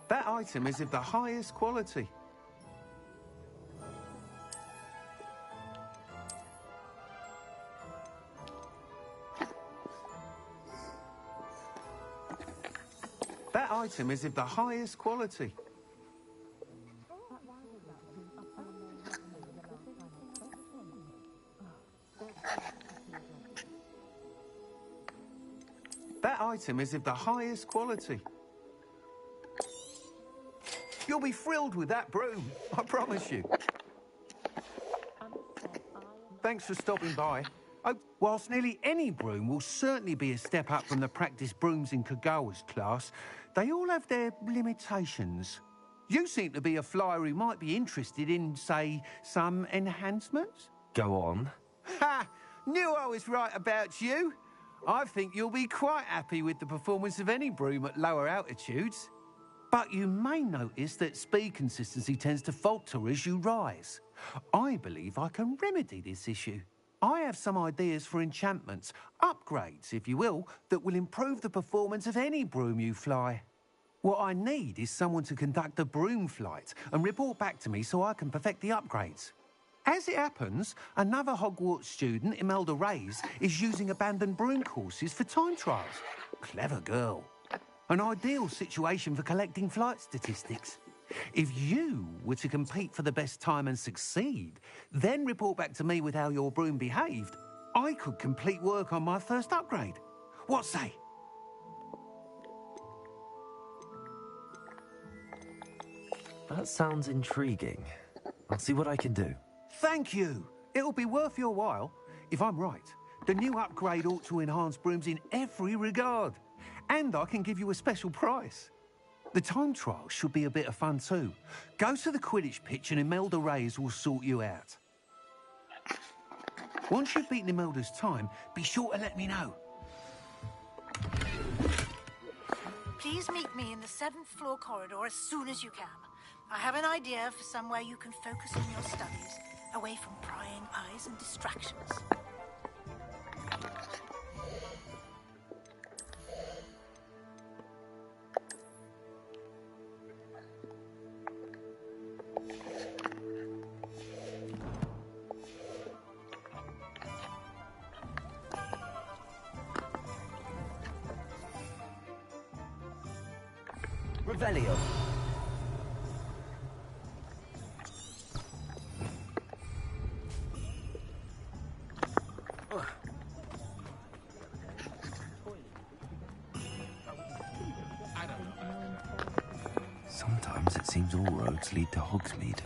That item is of the highest quality. That item is of the highest quality. That item is of the highest quality. You'll be thrilled with that broom, I promise you. Thanks for stopping by. Whilst nearly any broom will certainly be a step up from the practice brooms in Kagawa's class, they all have their limitations. You seem to be a flyer who might be interested in, say, some enhancements? Go on. Ha! Knew I was right about you. I think you'll be quite happy with the performance of any broom at lower altitudes. But you may notice that speed consistency tends to falter as you rise. I believe I can remedy this issue. I have some ideas for enchantments, upgrades, if you will, that will improve the performance of any broom you fly. What I need is someone to conduct a broom flight and report back to me so I can perfect the upgrades. As it happens, another Hogwarts student, Imelda Reyes, is using abandoned broom courses for time trials. Clever girl. An ideal situation for collecting flight statistics. If you were to compete for the best time and succeed, then report back to me with how your broom behaved, I could complete work on my first upgrade. What say? That sounds intriguing. I'll see what I can do. Thank you. It'll be worth your while. If I'm right, the new upgrade ought to enhance brooms in every regard. And I can give you a special price. The time trial should be a bit of fun too. Go to the Quidditch pitch and Imelda Reyes will sort you out. Once you've beaten Imelda's time, be sure to let me know. Please meet me in the 7th floor corridor as soon as you can. I have an idea for somewhere you can focus on your studies, away from prying eyes and distractions. Revelio. Sometimes it seems all roads lead to Hogsmeade.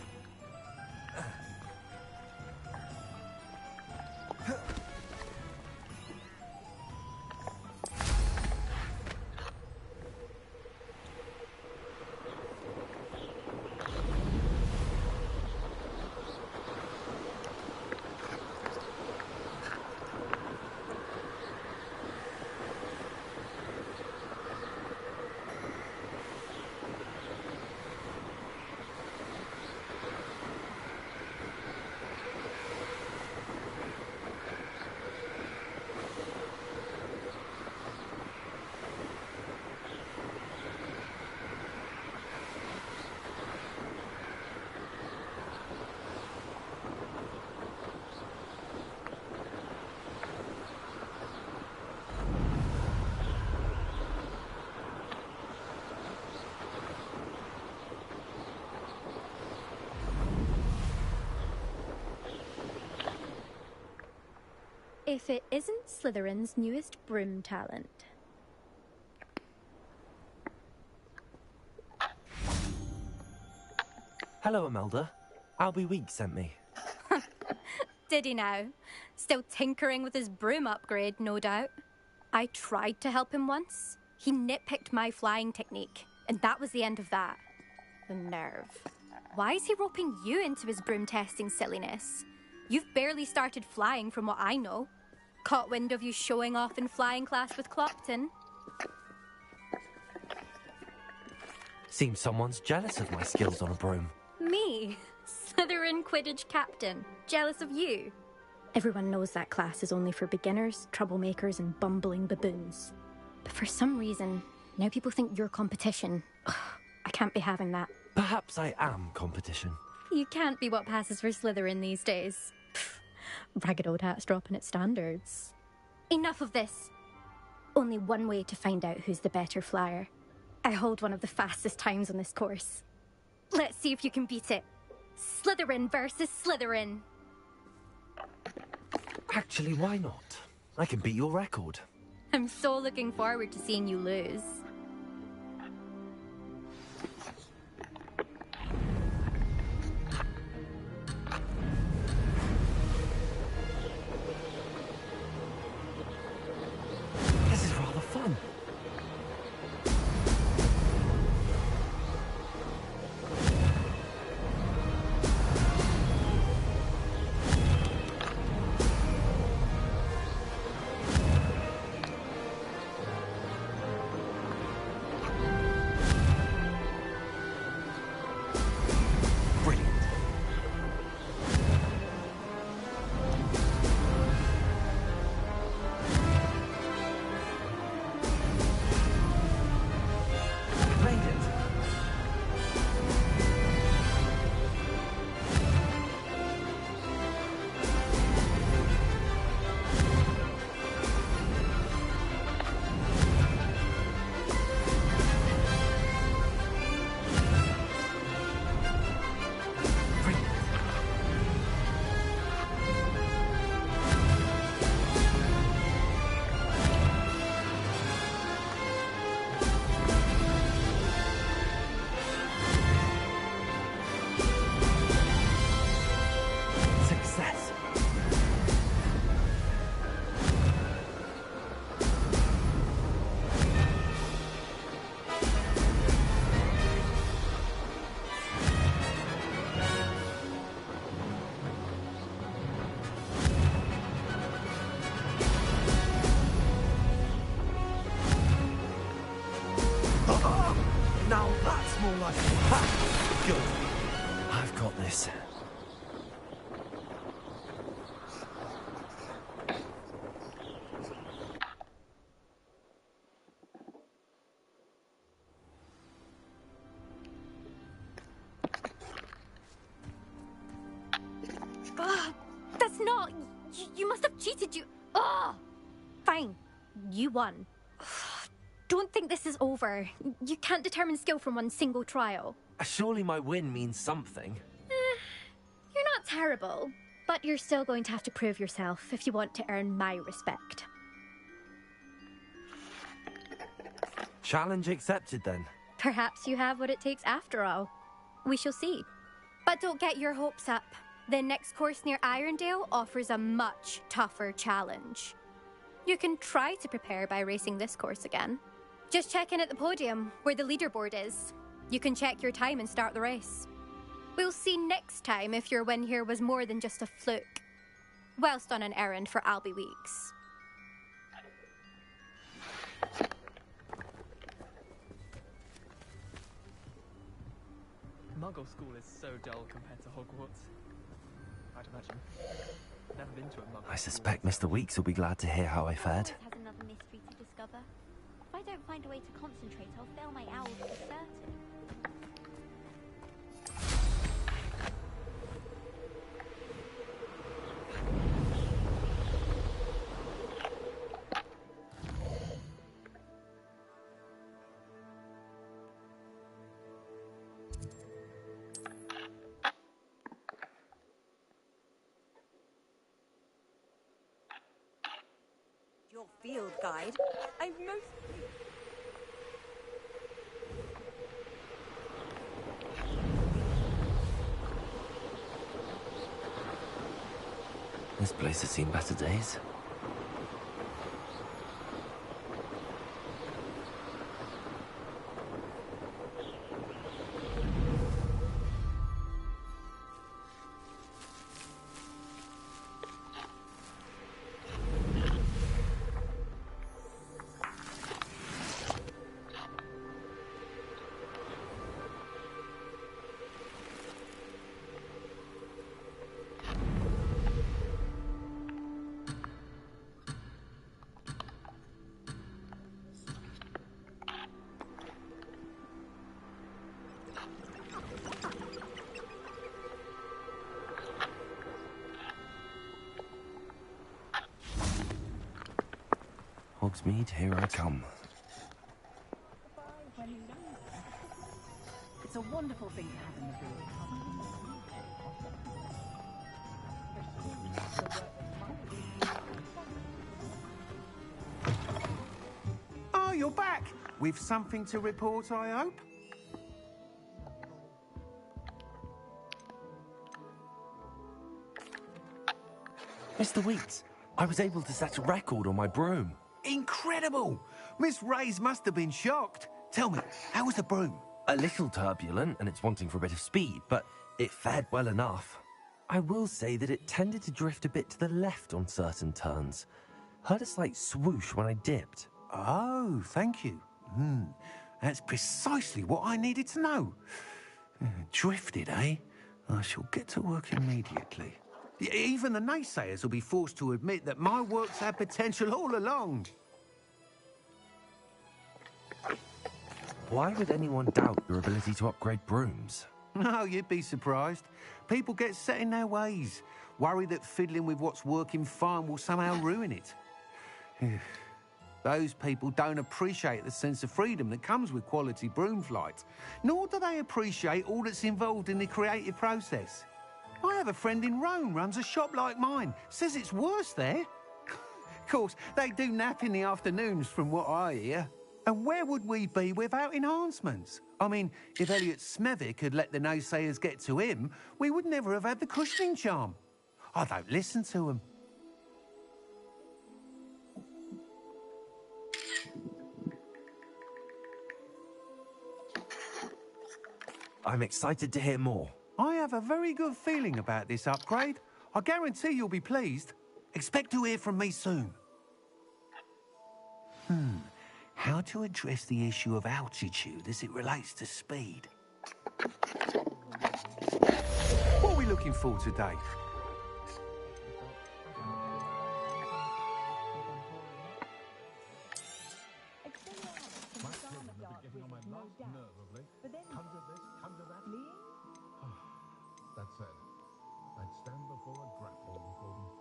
If it isn't Slytherin's newest broom talent. Hello, Imelda. Albie Weeks sent me. Did he now? Still tinkering with his broom upgrade, no doubt. I tried to help him once. He nitpicked my flying technique, and that was the end of that. The nerve. Why is he roping you into his broom testing silliness? You've barely started flying from what I know. Caught wind of you showing off in flying class with Clopton. Seems someone's jealous of my skills on a broom. Me? Slytherin Quidditch captain. Jealous of you? Everyone knows that class is only for beginners, troublemakers, and bumbling baboons. But for some reason, now people think you're competition. Ugh, I can't be having that. Perhaps I am competition. You can't be what passes for Slytherin these days. Pfft, ragged old hat's dropping its standards. Enough of this. Only one way to find out who's the better flyer. I hold one of the fastest times on this course. Let's see if you can beat it. Slytherin versus Slytherin. Actually, why not? I can beat your record. I'm so looking forward to seeing you lose. This is rather fun. Now that's more like ha! Good. I've got this. That's not... You must have cheated, you... Ugh! Fine. You won. Don't think this is over. You can't determine skill from one single trial. Surely my win means something. You're not terrible, but you're still going to have to prove yourself if you want to earn my respect. Challenge accepted then. Perhaps you have what it takes after all. We shall see. But don't get your hopes up. The next course near Irondale offers a much tougher challenge. You can try to prepare by racing this course again. Just check in at the podium, where the leaderboard is. You can check your time and start the race. We'll see next time if your win here was more than just a fluke. Whilst on an errand for Albie Weeks. Muggle school is so dull compared to Hogwarts. I'd imagine. Never been to a Muggle I suspect Mr. Weeks will be glad to hear how I fared. Has another mystery to discover. If I don't find a way to concentrate, I'll fail my owls for certain. Your field guide. I've most... This place has seen better days. Hogsmeade, here I come. It's a wonderful thing to have in the room. Oh, you're back! With something to report, I hope? Mr. Weeks, I was able to set a record on my broom. Incredible! Miss Reyes must have been shocked. Tell me, how was the broom? A little turbulent, and it's wanting for a bit of speed, but it fared well enough. I will say that it tended to drift a bit to the left on certain turns. Heard a slight swoosh when I dipped. Oh, thank you. That's precisely what I needed to know. Drifted, eh? I shall get to work immediately. Even the naysayers will be forced to admit that my work's had potential all along. Why would anyone doubt your ability to upgrade brooms? No, you'd be surprised. People get set in their ways, worry that fiddling with what's working fine will somehow ruin it. Those people don't appreciate the sense of freedom that comes with quality broom flight, nor do they appreciate all that's involved in the creative process. I have a friend in Rome runs a shop like mine, says it's worse there. Of course, they do nap in the afternoons from what I hear. And where would we be without enhancements? I mean, if Elliot Smethwick had let the naysayers get to him, we would never have had the cushioning charm. I don't listen to them. I'm excited to hear more. I have a very good feeling about this upgrade. I guarantee you'll be pleased. Expect to hear from me soon. How to address the issue of altitude as it relates to speed. What are we looking for today? That said, I'd stand before a grapple before them.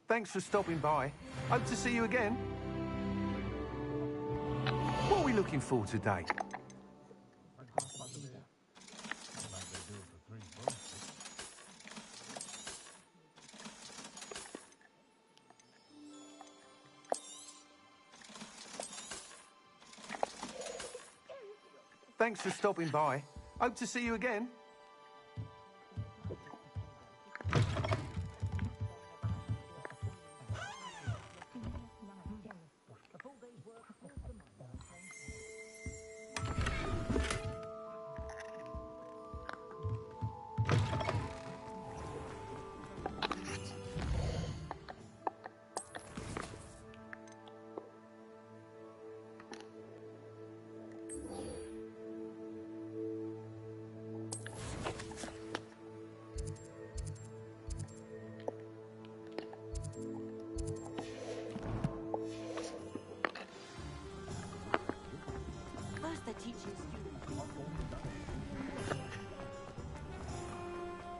Thanks for stopping by. Hope to see you again. What are we looking for today? Thanks for stopping by. Hope to see you again.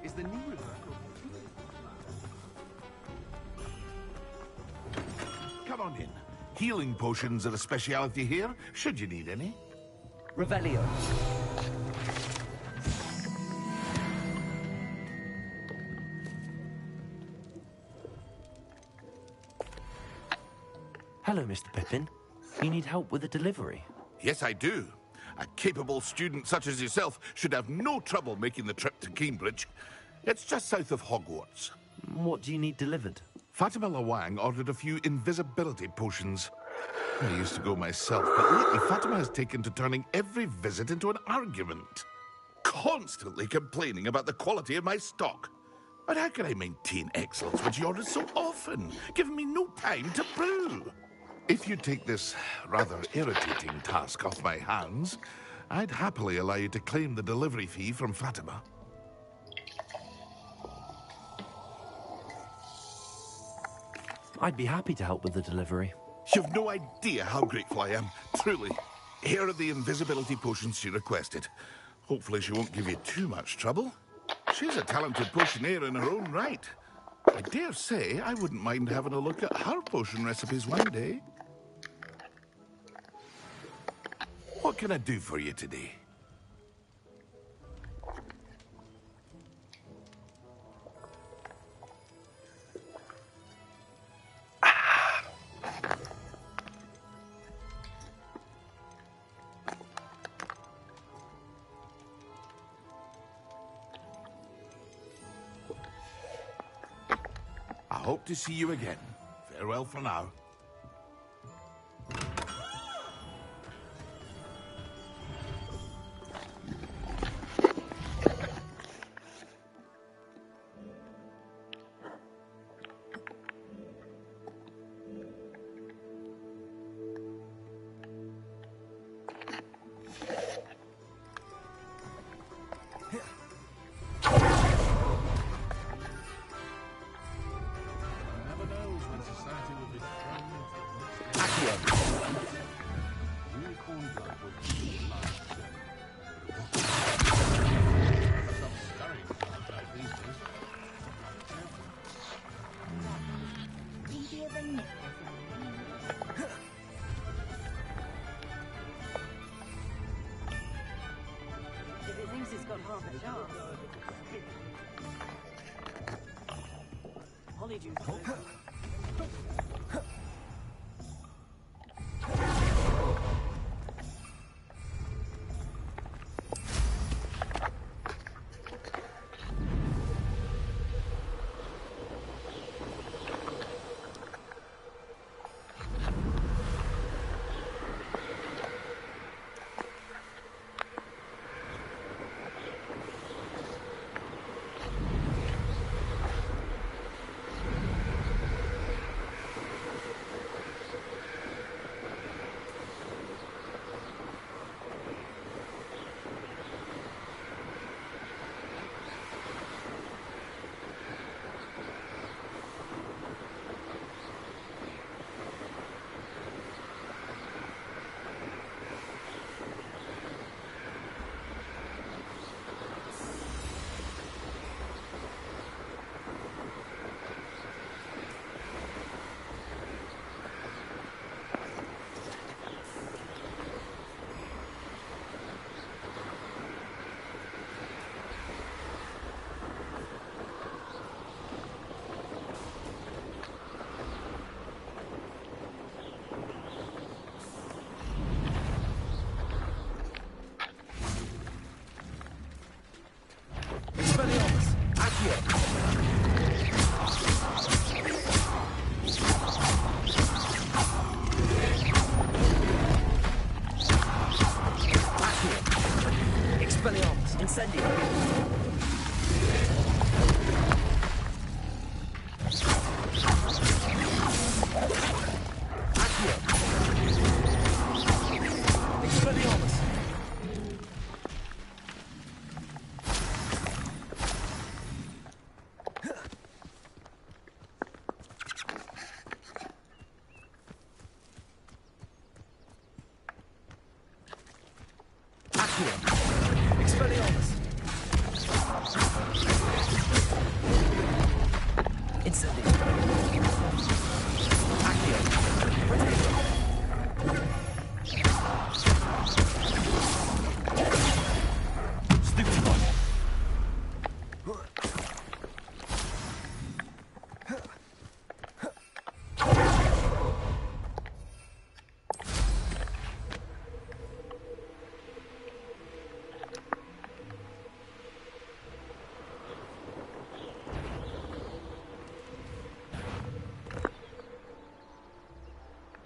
Is the new river? Come on in. Healing potions are a speciality here, should you need any. Revelio. Hello, Mr. Pippin. You need help with a delivery? Yes, I do. A capable student such as yourself should have no trouble making the trip to Cambridge. It's just south of Hogwarts. What do you need delivered? Fatima Lawang ordered a few invisibility potions. I used to go myself, but lately Fatima has taken to turning every visit into an argument. Constantly complaining about the quality of my stock. But how can I maintain excellence when she orders so often, giving me no time to brew? If you take this rather irritating task off my hands, I'd happily allow you to claim the delivery fee from Fatima. I'd be happy to help with the delivery. You've no idea how grateful I am, truly. Here are the invisibility potions she requested. Hopefully she won't give you too much trouble. She's a talented potioneer in her own right. I dare say I wouldn't mind having a look at her potion recipes one day. What can I do for you today? I hope to see you again. Farewell for now.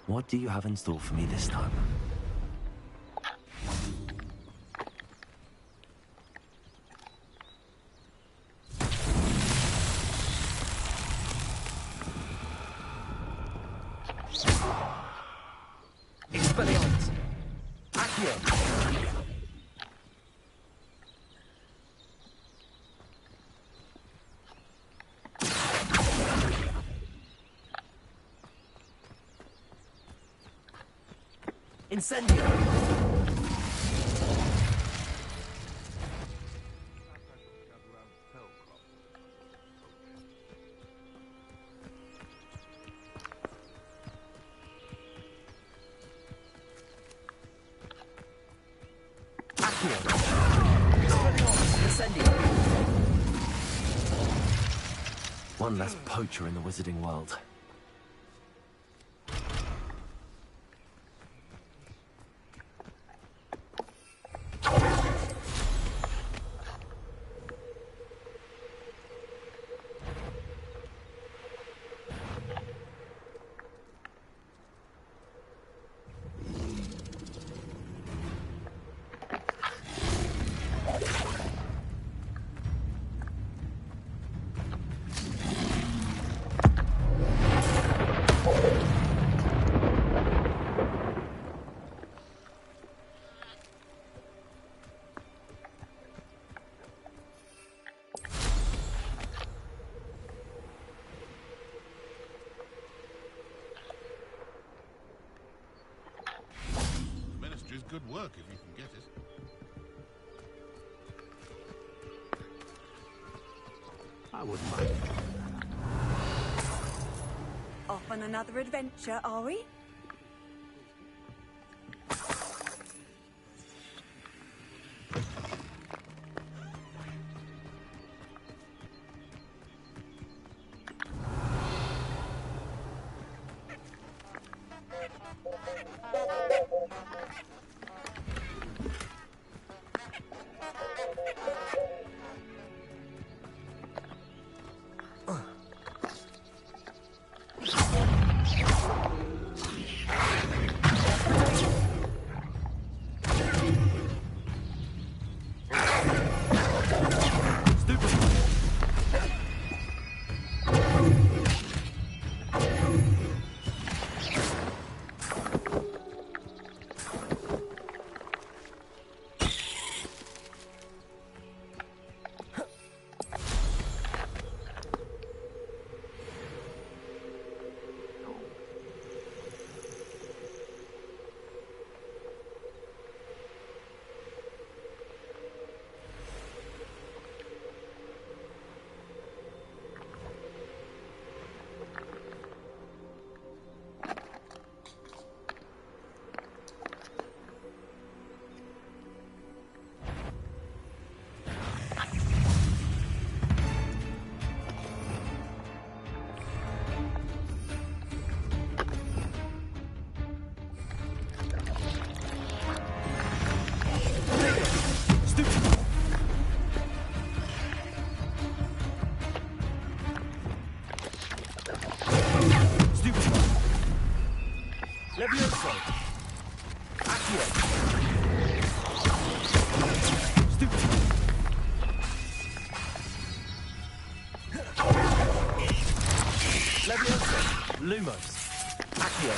What do you have in store for me this time? Expelliarmus! Accio! Incendio! One less poacher in the wizarding world. Good work if you can get it. I wouldn't mind. Off on another adventure, are we? Levioso! Accio! Stupid! Levioso! Lumos! Accio!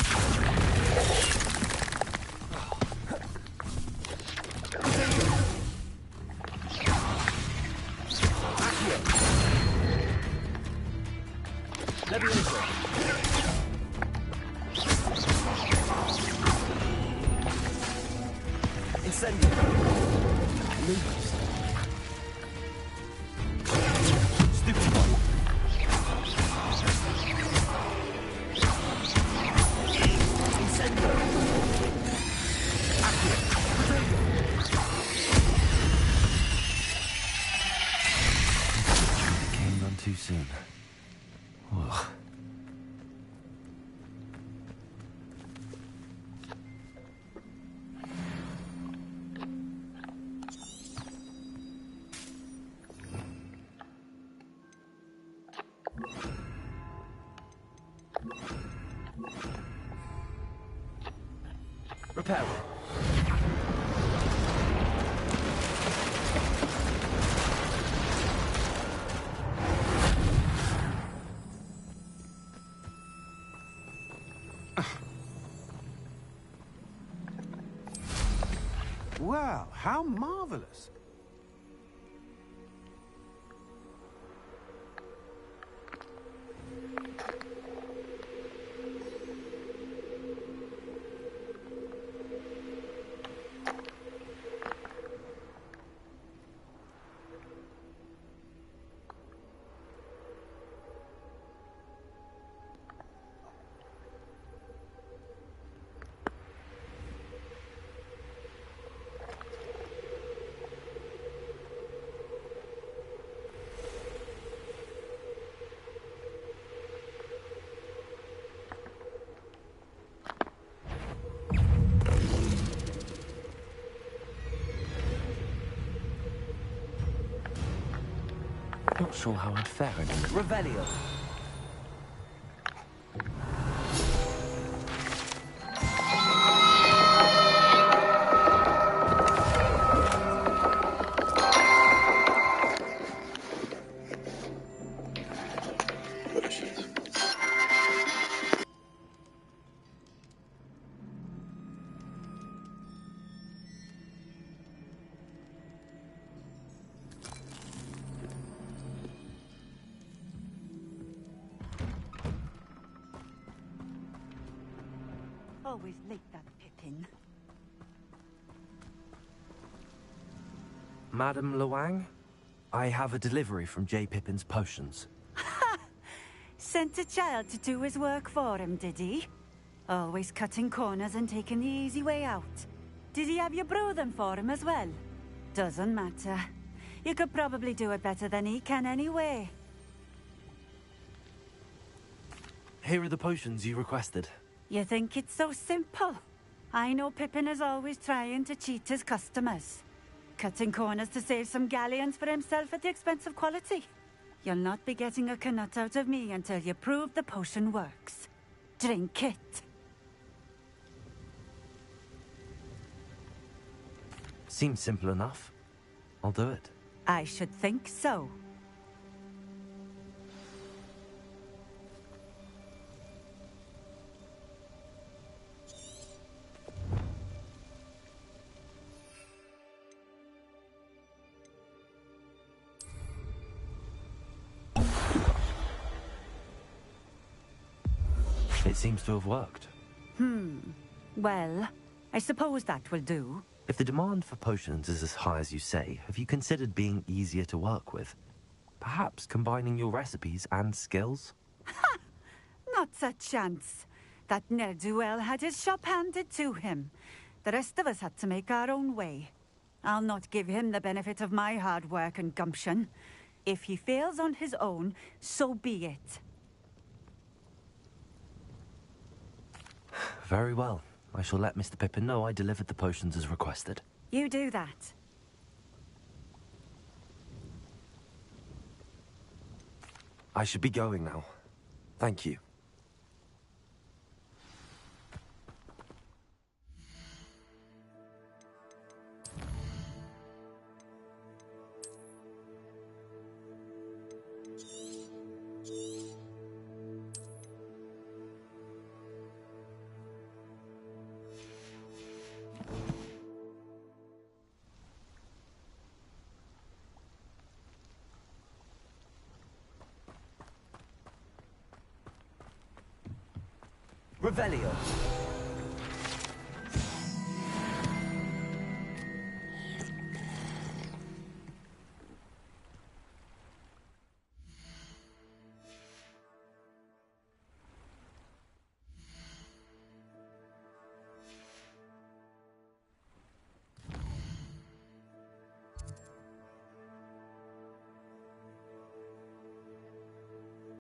Accio! Levioso! Incendio! Lumos! Stupid one! Incendio! Accio! Came on too soon. Ugh. Repair. Wow, how marvelous. not sure how I'd fare in it. Revelio. Always late, that Pippin. Madam Luang, I have a delivery from J. Pippin's potions. Sent a child to do his work for him, did he? Always cutting corners and taking the easy way out. Did he have you brew them for him as well? Doesn't matter. You could probably do it better than he can anyway. Here are the potions you requested. You think it's so simple? I know Pippin is always trying to cheat his customers. Cutting corners to save some galleons for himself at the expense of quality. You'll not be getting a canut out of me until you prove the potion works. Drink it. Seems simple enough. I'll do it. I should think so. It seems to have worked. Well, I suppose that will do. If the demand for potions is as high as you say, have you considered being easier to work with? Perhaps combining your recipes and skills? Not a chance. That ne'er-do-well had his shop handed to him. The rest of us had to make our own way. I'll not give him the benefit of my hard work and gumption. If he fails on his own, so be it. Very well. I shall let Mr. Pippin know I delivered the potions as requested. You do that. I should be going now. Thank you. Revelio.